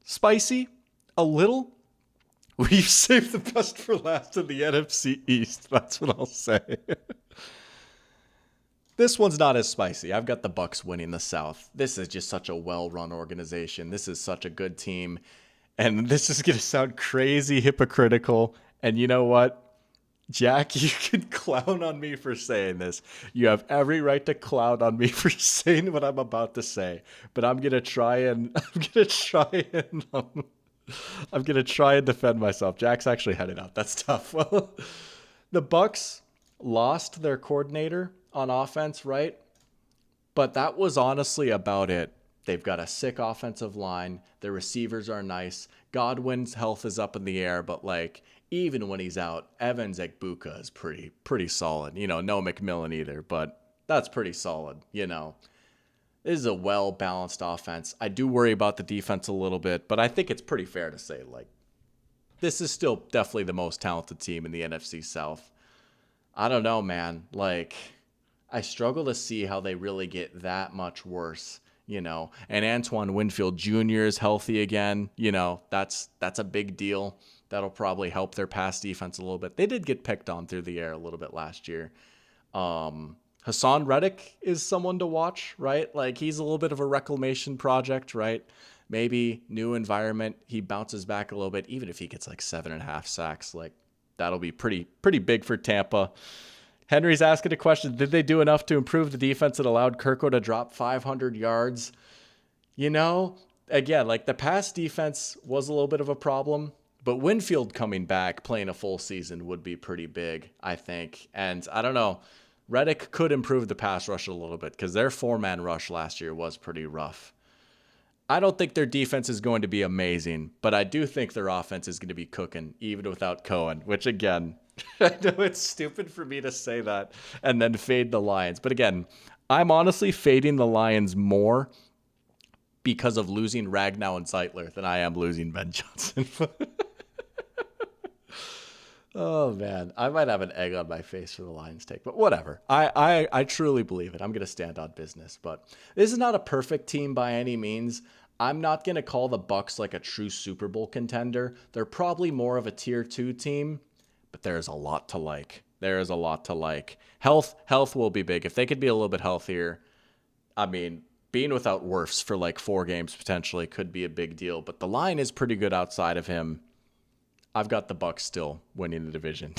spicy. A little. We've saved the best for last in the NFC East. That's what I'll say. This one's not as spicy. I've got the Bucs winning the South. This is just such a well-run organization. This is such a good team. And this is going to sound crazy hypocritical. And you know what? Jack, you can clown on me for saying this. You have every right to clown on me for saying what I'm about to say. But I'm gonna try and defend myself. Jack's actually headed out. That's tough. Well, the Bucks lost their coordinator on offense, right? But that was honestly about it. They've got a sick offensive line. Their receivers are nice. Godwin's health is up in the air, but like even when he's out, Evans Ekbuka is pretty solid. No McMillan either, but that's pretty solid. This is a well-balanced offense. I do worry about the defense a little bit, but I think it's pretty fair to say like this is still definitely the most talented team in the NFC South. I don't know, man. Like I struggle to see how they really get that much worse. And Antoine Winfield Jr. is healthy again. That's a big deal. That'll probably help their pass defense a little bit. They did get picked on through the air a little bit last year. Hassan Reddick is someone to watch, right? Like he's a little bit of a reclamation project, right? Maybe new environment. He bounces back a little bit, even if he gets like 7.5 sacks. Like that'll be pretty big for Tampa. Henry's asking a question. Did they do enough to improve the defense that allowed Kirko to drop 500 yards? Again, like the pass defense was a little bit of a problem, but Winfield coming back, playing a full season would be pretty big, I think. And I don't know, Reddick could improve the pass rush a little bit because their 4-man rush last year was pretty rough. I don't think their defense is going to be amazing, but I do think their offense is going to be cooking, even without Cohen, which again, I know it's stupid for me to say that and then fade the Lions. But again, I'm honestly fading the Lions more because of losing Ragnow and Zeitler than I am losing Ben Johnson. Oh, man. I might have an egg on my face for the Lions take, but whatever. I truly believe it. I'm going to stand on business. But this is not a perfect team by any means. I'm not going to call the Bucks like a true Super Bowl contender. They're probably more of a tier 2 team, but there's a lot to like. There is a lot to like. Health will be big. If they could be a little bit healthier, I mean, being without Wirfs for like 4 games potentially could be a big deal, but the line is pretty good outside of him. I've got the Bucks still winning the division.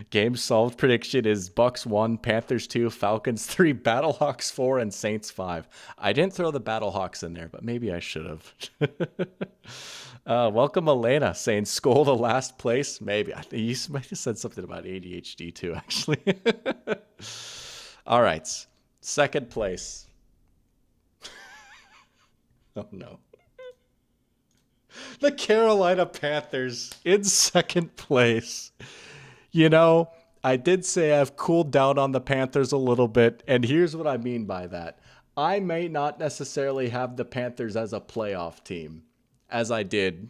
Game solved prediction is Bucks 1, Panthers 2, Falcons 3, Battlehawks 4, and Saints 5. I didn't throw the Battlehawks in there, but maybe I should have. Welcome, Elena, saying Skol to last place. Maybe. I think you might have said something about ADHD too, actually. All right. Second place. Oh, no. The Carolina Panthers in second place. I did say I've cooled down on the Panthers a little bit, and here's what I mean by that. I may not necessarily have the Panthers as a playoff team, as I did,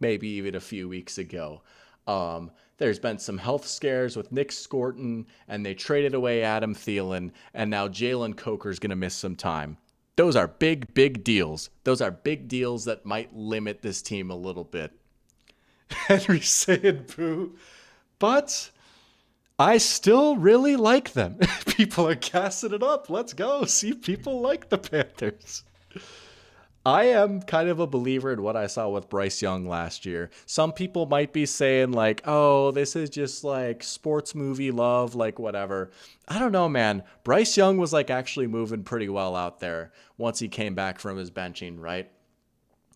maybe even a few weeks ago. There's been some health scares with Nick Scorton, and they traded away Adam Thielen, and now Jalen Coker's going to miss some time. Those are big deals. Those are big deals that might limit this team a little bit. Henry saying boo. But I still really like them. People are gassing it up. Let's go. See, people like the Panthers. I am kind of a believer in what I saw with Bryce Young last year. Some people might be saying like, oh, this is just like sports movie love, like whatever. I don't know, man. Bryce Young was like actually moving pretty well out there once he came back from his benching, right?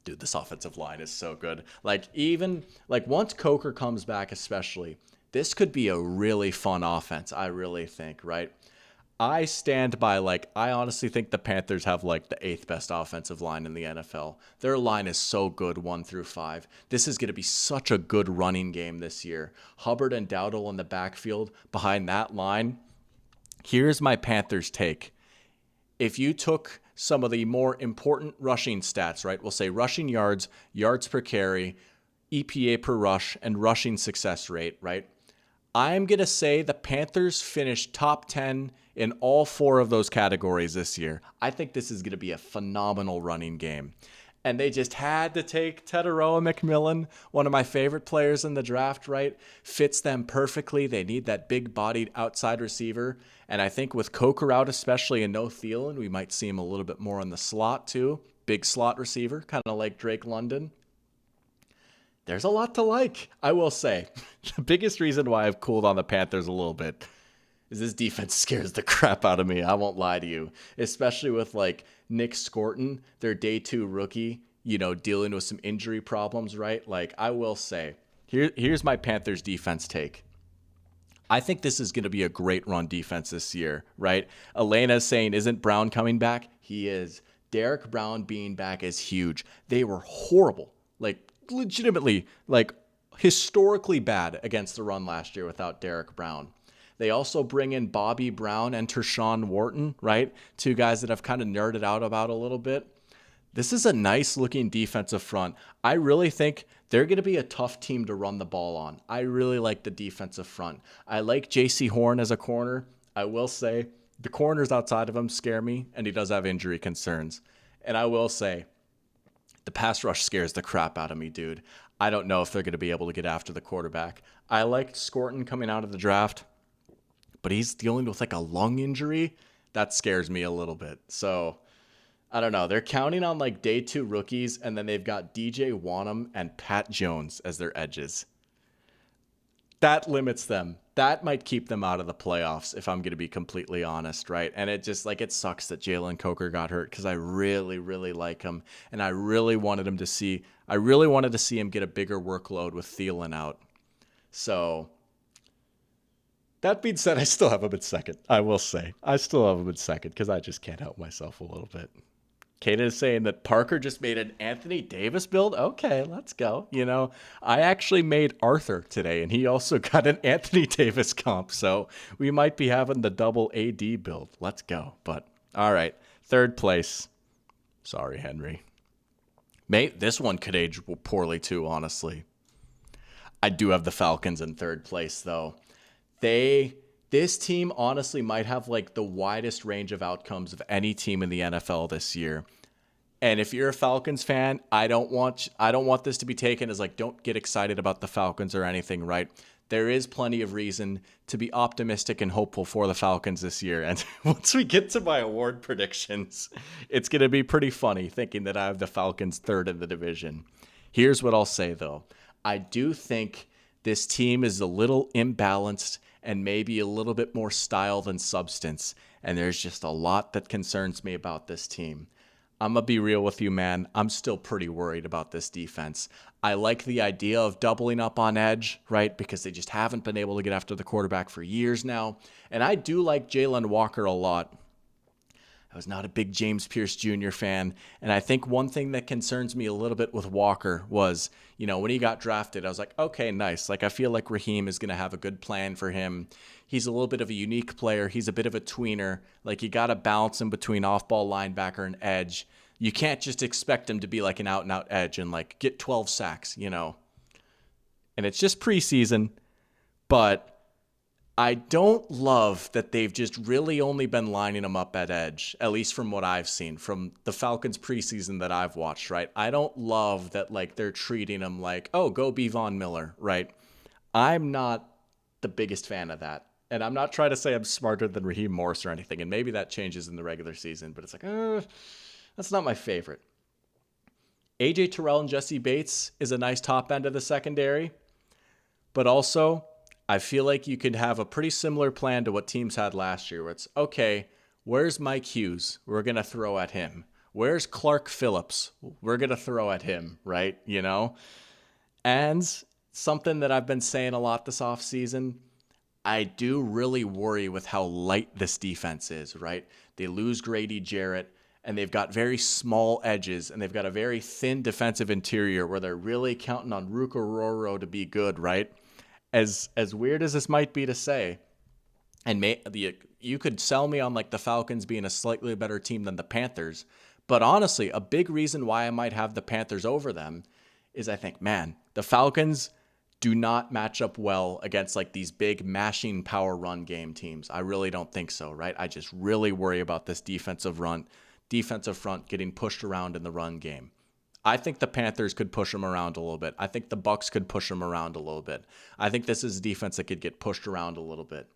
Dude, this offensive line is so good. Like even like once Coker comes back especially, this could be a really fun offense, I really think, right? I stand by, I honestly think the Panthers have, the 8th best offensive line in the NFL. Their line is so good, 1 through 5. This is going to be such a good running game this year. Hubbard and Dowdle in the backfield behind that line. Here's my Panthers take. If you took some of the more important rushing stats, right? We'll say rushing yards, yards per carry, EPA per rush, and rushing success rate, right? I'm going to say the Panthers finished top 10 in all 4 of those categories this year. I think this is going to be a phenomenal running game. And they just had to take Teteroa McMillan, one of my favorite players in the draft, right? Fits them perfectly. They need that big-bodied outside receiver. And I think with Coker out especially and no Thielen, we might see him a little bit more in the slot too. Big slot receiver, kind of like Drake London. there's a lot to like. I will say the biggest reason why I've cooled on the Panthers a little bit is this defense scares the crap out of me. I won't lie to you, especially with like Nick Scorton, their day 2 rookie, dealing with some injury problems, right? Like I will say, here's my Panthers defense take. I think this is going to be a great run defense this year, right? Elena's saying, isn't Brown coming back? He is. Derek Brown being back is huge. They were horrible, like legitimately, like historically bad against the run last year without Derek Brown. They also bring in Bobby Brown and Tershawn Wharton, right? 2 guys that I've kind of nerded out about a little bit. This is a nice looking defensive front. I really think they're going to be a tough team to run the ball on. I really like the defensive front. I like J.C. Horn as a corner. I will say the corners outside of him scare me, and he does have injury concerns. And I will say the pass rush scares the crap out of me, dude. I don't know if they're going to be able to get after the quarterback. I liked Scorton coming out of the draft, but he's dealing with like a lung injury. That scares me a little bit. So I don't know. They're counting on like day 2 rookies, and then they've got DJ Wanham and Pat Jones as their edges. That limits them. That might keep them out of the playoffs, if I'm going to be completely honest, right? And it just like it sucks that Jalen Coker got hurt because I really, really like him, and I really wanted to see him get a bigger workload with Thielen out. So that being said, I still have him in second. I will say I still have him in second because I just can't help myself a little bit. Kaden is saying that Parker just made an Anthony Davis build. Okay, let's go. I actually made Arthur today, and he also got an Anthony Davis comp. So we might be having the double AD build. Let's go. But all right, 3rd place. Sorry, Henry. Mate, this one could age poorly too, honestly. I do have the Falcons in 3rd place, though. This team honestly might have like the widest range of outcomes of any team in the NFL this year. And if you're a Falcons fan, I don't want this to be taken as like, don't get excited about the Falcons or anything, right? There is plenty of reason to be optimistic and hopeful for the Falcons this year. And once we get to my award predictions, it's going to be pretty funny thinking that I have the Falcons 3rd in the division. Here's what I'll say though. I do think this team is a little imbalanced and maybe a little bit more style than substance. And there's just a lot that concerns me about this team. I'm going to be real with you, man. I'm still pretty worried about this defense. I like the idea of doubling up on edge, right? Because they just haven't been able to get after the quarterback for years now. And I do like Jalen Walker a lot. I was not a big James Pierce Jr. fan. And I think one thing that concerns me a little bit with Walker was, when he got drafted, I was like, okay, nice. Like, I feel like Raheem is going to have a good plan for him. He's a little bit of a unique player. He's a bit of a tweener. Like, you got to balance him between off-ball linebacker and edge. You can't just expect him to be like an out-and-out edge and like get 12 sacks, And it's just preseason, but I don't love that they've just really only been lining him up at edge, at least from what I've seen from the Falcons preseason that I've watched, right? I don't love that like they're treating him like, oh, go be Von Miller, right? I'm not the biggest fan of that. And I'm not trying to say I'm smarter than Raheem Morris or anything, and maybe that changes in the regular season, but it's like, that's not my favorite. A.J. Terrell and Jesse Bates is a nice top end of the secondary, but also I feel like you could have a pretty similar plan to what teams had last year, where it's, okay, where's Mike Hughes? We're going to throw at him. Where's Clark Phillips? We're going to throw at him, right? And something that I've been saying a lot this offseason, I do really worry with how light this defense is, right? They lose Grady Jarrett, and they've got very small edges, and they've got a very thin defensive interior where they're really counting on Rukaroro to be good, right? As weird as this might be to say, and you could sell me on like the Falcons being a slightly better team than the Panthers, but honestly, a big reason why I might have the Panthers over them is I think, man, the Falcons do not match up well against like these big mashing power run game teams. I really don't think so, right? I just really worry about this defensive front getting pushed around in the run game. I think the Panthers could push them around a little bit. I think the Bucs could push them around a little bit. I think this is a defense that could get pushed around a little bit.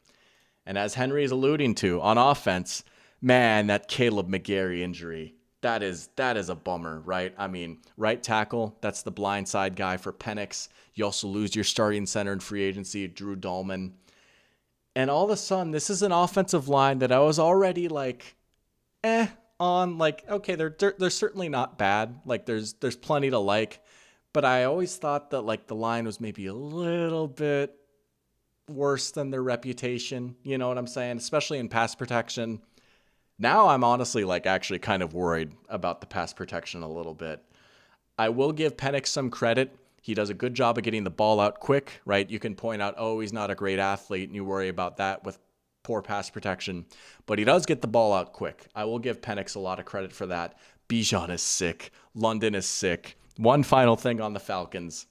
And as Henry is alluding to, on offense, man, that Caleb McGarry injury, That is a bummer, right? I mean, right tackle, that's the blindside guy for Penix. You also lose your starting center in free agency, Drew Dahlman. And all of a sudden, this is an offensive line that I was already like, on. Like, okay, they're certainly not bad. Like, there's plenty to like. But I always thought that, like, the line was maybe a little bit worse than their reputation. You know what I'm saying? Especially in pass protection. Now I'm honestly, like, actually kind of worried about the pass protection a little bit. I will give Penix some credit. He does a good job of getting the ball out quick, right? You can point out, oh, he's not a great athlete, and you worry about that with poor pass protection. But he does get the ball out quick. I will give Penix a lot of credit for that. Bijan is sick. London is sick. One final thing on the Falcons.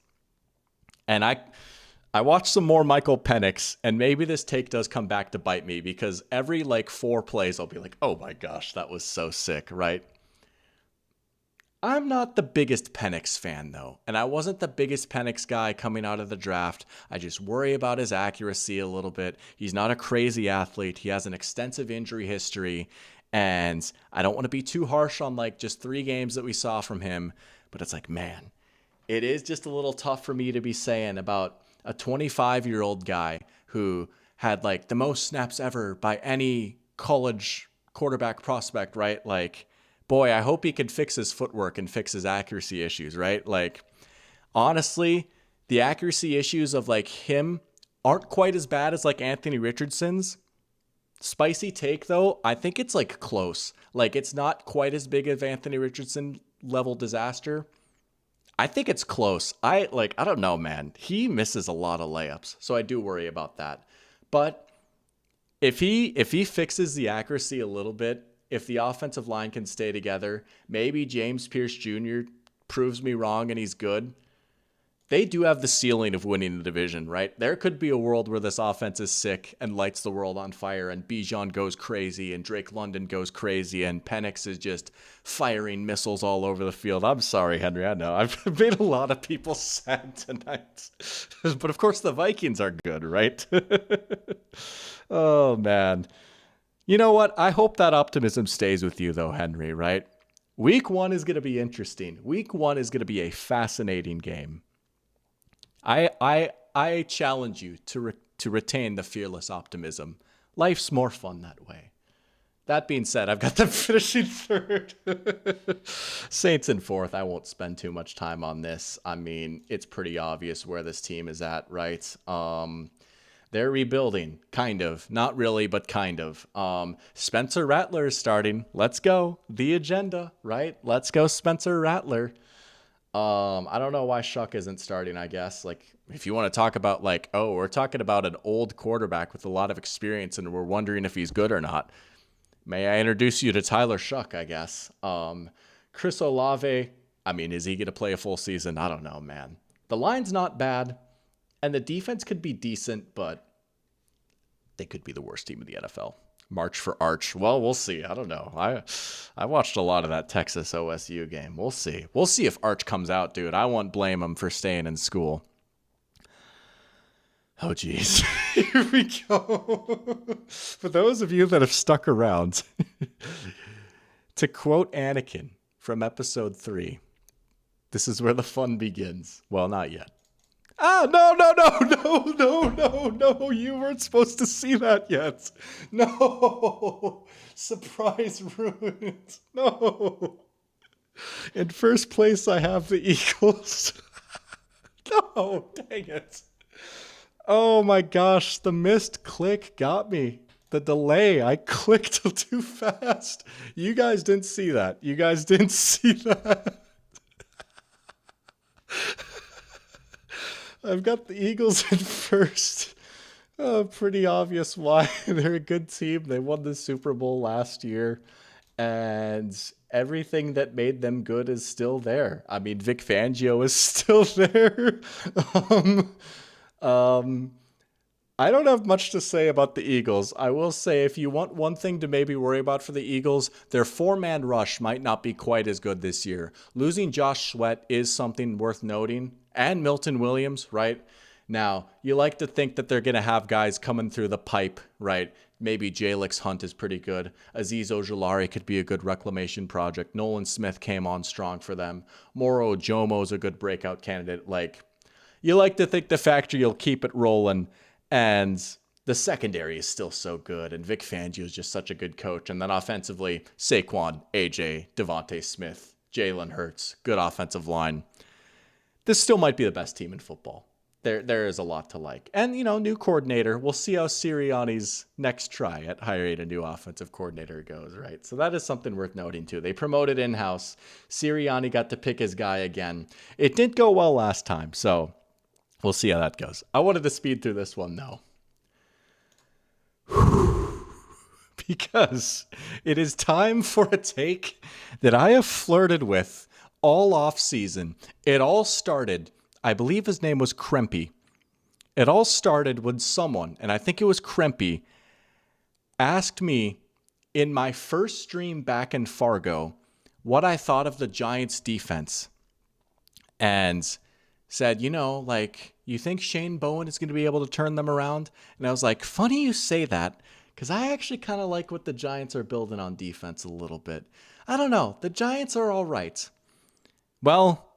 And I watched some more Michael Penix, and maybe this take does come back to bite me because every like 4 plays I'll be like, oh my gosh, that was so sick, right? I'm not the biggest Penix fan though, and I wasn't the biggest Penix guy coming out of the draft. I just worry about his accuracy a little bit. He's not a crazy athlete. He has an extensive injury history, and I don't want to be too harsh on like just 3 games that we saw from him, but it's like, man, it is just a little tough for me to be saying about a 25-year-old guy who had like the most snaps ever by any college quarterback prospect, right? Like, boy, I hope he could fix his footwork and fix his accuracy issues, right? Like, honestly, the accuracy issues of like him aren't quite as bad as like Anthony Richardson's. Spicy take though, I think it's like close. Like, it's not quite as big of Anthony Richardson level disaster. I think it's close. I don't know, man. He misses a lot of layups, so I do worry about that. But if he fixes the accuracy a little bit, if the offensive line can stay together, maybe James Pierce Jr. proves me wrong and he's good. They do have the ceiling of winning the division, right? There could be a world where this offense is sick and lights the world on fire and Bijan goes crazy and Drake London goes crazy and Penix is just firing missiles all over the field. I'm sorry, Henry. I know I've made a lot of people sad tonight. But of course the Vikings are good, right? Oh, man. You know what? I hope that optimism stays with you though, Henry, right? Week 1 is going to be interesting. Week 1 is going to be a fascinating game. I challenge you to retain the fearless optimism. Life's more fun that way. That being said, I've got them finishing 3rd. Saints in 4th. I won't spend too much time on this. I mean, it's pretty obvious where this team is at, right? They're rebuilding, kind of. Not really, but kind of. Spencer Rattler is starting. Let's go. The agenda, right? Let's go, Spencer Rattler. I don't know why Shuck isn't starting, I guess. Like, if you want to talk about, like, oh, we're talking about an old quarterback with a lot of experience and we're wondering if he's good or not, may I introduce you to Tyler Shuck, I guess. Chris Olave, I mean, is he going to play a full season? I don't know, man. The line's not bad, and the defense could be decent, but they could be the worst team in the NFL. March for Arch. Well, we'll see. I don't know. I watched a lot of that Texas OSU game. We'll see. We'll see if Arch comes out, dude. I won't blame him for staying in school. Oh, geez. Here we go. For those of you that have stuck around, to quote Anakin from episode 3, this is where the fun begins. Well, not yet. Ah, no, you weren't supposed to see that yet. No, surprise ruined. No. In first place, I have the Eagles. No, dang it. Oh my gosh, the missed click got me. The delay, I clicked too fast. You guys didn't see that. I've got the Eagles in first. Pretty obvious why. They're a good team. They won the Super Bowl last year. And everything that made them good is still there. I mean, Vic Fangio is still there. I don't have much to say about the Eagles. I will say, if you want one thing to maybe worry about for the Eagles, their 4-man rush might not be quite as good this year. Losing Josh Sweat is something worth noting. And Milton Williams, right? Now, you like to think that they're going to have guys coming through the pipe, right? Maybe Jalix Hunt is pretty good. Aziz Ojulari could be a good reclamation project. Nolan Smith came on strong for them. Moro Jomo's a good breakout candidate. Like, you like to think the factory will keep it rolling, and the secondary is still so good, and Vic Fangio is just such a good coach. And then offensively, Saquon, AJ, Devontae Smith, Jalen Hurts, good offensive line. This still might be the best team in football. There is a lot to like. And, new coordinator. We'll see how Sirianni's next try at hiring a new offensive coordinator goes, right? So that is something worth noting, too. They promoted in-house. Sirianni got to pick his guy again. It didn't go well last time, so we'll see how that goes. I wanted to speed through this one, though. Because it is time for a take that I have flirted with all off season. It all started, I believe his name was Krempy. It all started when someone, and I think it was Krempy, asked me in my first stream back in Fargo what I thought of the Giants defense. And said, you think Shane Bowen is going to be able to turn them around? And I was like, funny you say that, because I actually kind of like what the Giants are building on defense a little bit. I don't know. The Giants are all right. Well,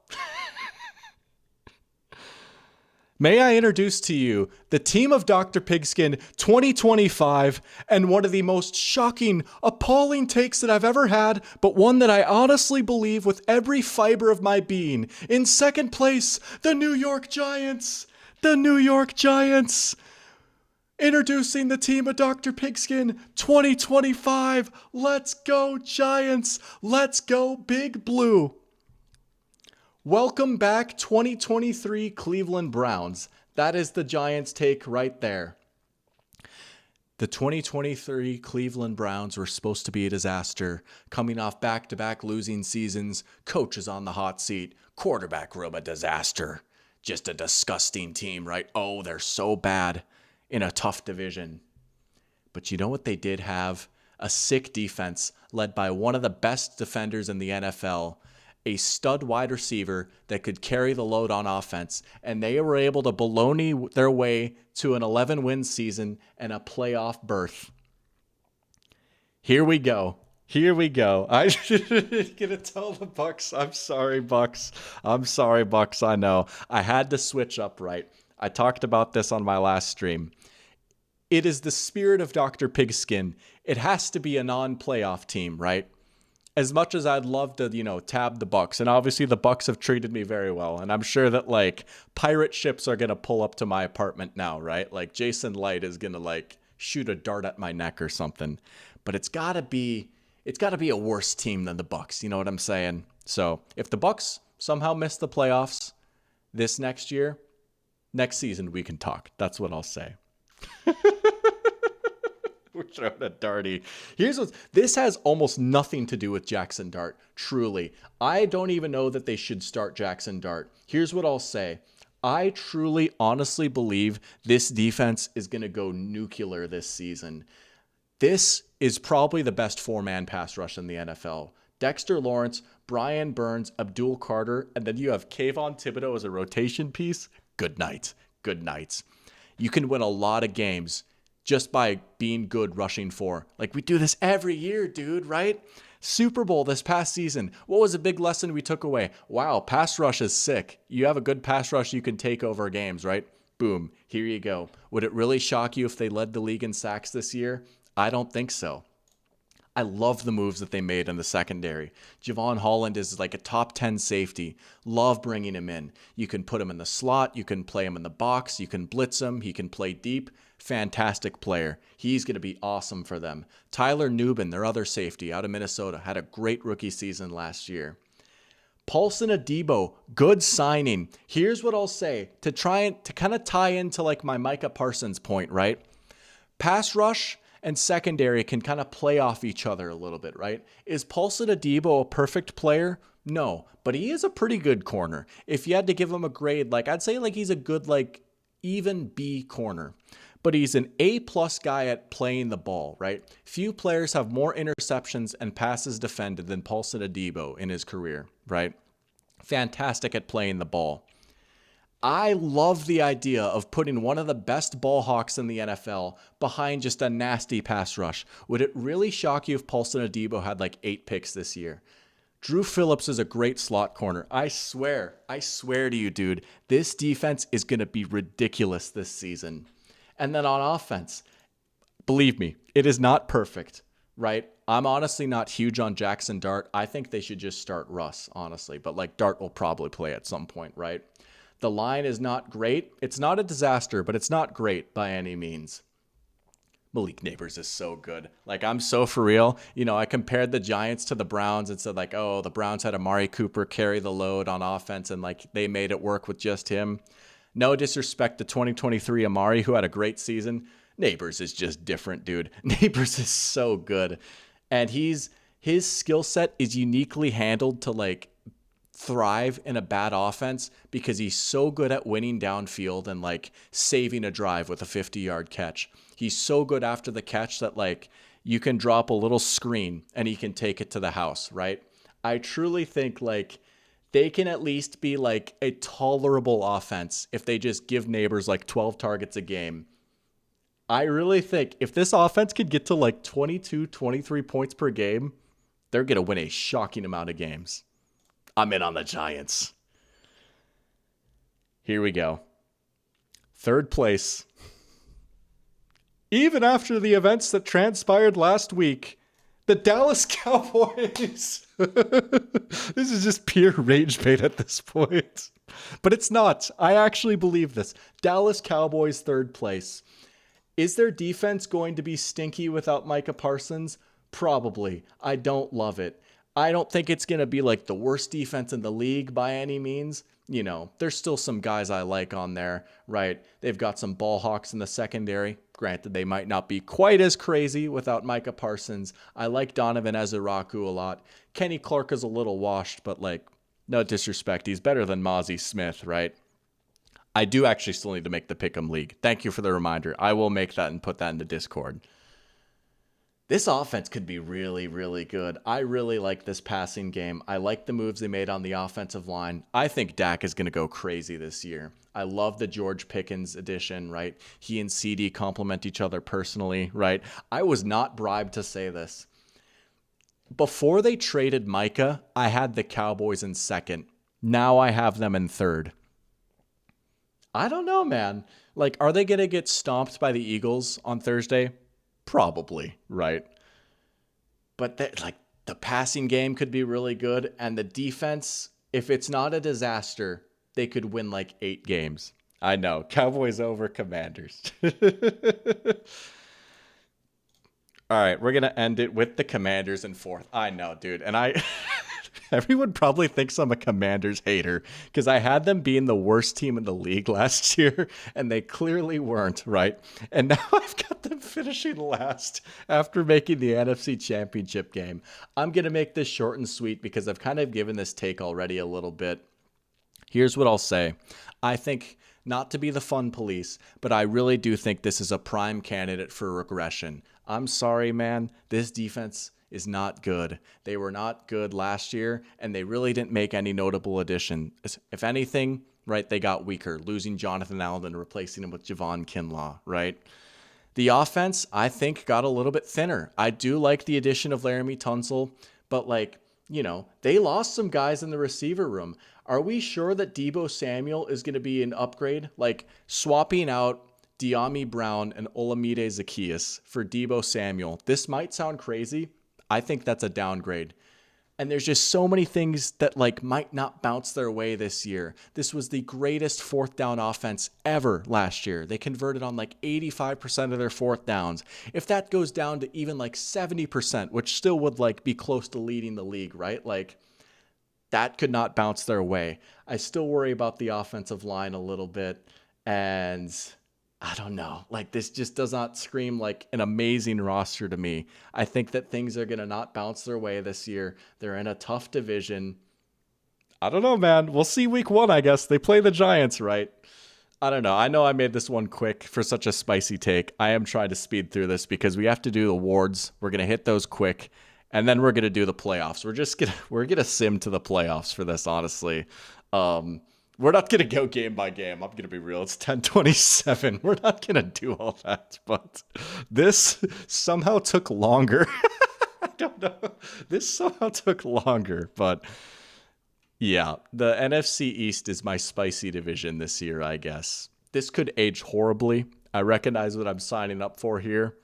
may I introduce to you the team of Dr. Pigskin 2025 and one of the most shocking, appalling takes that I've ever had, but one that I honestly believe with every fiber of my being. In second place, the New York Giants. The New York Giants. Introducing the team of Dr. Pigskin 2025. Let's go, Giants. Let's go, Big Blue. Welcome back, 2023 Cleveland Browns. That is the Giants take right there. The 2023 Cleveland Browns were supposed to be a disaster, coming off back-to-back losing seasons, coaches on the hot seat, quarterback room a disaster. Just a disgusting team, right? Oh, they're so bad in a tough division. But you know what they did have? A sick defense led by one of the best defenders in the NFL, a stud wide receiver that could carry the load on offense, and they were able to baloney their way to an 11-win season and a playoff berth. Here we go. I'm gonna tell the Bucks. I'm sorry, Bucks. I know. I had to switch up, right? I talked about this on my last stream. It is the spirit of Dr. Pigskin. It has to be a non-playoff team, right? As much as I'd love to, tab the Bucks, and obviously the Bucks have treated me very well, and I'm sure that pirate ships are gonna pull up to my apartment now, right? Like Jason Light is gonna shoot a dart at my neck or something. But it's gotta be a worse team than the Bucks. You know what I'm saying? So if the Bucks somehow miss the playoffs this next season we can talk. That's what I'll say. We're throwing a darty. This has almost nothing to do with Jackson Dart. Truly. I don't even know that they should start Jackson Dart. Here's what I'll say. I truly, honestly believe this defense is going to go nuclear this season. This is probably the best four-man pass rush in the NFL. Dexter Lawrence, Brian Burns, Abdul Carter, and then you have Kayvon Thibodeau as a rotation piece. Good night. You can win a lot of games just by being good rushing four. We do this every year, dude, right? Super Bowl this past season. What was a big lesson we took away? Wow, pass rush is sick. You have a good pass rush, you can take over games, right? Boom, here you go. Would it really shock you if they led the league in sacks this year? I don't think so. I love the moves that they made in the secondary. Javon Holland is like a top 10 safety. Love bringing him in. You can put him in the slot. You can play him in the box. You can blitz him. He can play deep. Fantastic player. He's going to be awesome for them. Tyler Nubin, their other safety out of Minnesota, had a great rookie season last year. Paulson Adebo, good signing. Here's what I'll say to kind of tie into my Micah Parsons point, right? Pass rush and secondary can kind of play off each other a little bit, right? Is Paulson Adebo a perfect player? No, but he is a pretty good corner. If you had to give him a grade, I'd say he's a good even B corner. But he's an A+ guy at playing the ball, right? Few players have more interceptions and passes defended than Paulson Adebo in his career, right? Fantastic at playing the ball. I love the idea of putting one of the best ball hawks in the NFL behind just a nasty pass rush. Would it really shock you if Paulson Adebo had like 8 picks this year? Drew Phillips is a great slot corner. I swear to you, dude, this defense is going to be ridiculous this season. And then on offense, believe me, it is not perfect, right? I'm honestly not huge on Jackson Dart. I think they should just start Russ, honestly. But like Dart will probably play at some point, right? The line is not great. It's not a disaster, but it's not great by any means. Malik Neighbors is so good. Like, I'm so for real. You know, I compared the Giants to the Browns and said, like, oh, the Browns had Amari Cooper carry the load on offense and, like, they made it work with just him. No disrespect to 2023 Amari, who had a great season. Neighbors is just different, dude. Neighbors is so good. And his skill set is uniquely handled to, like, thrive in a bad offense because he's so good at winning downfield and like saving a drive with a 50-yard catch. He's so good after the catch that like you can drop a little screen and he can take it to the house, right? I truly think like they can at least be like a tolerable offense if they just give Neighbors like 12 targets a game. I really think if this offense could get to like 22, 23 points per game, they're going to win a shocking amount of games. I'm in on the Giants. Here we go. Third place. Even after the events that transpired last week, the Dallas Cowboys. This is just pure rage bait at this point. But it's not. I actually believe this. Dallas Cowboys third place. Is their defense going to be stinky without Micah Parsons? Probably. I don't love it. I don't think it's going to be like the worst defense in the league by any means. You know, there's still some guys I like on there, right? They've got some ball hawks in the secondary. Granted, they might not be quite as crazy without Micah Parsons. I like Donovan Ezeraku a lot. Kenny Clark is a little washed, but like, no disrespect. He's better than Mozzie Smith, right? I do actually still need to make the Pick'em League. Thank you for the reminder. I will make that and put that into Discord. This offense could be really, really good. I really like this passing game. I like the moves they made on the offensive line. I think Dak is going to go crazy this year. I love the George Pickens addition, right? He and CD complement each other personally, right? I was not bribed to say this. Before they traded Micah, I had the Cowboys in second. Now I have them in third. I don't know, man. Like, are they going to get stomped by the Eagles on Thursday? Probably, right? But the passing game could be really good, and the defense, if it's not a disaster, they could win like 8 games. I know, Cowboys over Commanders. All right, we're gonna end it with the Commanders in fourth. I know, dude, and everyone probably thinks I'm a Commanders hater because I had them being the worst team in the league last year, and they clearly weren't, right? And now I've got them finishing last after making the NFC Championship game. I'm going to make this short and sweet because I've kind of given this take already a little bit. Here's what I'll say. I think, not to be the fun police, but I really do think this is a prime candidate for regression. I'm sorry, man. This defense is not good. They were not good last year, and they really didn't make any notable addition. If anything, right, they got weaker, losing Jonathan Allen and replacing him with Javon Kinlaw, right? The offense, I think, got a little bit thinner. I do like the addition of Laramie Tunsil, but like, you know, they lost some guys in the receiver room. Are we sure that Deebo Samuel is going to be an upgrade? Like swapping out De'Ami Brown and Olamide Zaccheaus for Deebo Samuel. This might sound crazy. I think that's a downgrade. And there's just so many things that like might not bounce their way this year. This was the greatest fourth down offense ever last year. They converted on like 85% of their fourth downs. If that goes down to even like 70%, which still would like be close to leading the league, right? Like that could not bounce their way. I still worry about the offensive line a little bit. And I don't know. Like this just does not scream like an amazing roster to me. I think that things are going to not bounce their way this year. They're in a tough division. I don't know, man. We'll see week 1, I guess. They play the Giants, right? I don't know. I know I made this one quick for such a spicy take. I am trying to speed through this because we have to do the awards. We're going to hit those quick, and then we're going to do the playoffs. We're going to sim to the playoffs for this, honestly. we're not going to go game by game. I'm going to be real. It's 10:27. We're not going to do all that. But this somehow took longer. I don't know. This somehow took longer. But yeah, the NFC East is my spicy division this year, I guess. This could age horribly. I recognize what I'm signing up for here.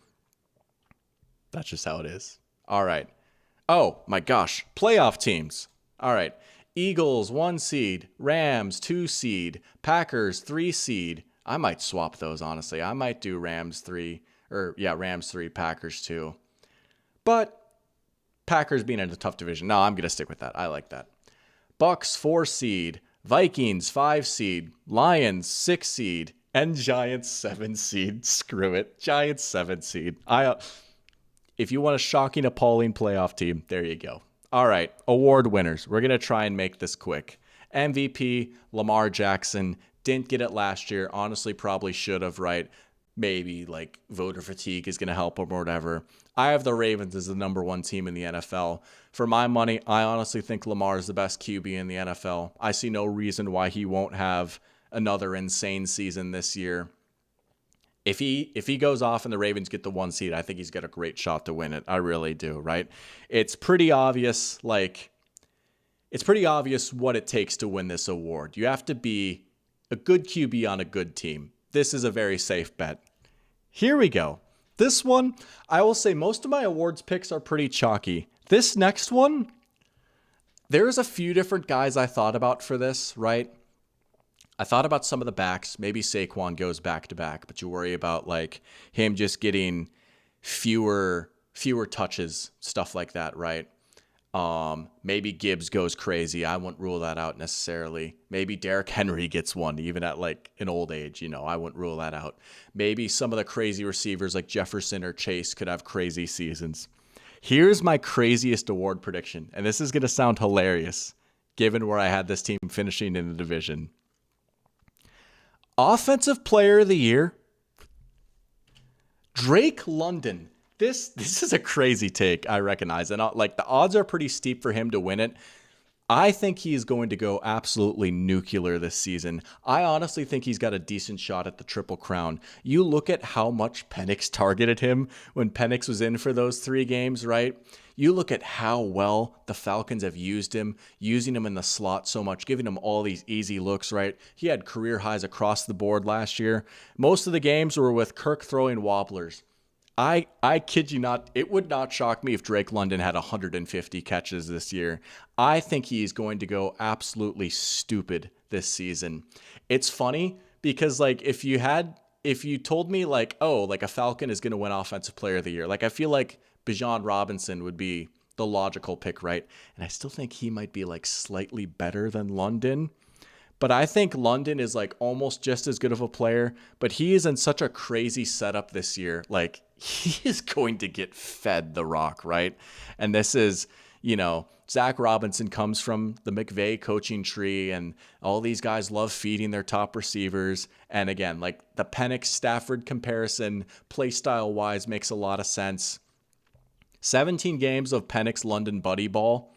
That's just how it is. All right. Oh, my gosh. Playoff teams. All right. Eagles, 1 seed. Rams, 2 seed. Packers, 3 seed. I might swap those, honestly. I might do Rams 3. Rams 3, Packers 2. But Packers being in a tough division. No, I'm going to stick with that. I like that. Bucks, 4 seed. Vikings, 5 seed. Lions, 6 seed. And Giants, 7 seed. Screw it. Giants, 7 seed. If you want a shocking, appalling playoff team, there you go. All right, award winners. We're going to try and make this quick. MVP, Lamar Jackson. Didn't get it last year. Honestly, probably should have, right? Maybe like voter fatigue is going to help him or whatever. I have the Ravens as the number 1 team in the NFL. For my money, I honestly think Lamar is the best QB in the NFL. I see no reason why he won't have another insane season this year. If he goes off and the Ravens get the 1 seed, I think he's got a great shot to win it. I really do, right? It's pretty obvious, what it takes to win this award. You have to be a good QB on a good team. This is a very safe bet. Here we go. This one, I will say most of my awards picks are pretty chalky. This next one, there's a few different guys I thought about for this, right? I thought about some of the backs. Maybe Saquon goes back to back, but you worry about like him just getting fewer touches, stuff like that, right? Maybe Gibbs goes crazy. I wouldn't rule that out necessarily. Maybe Derrick Henry gets one, even at like an old age. I wouldn't rule that out. Maybe some of the crazy receivers like Jefferson or Chase could have crazy seasons. Here's my craziest award prediction, and this is going to sound hilarious given where I had this team finishing in the division. Offensive Player of the Year, Drake London. This is a crazy take, I recognize. And like the odds are pretty steep for him to win it. I think he's going to go absolutely nuclear this season. I honestly think he's got a decent shot at the Triple Crown. You look at how much Penix targeted him when Penix was in for those 3 games, right? You look at how well the Falcons have used him, using him in the slot so much, giving him all these easy looks, right? He had career highs across the board last year. Most of the games were with Kirk throwing wobblers. I kid you not, it would not shock me if Drake London had 150 catches this year. I think he's going to go absolutely stupid this season. It's funny because like if you told me like, oh, like a Falcon is going to win Offensive Player of the Year, like I feel like Bijan Robinson would be the logical pick, right? And I still think he might be like slightly better than London. But I think London is like almost just as good of a player, but he is in such a crazy setup this year. Like he is going to get fed the rock, right? And this is, Zach Robinson comes from the McVay coaching tree, and all these guys love feeding their top receivers. And again, like the Penix Stafford comparison, play style wise, makes a lot of sense. 17 games of Penix London buddy ball.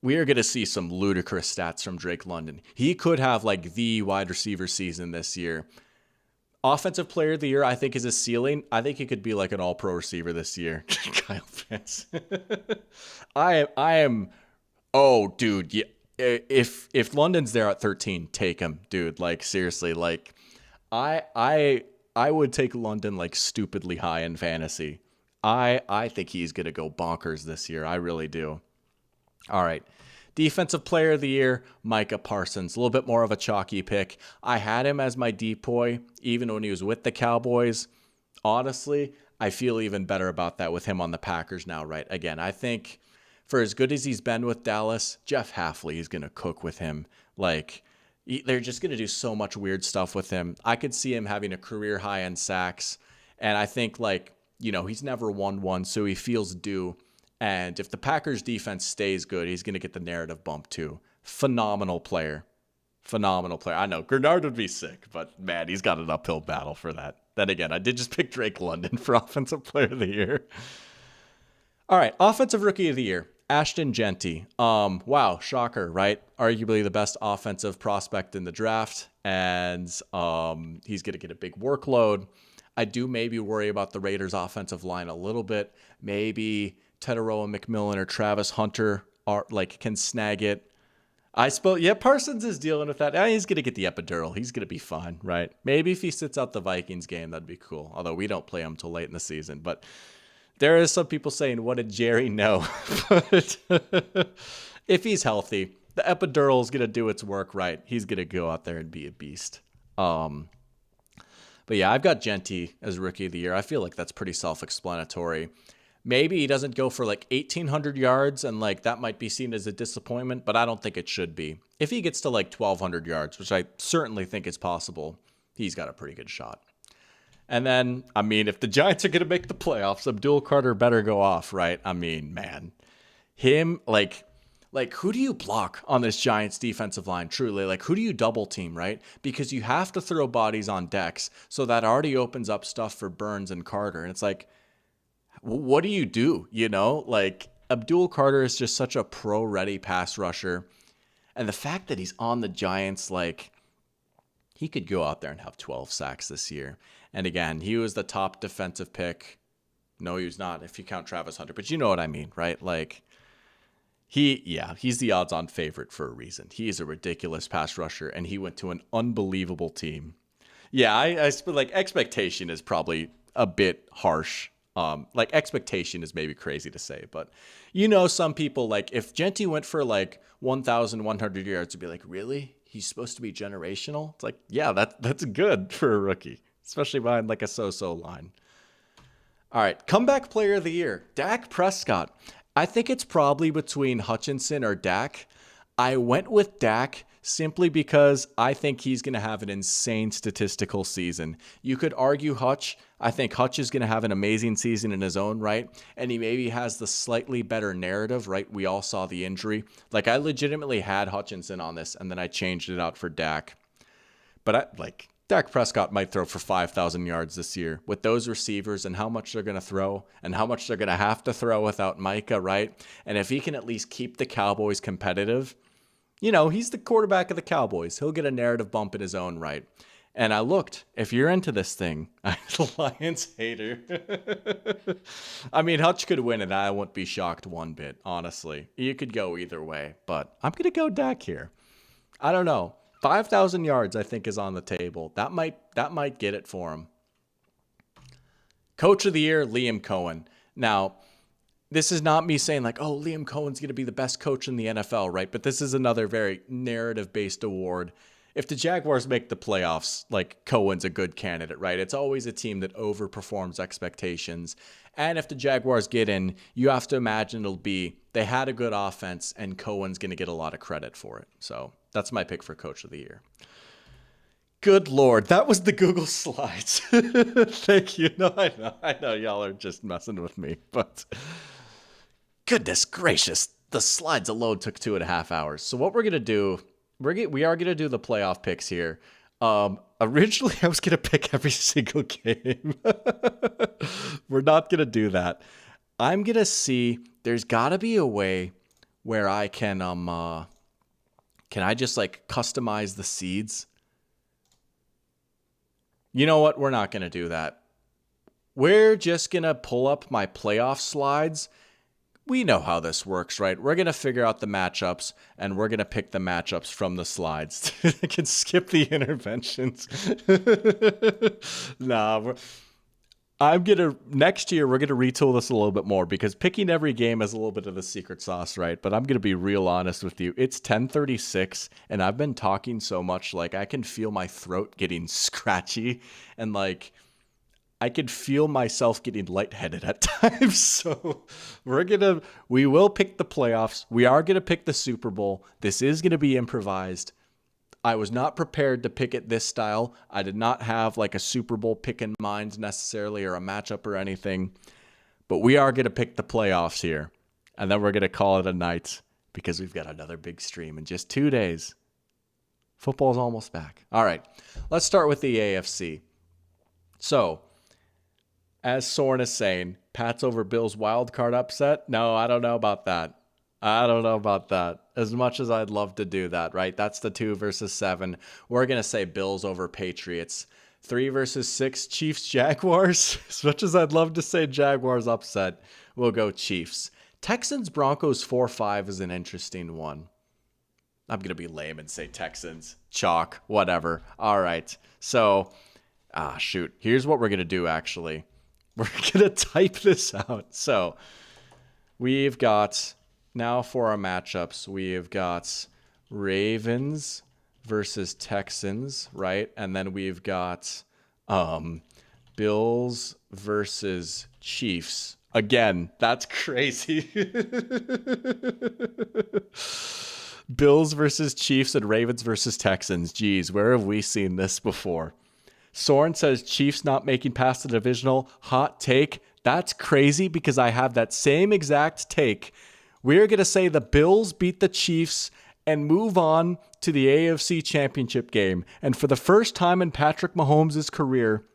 We are going to see some ludicrous stats from Drake London. He could have like the wide receiver season this year. Offensive Player of the Year, I think, is a ceiling. I think he could be like an all-pro receiver this year. Kyle Pitts. I am. Oh, dude. Yeah. If London's there at 13, take him, dude. Like seriously, like I would take London like stupidly high in fantasy. I think he's going to go bonkers this year. I really do. All right. Defensive Player of the Year, Micah Parsons. A little bit more of a chalky pick. I had him as my depoy, even when he was with the Cowboys. Honestly, I feel even better about that with him on the Packers now, right? Again, I think for as good as he's been with Dallas, Jeff Hafley is going to cook with him. Like, they're just going to do so much weird stuff with him. I could see him having a career high in sacks. And I think, like, he's never won one, so he feels due. And if the Packers defense stays good, he's going to get the narrative bump too. Phenomenal player. I know Grenard would be sick, but man, he's got an uphill battle for that. Then again, I did just pick Drake London for Offensive Player of the Year. All right, Offensive Rookie of the Year. Ashton Genty. Wow, shocker, right? Arguably the best offensive prospect in the draft, and he's going to get a big workload. I do maybe worry about the Raiders' offensive line a little bit. Maybe Teteroa McMillan or Travis Hunter can snag it. I suppose, yeah, Parsons is dealing with that. He's going to get the epidural. He's going to be fine, right? Maybe if he sits out the Vikings game, that'd be cool. Although we don't play him till late in the season. But there is some people saying, what did Jerry know? But if he's healthy, the epidural is going to do its work right. He's going to go out there and be a beast. But yeah, I've got Genty as Rookie of the Year. I feel like that's pretty self-explanatory. Maybe he doesn't go for like 1,800 yards, and like that might be seen as a disappointment, but I don't think it should be. If he gets to like 1,200 yards, which I certainly think is possible, he's got a pretty good shot. And then, I mean, if the Giants are going to make the playoffs, Abdul Carter better go off, right? I mean, man, him, like who do you block on this Giants defensive line? Truly, like who do you double team, right? Because you have to throw bodies on decks, so that already opens up stuff for Burns and Carter. And it's like, what do you do? You know, like Abdul Carter is just such a pro-ready pass rusher. And the fact that he's on the Giants, like he could go out there and have 12 sacks this year. And again, he was the top defensive pick. No, he was not if you count Travis Hunter, but you know what I mean, right? Like he's the odds-on favorite for a reason. He is a ridiculous pass rusher, and he went to an unbelievable team. Yeah, I like expectation is probably a bit harsh. Like expectation is maybe crazy to say, but you know, some people like if Genty went for like 1,100 yards, would be like, really? He's supposed to be generational? It's like, yeah, that's good for a rookie, especially behind like a so-so line. All right, comeback player of the year, Dak Prescott. I think it's probably between Hutchinson or Dak. I went with Dak simply because I think he's going to have an insane statistical season. You could argue Hutch. I think Hutch is going to have an amazing season in his own right, and he maybe has the slightly better narrative, right? We all saw the injury. Like, I legitimately had Hutchinson on this, and then I changed it out for Dak. But Dak Prescott might throw for 5,000 yards this year with those receivers and how much they're going to throw and how much they're going to have to throw without Micah, right? And if he can at least keep the Cowboys competitive, you know, he's the quarterback of the Cowboys. He'll get a narrative bump in his own right. And I looked, if you're into this thing, I'm the Lions hater. I mean, Hutch could win it. I won't be shocked one bit, honestly. You could go either way, but I'm going to go Dak here. I don't know. 5,000 yards, I think, is on the table. That might get it for him. Coach of the Year, Liam Cohen. Now, this is not me saying like, oh, Liam Cohen's going to be the best coach in the NFL, right? But this is another very narrative-based award. If the Jaguars make the playoffs, like Cohen's a good candidate, right? It's always a team that overperforms expectations. And if the Jaguars get in, you have to imagine it'll be they had a good offense and Cohen's going to get a lot of credit for it. So that's my pick for Coach of the Year. Good Lord, that was the Google Slides. Thank you. No, I know y'all are just messing with me, but goodness gracious, the slides alone took 2.5 hours. So what we're going to do, we are going to do the playoff picks here. Originally, I was going to pick every single game. We're not going to do that. I'm going to see, there's got to be a way where I can I just like customize the seeds? You know what? We're not going to do that. We're just going to pull up my playoff slides. We know how this works, right? We're going to figure out the matchups, and we're going to pick the matchups from the slides. I can skip the interventions. Next year, we're going to retool this a little bit more because picking every game is a little bit of the secret sauce, right? But I'm going to be real honest with you. It's 10:36, and I've been talking so much, like I can feel my throat getting scratchy, and like I could feel myself getting lightheaded at times. So we will pick the playoffs. We are going to pick the Super Bowl. This is going to be improvised. I was not prepared to pick it this style. I did not have like a Super Bowl pick in mind necessarily or a matchup or anything. But we are going to pick the playoffs here. And then we're going to call it a night because we've got another big stream in just 2 days. Football's almost back. All right, let's start with the AFC. So, as Soren is saying, Pats over Bills wild card upset? No, I don't know about that. I don't know about that. As much as I'd love to do that, right? That's the 2 versus 7. We're going to say Bills over Patriots. 3 versus 6, Chiefs, Jaguars. As much as I'd love to say Jaguars upset, we'll go Chiefs. Texans, Broncos 4-5 is an interesting one. I'm going to be lame and say Texans. Chalk, whatever. All right. So, shoot. Here's what we're going to do, actually. We're going to type this out. So, we've got, now for our matchups, we've got Ravens versus Texans, right? And then we've got Bills versus Chiefs. Again, that's crazy. Bills versus Chiefs and Ravens versus Texans. Geez, where have we seen this before? Soren says Chiefs not making past the divisional. Hot take. That's crazy because I have that same exact take. We're going to say the Bills beat the Chiefs and move on to the AFC Championship game. And for the first time in Patrick Mahomes' career,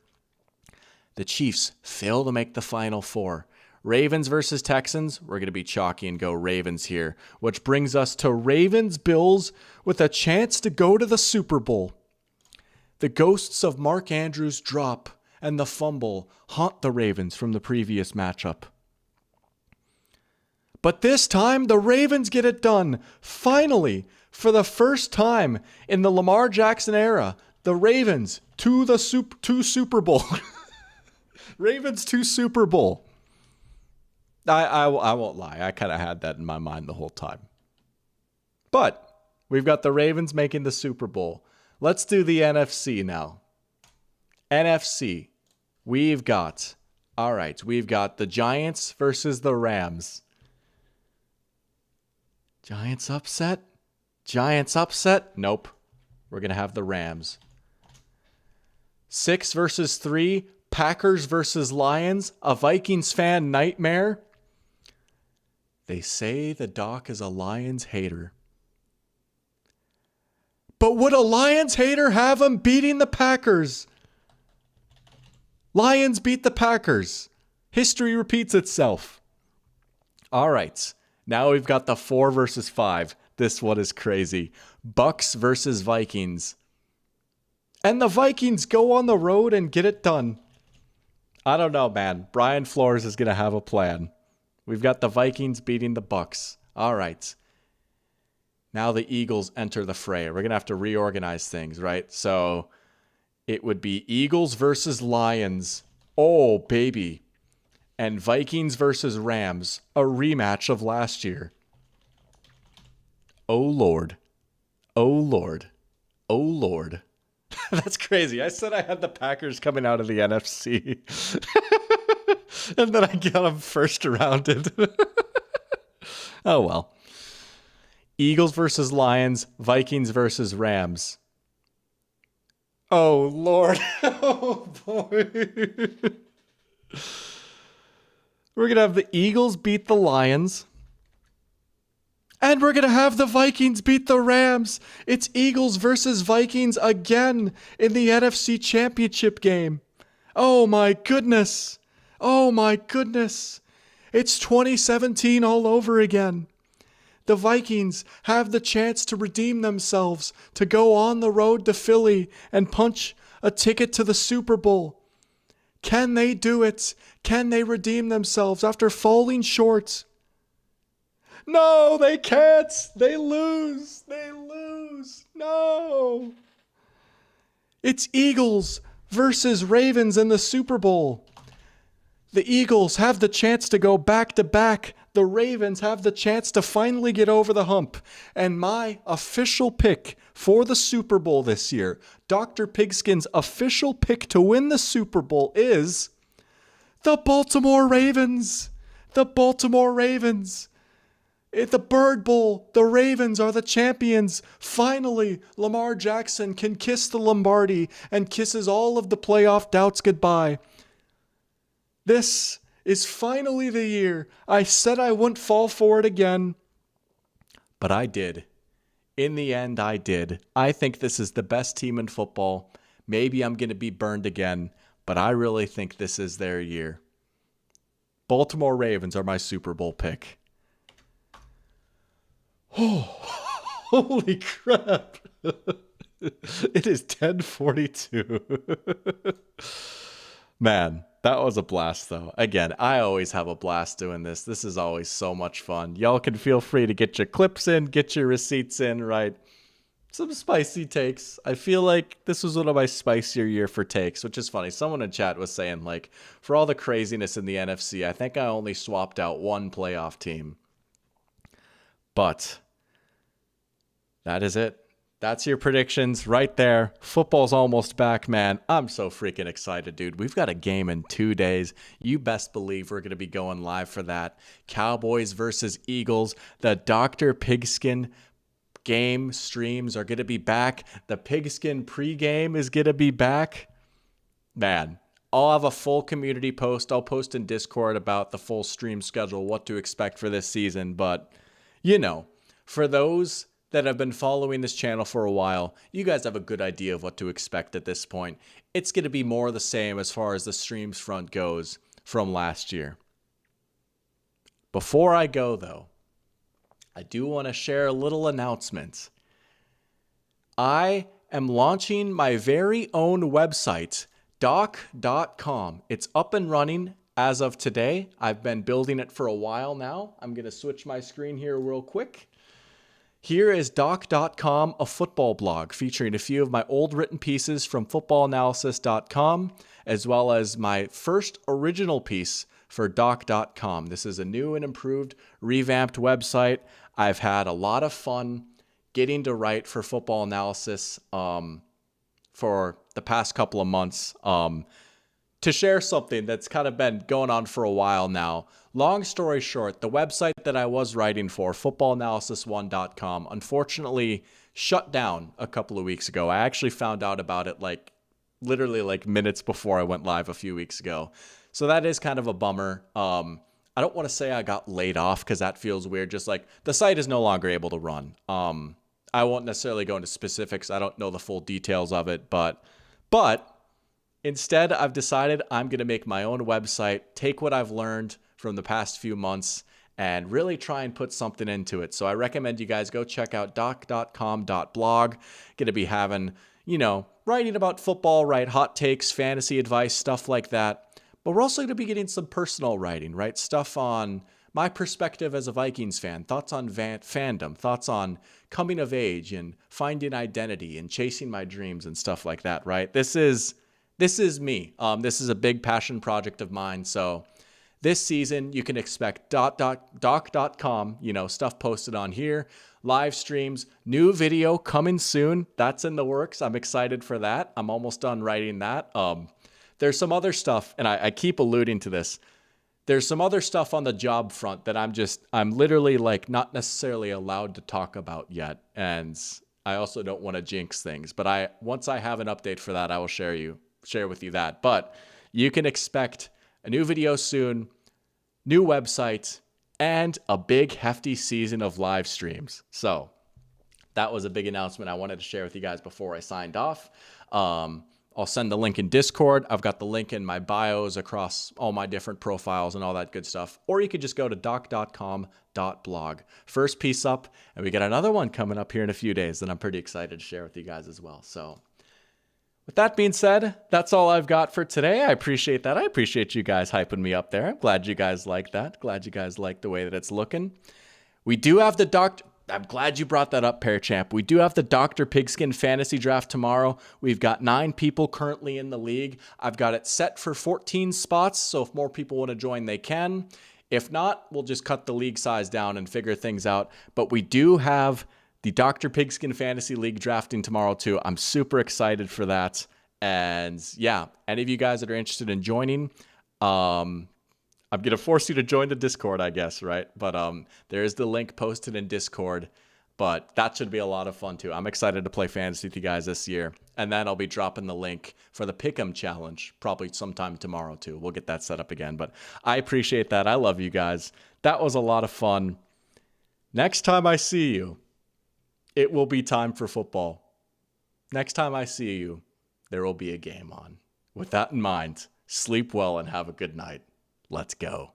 the Chiefs fail to make the Final Four. Ravens versus Texans, we're going to be chalky and go Ravens here, which brings us to Ravens-Bills with a chance to go to the Super Bowl. The ghosts of Mark Andrews' drop and the fumble haunt the Ravens from the previous matchup. But this time, the Ravens get it done. Finally, for the first time in the Lamar Jackson era, the Ravens to Super Bowl. Ravens to Super Bowl. I won't lie. I kind of had that in my mind the whole time. But we've got the Ravens making the Super Bowl. Let's do the NFC now. NFC. We've got the Giants versus the Rams. Giants upset? Nope. We're going to have the Rams. 6 versus 3, Packers versus Lions, a Vikings fan nightmare. They say the doc is a Lions hater. But would a Lions hater have him beating the Packers? Lions beat the Packers. History repeats itself. All right. Now we've got the 4 versus 5. This one is crazy. Bucks versus Vikings. And the Vikings go on the road and get it done. I don't know, man. Brian Flores is going to have a plan. We've got the Vikings beating the Bucks. All right. Now the Eagles enter the fray. We're going to have to reorganize things, right? So it would be Eagles versus Lions. Oh, baby. And Vikings versus Rams. A rematch of last year. Oh, Lord. Oh, Lord. Oh, Lord. That's crazy. I said I had the Packers coming out of the NFC. And then I got them first rounded. Oh, well. Eagles versus Lions. Vikings versus Rams. Oh, Lord. Oh, boy. We're going to have the Eagles beat the Lions. And we're going to have the Vikings beat the Rams. It's Eagles versus Vikings again in the NFC Championship game. Oh, my goodness. Oh, my goodness. It's 2017 all over again. The Vikings have the chance to redeem themselves, to go on the road to Philly and punch a ticket to the Super Bowl. Can they do it? Can they redeem themselves after falling short? No, they can't. They lose. They lose. No. It's Eagles versus Ravens in the Super Bowl. The Eagles have the chance to go back-to-back. The Ravens have the chance to finally get over the hump. And my official pick for the Super Bowl this year, Dr. Pigskin's official pick to win the Super Bowl is the Baltimore Ravens. The Baltimore Ravens. At the Bird Bowl, the Ravens are the champions. Finally, Lamar Jackson can kiss the Lombardi and kisses all of the playoff doubts goodbye. This is finally the year. I said I wouldn't fall for it again, but I did. In the end, I did. I think this is the best team in football. Maybe I'm going to be burned again, but I really think this is their year. Baltimore Ravens are my Super Bowl pick. Oh, holy crap. It is 10:42. Man, that was a blast though. Again, I always have a blast doing this. This is always so much fun. Y'all can feel free to get your clips in, get your receipts in, right? Some spicy takes. I feel like this was one of my spicier year for takes, which is funny. Someone in chat was saying, like, for all the craziness in the NFC, I think I only swapped out one playoff team. But that is it. That's your predictions right there. Football's almost back, man. I'm so freaking excited, dude. We've got a game in 2 days. You best believe we're going to be going live for that. Cowboys versus Eagles. The Dr. Pigskin game streams are going to be back. The Pigskin pregame is going to be back. Man, I'll have a full community post. I'll post in Discord about the full stream schedule, what to expect for this season. But, you know, for those that have been following this channel for a while, you guys have a good idea of what to expect at this point. It's going to be more the same as far as the streams front goes from last year. Before I go, though, I do want to share a little announcement. I am launching my very own website, doc.com. It's up and running as of today. I've been building it for a while now. I'm going to switch my screen here real quick. Here is doc.com, a football blog featuring a few of my old written pieces from footballanalysis.com, as well as my first original piece for doc.com. This is a new and improved, revamped website. I've had a lot of fun getting to write for Football Analysis for the past couple of months to share something that's kind of been going on for a while now. Long story short, the website that I was writing for, footballanalysis1.com, unfortunately shut down a couple of weeks ago. I actually found out about it literally minutes before I went live a few weeks ago. So that is kind of a bummer. I don't want to say I got laid off because that feels weird. Just like the site is no longer able to run. I won't necessarily go into specifics. I don't know the full details of it, but instead I've decided I'm going to make my own website, take what I've learned from the past few months and really try and put something into it. So I recommend you guys go check out doc.com.blog. Going to be having, writing about football, right? Hot takes, fantasy advice, stuff like that. But we're also going to be getting some personal writing, right? Stuff on my perspective as a Vikings fan, thoughts on fandom, thoughts on coming of age and finding identity and chasing my dreams and stuff like that, right? This is me. This is a big passion project of mine. So this season, you can expect doc.com, stuff posted on here, live streams, new video coming soon. That's in the works. I'm excited for that. I'm almost done writing that. There's some other stuff, and I keep alluding to this. There's some other stuff on the job front that I'm literally not necessarily allowed to talk about yet. And I also don't want to jinx things, but once I have an update for that, I will share with you that. But you can expect a new video soon, new website, and a big hefty season of live streams. So that was a big announcement I wanted to share with you guys before I signed off. I'll send the link in Discord. I've got the link in my bios across all my different profiles and all that good stuff. Or you could just go to doc.com.blog. First piece up, and we got another one coming up here in a few days that I'm pretty excited to share with you guys as well. So with that being said, that's all I've got for today. I appreciate that. I appreciate you guys hyping me up there. I'm glad you guys like that. Glad you guys like the way that it's looking. We do have I'm glad you brought that up, Pearchamp. We do have the Dr. Pigskin Fantasy Draft tomorrow. We've got 9 people currently in the league. I've got it set for 14 spots, so if more people want to join, they can. If not, we'll just cut the league size down and figure things out. But we do have the Dr. Pigskin Fantasy League drafting tomorrow too. I'm super excited for that. And yeah, any of you guys that are interested in joining, I'm going to force you to join the Discord, I guess, right? But there is the link posted in Discord. But that should be a lot of fun too. I'm excited to play fantasy with you guys this year. And then I'll be dropping the link for the Pick'em Challenge probably sometime tomorrow too. We'll get that set up again. But I appreciate that. I love you guys. That was a lot of fun. Next time I see you, it will be time for football. Next time I see you, there will be a game on. With that in mind, sleep well and have a good night. Let's go.